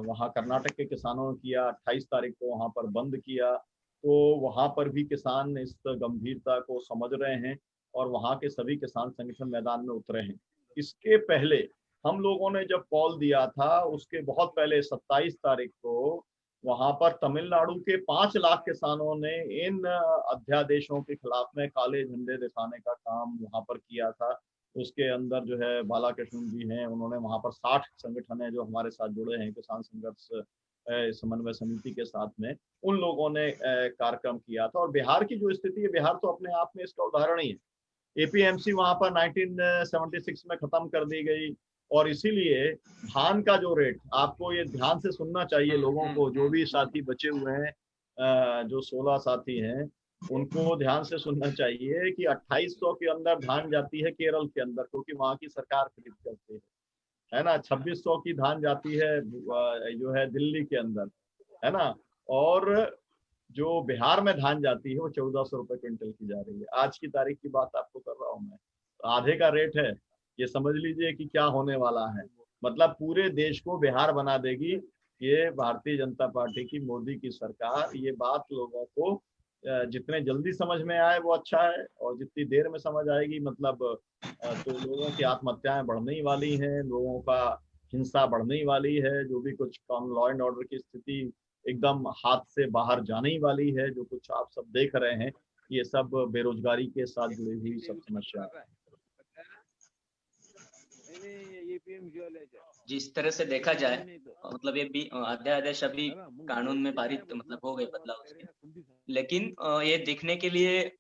S2: वहाँ कर्नाटक के किसानों ने किया, 28 तारीख को वहाँ पर बंद किया। तो वहाँ पर भी किसान इस गंभीरता को समझ रहे हैं और वहाँ के सभी किसान संगठन मैदान में उतरे हैं। इसके पहले हम लोगों ने जब कॉल दिया था, उसके बहुत पहले 27 तारीख को वहां पर तमिलनाडु के 5 लाख किसानों ने इन अध्यादेशों के खिलाफ में काले झंडे दिखाने का काम वहां पर किया था। उसके अंदर जो है बालाकृष्ण जी हैं, उन्होंने वहां पर 60 संगठन है जो हमारे साथ जुड़े हैं किसान संघर्ष समन्वय समिति के साथ में, उन लोगों ने कार्यक्रम किया था। और बिहार की जो स्थिति है, बिहार तो अपने आप में इसका उदाहरण ही है। एपीएमसी वहां पर 1976 में खत्म कर दी गई, और इसीलिए धान का जो रेट, आपको ये ध्यान से सुनना चाहिए लोगों को, जो भी साथी बचे हुए हैं, जो 16 साथी हैं उनको ध्यान से सुनना चाहिए कि 2800 के अंदर धान जाती है केरल के अंदर, क्योंकि वहां की सरकार खरीद करती है ना। 2600 की धान जाती है जो है दिल्ली के अंदर, है ना। और जो बिहार में धान जाती है वो 1400 रुपए क्विंटल की जा रही है। आज की तारीख की बात आपको कर रहा हूँ मैं, आधे का रेट है। ये समझ लीजिए कि क्या होने वाला है। मतलब पूरे देश को बिहार बना देगी ये भारतीय जनता पार्टी की, मोदी की सरकार। ये बात लोगों को जितने जल्दी समझ में आए वो अच्छा है, और जितनी देर में समझ आएगी मतलब तो लोगों की आत्महत्याएं बढ़ने ही वाली हैं, लोगों का हिंसा बढ़ने ही वाली है, जो भी कुछ लॉ एंड ऑर्डर की स्थिति एकदम हाथ से बाहर जाने ही वाली है। जो कुछ आप सब देख रहे हैं ये सब बेरोजगारी के साथ जुड़ी हुई सब समस्या है।
S1: जिस तरह से देखा जाए मतलब ये भी अध्यादेश अभी कानून में पारित मतलब हो गए बदलाव उसके, लेकिन ये देखने के लिए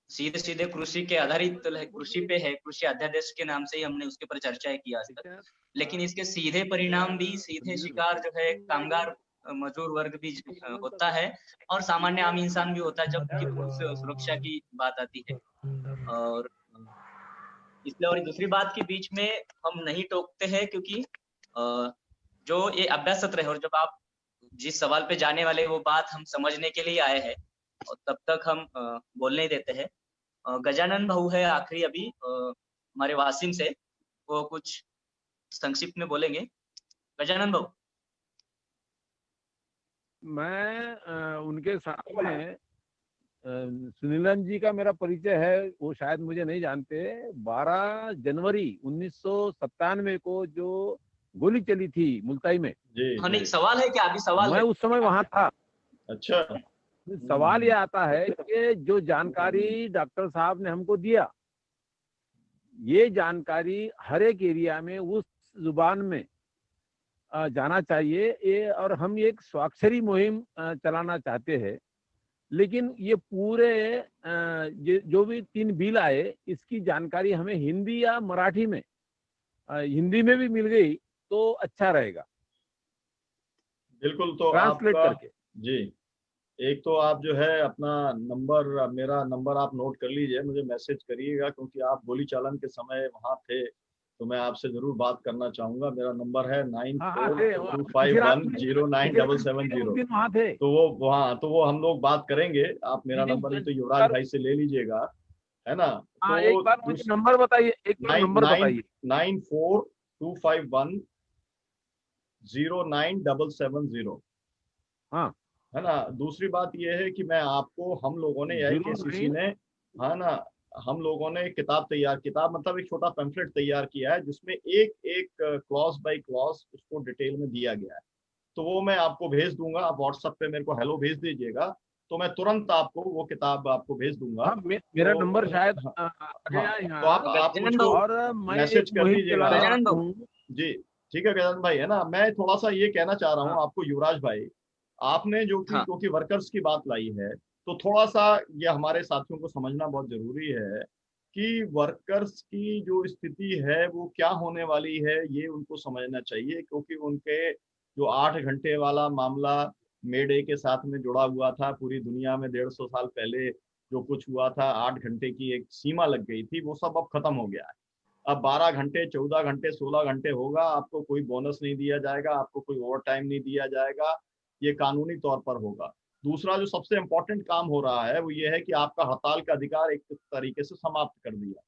S1: सीधे सीधे कृषि के आधारित कृषि पे है, कृषि अध्यादेश के नाम से ही हमने उसके ऊपर चर्चाएं की आज तक, लेकिन इसके सीधे परिणाम भी सीधे शिकार जो है कामगार मजदूर वर्ग भी होता है और सामान्य आम इंसान भी होता है जब सुरक्षा की बात आती है। और इसलिए और दूसरी बात के बीच में हम नहीं टोकते हैं क्योंकि जो ये अभ्यास सत्र है और जब आप जिस सवाल पे जाने वाले वो बात हम समझने के लिए आए हैं और तब तक हम बोलने ही देते हैं। गजानन भाऊ है आखिरी अभी हमारे वासिम से, वो कुछ संक्षिप्त में बोलेंगे। गजानन भाऊ।
S5: मैं उनके साथ में सुनीलन जी का मेरा परिचय है, वो शायद मुझे नहीं जानते। 12 जनवरी 1997 को जो गोली चली थी मुल्ताई में।
S1: हाँ नहीं सवाल है क्या अभी सवाल
S5: मैं
S1: है?
S5: उस समय वहां था।
S2: अच्छा।
S5: सवाल ये आता है कि जो जानकारी डॉक्टर साहब ने हमको दिया, ये जानकारी हर एक एरिया में उस जुबान में जाना चाहिए ये, और हम एक स्वाक्षरी मुहिम चलाना चाहते हैं। लेकिन ये पूरे जो भी 3 बिल आए इसकी जानकारी हमें हिंदी या मराठी में, हिंदी में भी मिल गई तो अच्छा रहेगा।
S2: बिल्कुल। तो
S5: ट्रांसलेट
S2: आपका
S5: करके
S2: जी, एक तो आप जो है अपना नंबर, मेरा नंबर आप नोट कर लीजिए, मुझे मैसेज करिएगा, क्योंकि आप गोली चालन के समय वहां थे तो मैं आपसे जरूर बात करना चाहूंगा। मेरा नंबर है 9425109770।
S5: वहां थे
S2: तो वो हम लोग बात करेंगे। आप मेरा नंबर ही तो युवराज भाई से ले लीजिएगा, है ना।
S5: हाँ,
S2: तो
S5: एक बार मुझे नंबर बताइए, एक बार नंबर बताइए।
S2: 9425109770।
S5: हाँ,
S2: है ना। दूसरी बात यह है कि मैं आपको, हम लोगों ने AIKCC ने, है ना, हम लोगों ने किताब मतलब एक छोटा पैम्फलेट तैयार किया है जिसमें एक एक क्लॉज बाय क्लॉज उसको डिटेल में दिया गया है। तो वो मैं आपको भेज दूंगा, आप व्हाट्सएप पे मेरे को हेलो भेज दीजिएगा तो मैं तुरंत आपको वो किताब आपको भेज दूंगा।
S5: हाँ, मेरा
S2: तो
S5: नंबर शायद
S2: हाँ,
S5: आ गया यहाँ।
S2: तो आप मुझको
S5: और मैं
S2: मैसेज कर दीजिएगा
S1: जी।
S2: ठीक है गजानन भाई, है ना। मैं थोड़ा सा ये कहना चाह रहा हूँ
S5: हाँ।
S2: आपको युवराज भाई, आपने जो कि
S1: हाँ।
S2: क्योंकि वर्कर्स की बात लाई है तो थोड़ा सा ये हमारे साथियों को समझना बहुत जरूरी है कि वर्कर्स की जो स्थिति है वो क्या होने वाली है, ये उनको समझना चाहिए। क्योंकि उनके जो 8 घंटे वाला मामला मे डे के साथ में जुड़ा हुआ था, पूरी दुनिया में 150 साल पहले जो कुछ हुआ था, 8 घंटे की एक सीमा लग गई थी, वो सब अब खत्म हो गया है। अब 12 घंटे, 14 घंटे, 16 घंटे होगा, आपको कोई बोनस नहीं दिया जाएगा, आपको कोई ओवर टाइम नहीं दिया जाएगा, ये कानूनी तौर पर होगा। दूसरा जो सबसे इम्पोर्टेंट काम हो रहा है वो ये है कि आपका हड़ताल का अधिकार एक तरीके से समाप्त कर दिया।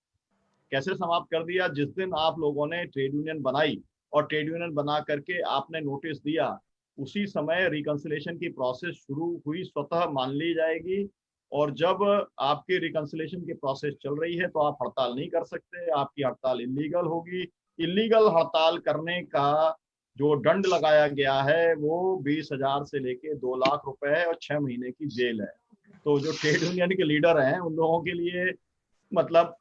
S2: कैसे समाप्त कर दिया? जिस दिन आप लोगों ने ट्रेड यूनियन बनाई और ट्रेड यूनियन बना करके आपने नोटिस दिया, उसी समय रिकंसिलेशन की प्रोसेस शुरू हुई, स्वतः मान ली जाएगी। और जब आपकी रिकंसिलेशन की प्रोसेस चल रही है तो आप हड़ताल नहीं कर सकते, आपकी हड़ताल इलीगल होगी। इलीगल हड़ताल करने का जो दंड लगाया गया है वो 20,000 से लेके 2 लाख रुपए है और 6 महीने की जेल है। तो जो ट्रेड यूनियन के लीडर हैं उन लोगों के लिए मतलब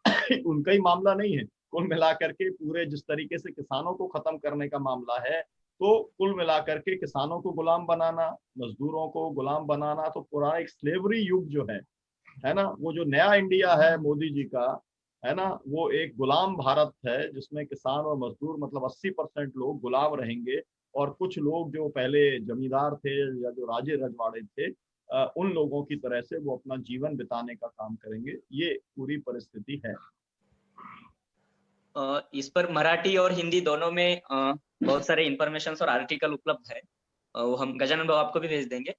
S2: उनका ही मामला नहीं है, कुल मिलाकर के पूरे जिस तरीके से किसानों को खत्म करने का मामला है, तो कुल मिलाकर के किसानों को गुलाम बनाना, मजदूरों को गुलाम बनाना, तो पूरा एक स्लेवरी युग जो है ना, वो जो नया इंडिया है मोदी जी का, है ना, वो एक गुलाम भारत है जिसमें किसान और मजदूर मतलब 80% लोग गुलाम रहेंगे और कुछ लोग जो पहले जमींदार थे या जो राजे रजवाड़े थे उन लोगों की तरह से वो अपना जीवन बिताने का काम करेंगे। ये पूरी परिस्थिति है।
S1: इस पर मराठी और हिंदी दोनों में बहुत सारे इंफॉर्मेशन और आर्टिकल उपलब्ध है। वो हम गजानन भाव आपको भी भेज देंगे।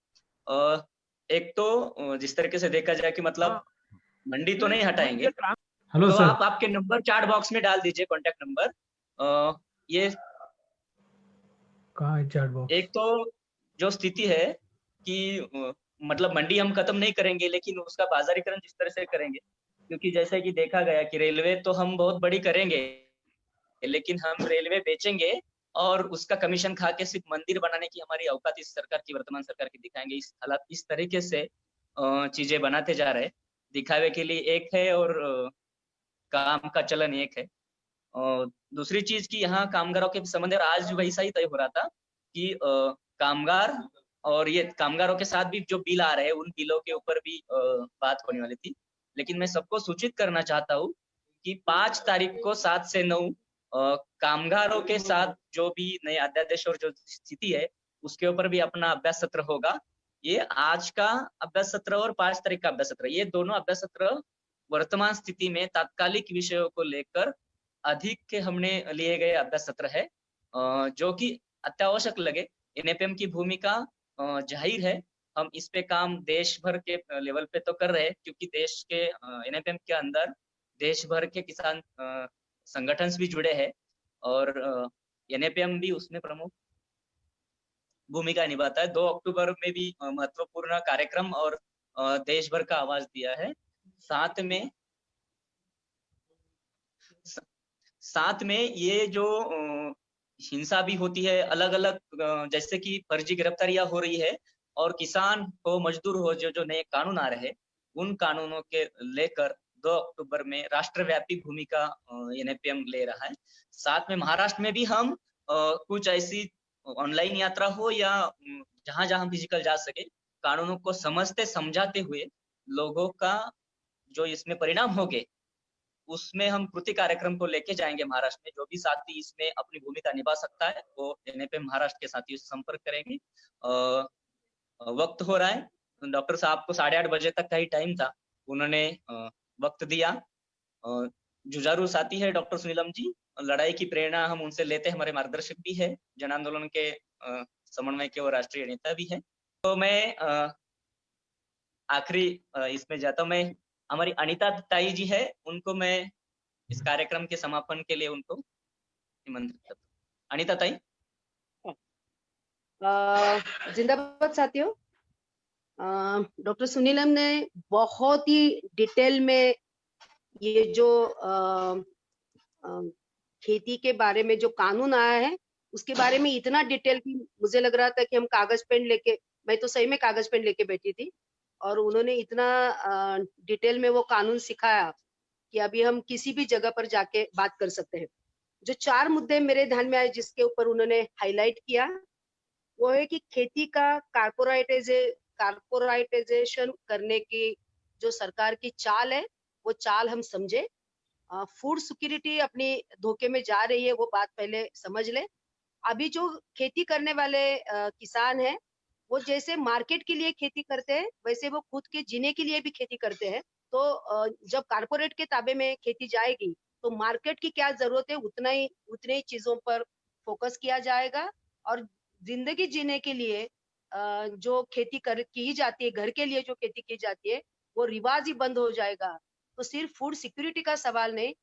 S1: एक तो जिस तरीके से देखा जाए कि मतलब मंडी तो नहीं हटाएंगे,
S6: हेलो
S1: तो
S6: सर,
S1: आप आपके नंबर चैट बॉक्स में डाल दीजिए, कॉन्टेक्ट नंबर। ये
S6: कहाँ है चैट बॉक्स?
S1: एक तो जो स्थिति है कि मतलब मंडी हम खत्म नहीं करेंगे, लेकिन उसका बाजारीकरण जिस तरह से करेंगे, क्योंकि जैसे कि देखा गया कि रेलवे तो हम बहुत बड़ी करेंगे, लेकिन हम रेलवे बेचेंगे और उसका कमीशन खा के सिर्फ मंदिर बनाने की हमारी औकात इस सरकार की, वर्तमान सरकार की दिखाएंगे। इस हालात इस तरीके से चीजें बनाते जा रहे, दिखावे के लिए एक है और काम का चलन एक है। और दूसरी चीज की यहाँ कामगारों के संबंध, और आज वैसा ही तय हो रहा था कि कामगार और ये कामगारों के साथ भी जो बिल आ रहे हैं, उन बिलों के ऊपर भी बात होने वाली थी। लेकिन मैं सबको सूचित करना चाहता हूँ कि 5 तारीख को 7 से 9 कामगारों के साथ जो भी नए अध्यादेश और जो स्थिति है उसके ऊपर भी अपना अभ्यास सत्र होगा। ये आज का अभ्यास सत्र और 5 तारीख का अभ्यास सत्र, ये दोनों अभ्यास सत्र वर्तमान स्थिति में तात्कालिक विषयों को लेकर अधिक के हमने लिए गए अभ्यास सत्र है, जो कि अत्यावश्यक लगे। एनएपीएम की भूमिका जाहिर है, हम इस पे काम देश भर के लेवल पे तो कर रहे हैं, क्योंकि देश के एनएपीएम के अंदर देश भर के किसान संगठन भी जुड़े हैं और एनएपीएम भी उसमें प्रमुख भूमिका निभाता है। 2 अक्टूबर में भी महत्वपूर्ण कार्यक्रम और देश भर का आवाज दिया है। साथ में ये जो हिंसा भी होती है अलग अलग, जैसे कि फर्जी गिरफ्तारियां हो रही है और किसान हो, मजदूर हो, जो नए कानून आ रहे हैं, उन कानूनों के लेकर 2 अक्टूबर में राष्ट्रव्यापी भूमिका एनएपीएम ले रहा है। साथ में महाराष्ट्र में भी हम कुछ ऐसी ऑनलाइन यात्रा हो या जहां जहां फिजिकल जा सके, कानूनों को समझते समझाते हुए लोगों का जो इसमें परिणाम होंगे उसमें हम कृति कार्यक्रम को लेके जाएंगे। महाराष्ट्र में जो भी साथी इसमें अपनी भूमिका निभा सकता है वो एनएपीएम महाराष्ट्र के साथियों से संपर्क करेंगे। वक्त हो रहा है, डॉक्टर साहब को 8:30 बजे तक का ही टाइम था, उन्होंने वक्त दिया। जुझारू साथी है डॉक्टर सुनीलम जी, लड़ाई की प्रेरणा हम उनसे लेते हैं, हमारे मार्गदर्शक भी है, जन आंदोलन के समन्वय के और राष्ट्रीय नेता भी है। तो मैं आखिरी इसमें जाता हूँ, मैं हमारी अनीता ताई जी है, उनको मैं इस कार्यक्रम के समापन के लिए उनको निमंत्रित करता हूँ। अनीता ताई।
S7: जिंदाबाद साथियों। डॉक्टर सुनीलम ने बहुत ही डिटेल में ये जो खेती के बारे में जो कानून आया है उसके बारे में इतना डिटेल की, मुझे लग रहा था कि हम कागज पेन लेके, मैं तो सही में कागज पेन लेके बैठी थी, और उन्होंने इतना डिटेल में वो कानून सिखाया कि अभी हम किसी भी जगह पर जाके बात कर सकते हैं। जो 4 मुद्दे मेरे ध्यान में आए जिसके ऊपर उन्होंने हाईलाइट किया, वो है कि खेती का कारपोरेटाइजेशन करने की जो सरकार की चाल है वो चाल हम समझे। फूड सिक्योरिटी अपनी धोखे में जा रही है, वो बात पहले समझ ले। अभी जो खेती करने वाले किसान हैं वो जैसे मार्केट के लिए खेती करते हैं वैसे वो खुद के जीने के लिए भी खेती करते हैं। तो जब कारपोरेट के ताबे में खेती जाएगी तो मार्केट की क्या जरूरत है उतने ही चीजों पर फोकस किया जाएगा, और जिंदगी जीने के लिए जो खेती की जाती है, घर के लिए जो खेती की जाती है वो रिवाज ही बंद हो जाएगा। तो सिर्फ फूड सिक्योरिटी का सवाल नहीं,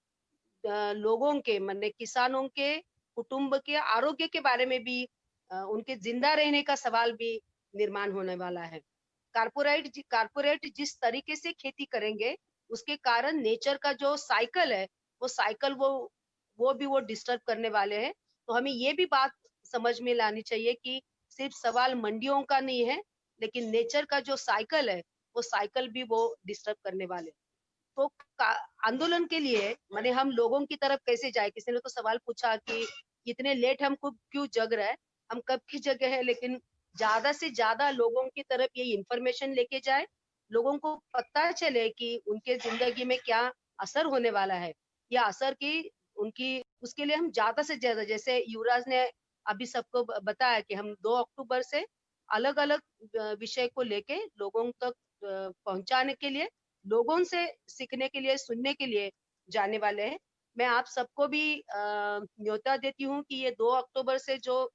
S7: लोगों के माने किसानों के कुटुंब के आरोग्य के बारे में भी, उनके जिंदा रहने का सवाल भी निर्माण होने वाला है। कारपोरेट जिस तरीके से खेती करेंगे उसके कारण नेचर का जो साइकिल है वो साइकिल वो भी डिस्टर्ब करने वाले हैं। तो हमें ये भी बात समझ में लानी चाहिए कि सिर्फ सवाल मंडियों का नहीं है, लेकिन नेचर का जो साइकिल है वो साइकिल भी वो डिस्टर्ब करने वाले। तो आंदोलन के लिए माने हम लोगों की तरफ कैसे जाए? किसी ने तो सवाल पूछा कि इतने लेट हम क्यों जग रहे हैं, हम कब की जगह है, लेकिन ज्यादा से ज्यादा लोगों की तरफ ये इंफॉर्मेशन लेके जाए, लोगों को पता चले कि उनके जिंदगी में क्या असर होने वाला है, या असर की उनकी, उसके लिए हम ज्यादा से ज्यादा, जैसे युवराज ने अभी सबको बताया कि हम 2 अक्टूबर से अलग अलग विषय को लेके लोगों तक पहुंचाने के लिए, लोगों से सीखने के लिए, सुनने के लिए जाने वाले हैं। मैं आप सबको भी न्योता देती हूँ कि ये 2 अक्टूबर से जो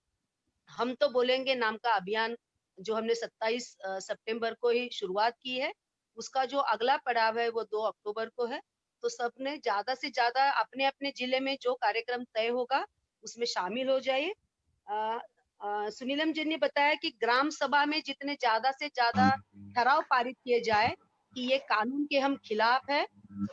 S7: हम तो बोलेंगे नाम का अभियान जो हमने 27 सितंबर को ही शुरुआत की है, उसका जो अगला पड़ाव है वो 2 अक्टूबर को है। तो सबने ज्यादा से ज्यादा अपने अपने जिले में जो कार्यक्रम तय होगा उसमें शामिल हो जाइए। सुनीलम जी ने बताया कि ग्राम सभा में जितने ज्यादा से ज्यादा ठराव पारित किए जाए कि ये कानून के हम खिलाफ है,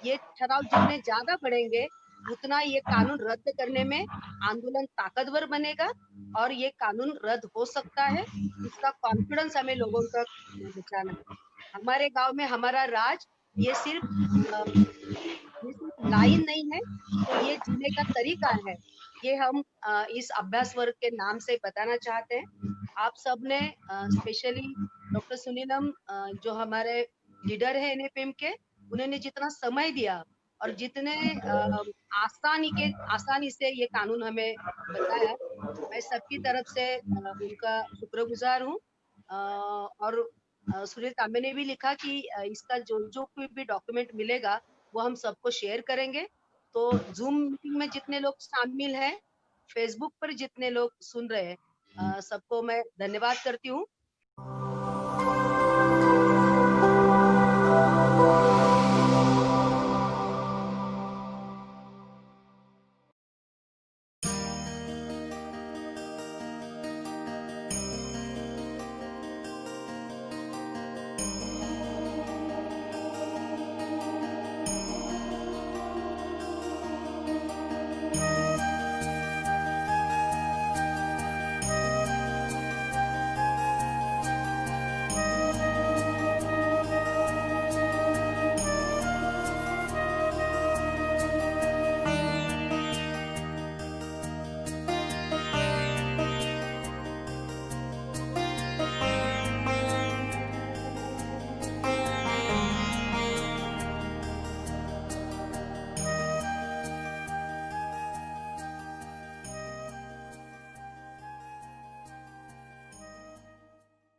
S7: ये ठराव जितने ज्यादा बढ़ेंगे उतना ये कानून रद्द करने में आंदोलन ताकतवर बनेगा और ये कानून रद्द हो सकता है। इसका कॉन्फिडेंस हमें लोगों तक पहुंचाना है। हमारे गांव में हमारा राज ये सिर्फ लाइन नहीं है, तो ये जीने का तरीका है। ये हम इस अभ्यास वर्ग के नाम से बताना चाहते हैं। आप सबने स्पेशली डॉक्टर सुनीलम जो हमारे लीडर है एनएपीएम के, उन्होंने जितना समय दिया और जितने आसानी से ये कानून हमें बताया, मैं सबकी तरफ से उनका शुक्रगुजार हूँ। और सुनील तांबे ने भी लिखा कि इसका जो जो कोई भी डॉक्यूमेंट मिलेगा वो हम सबको शेयर करेंगे। तो जूम मीटिंग में जितने लोग शामिल हैं, फेसबुक पर जितने लोग सुन रहे हैं, सबको मैं धन्यवाद करती हूँ।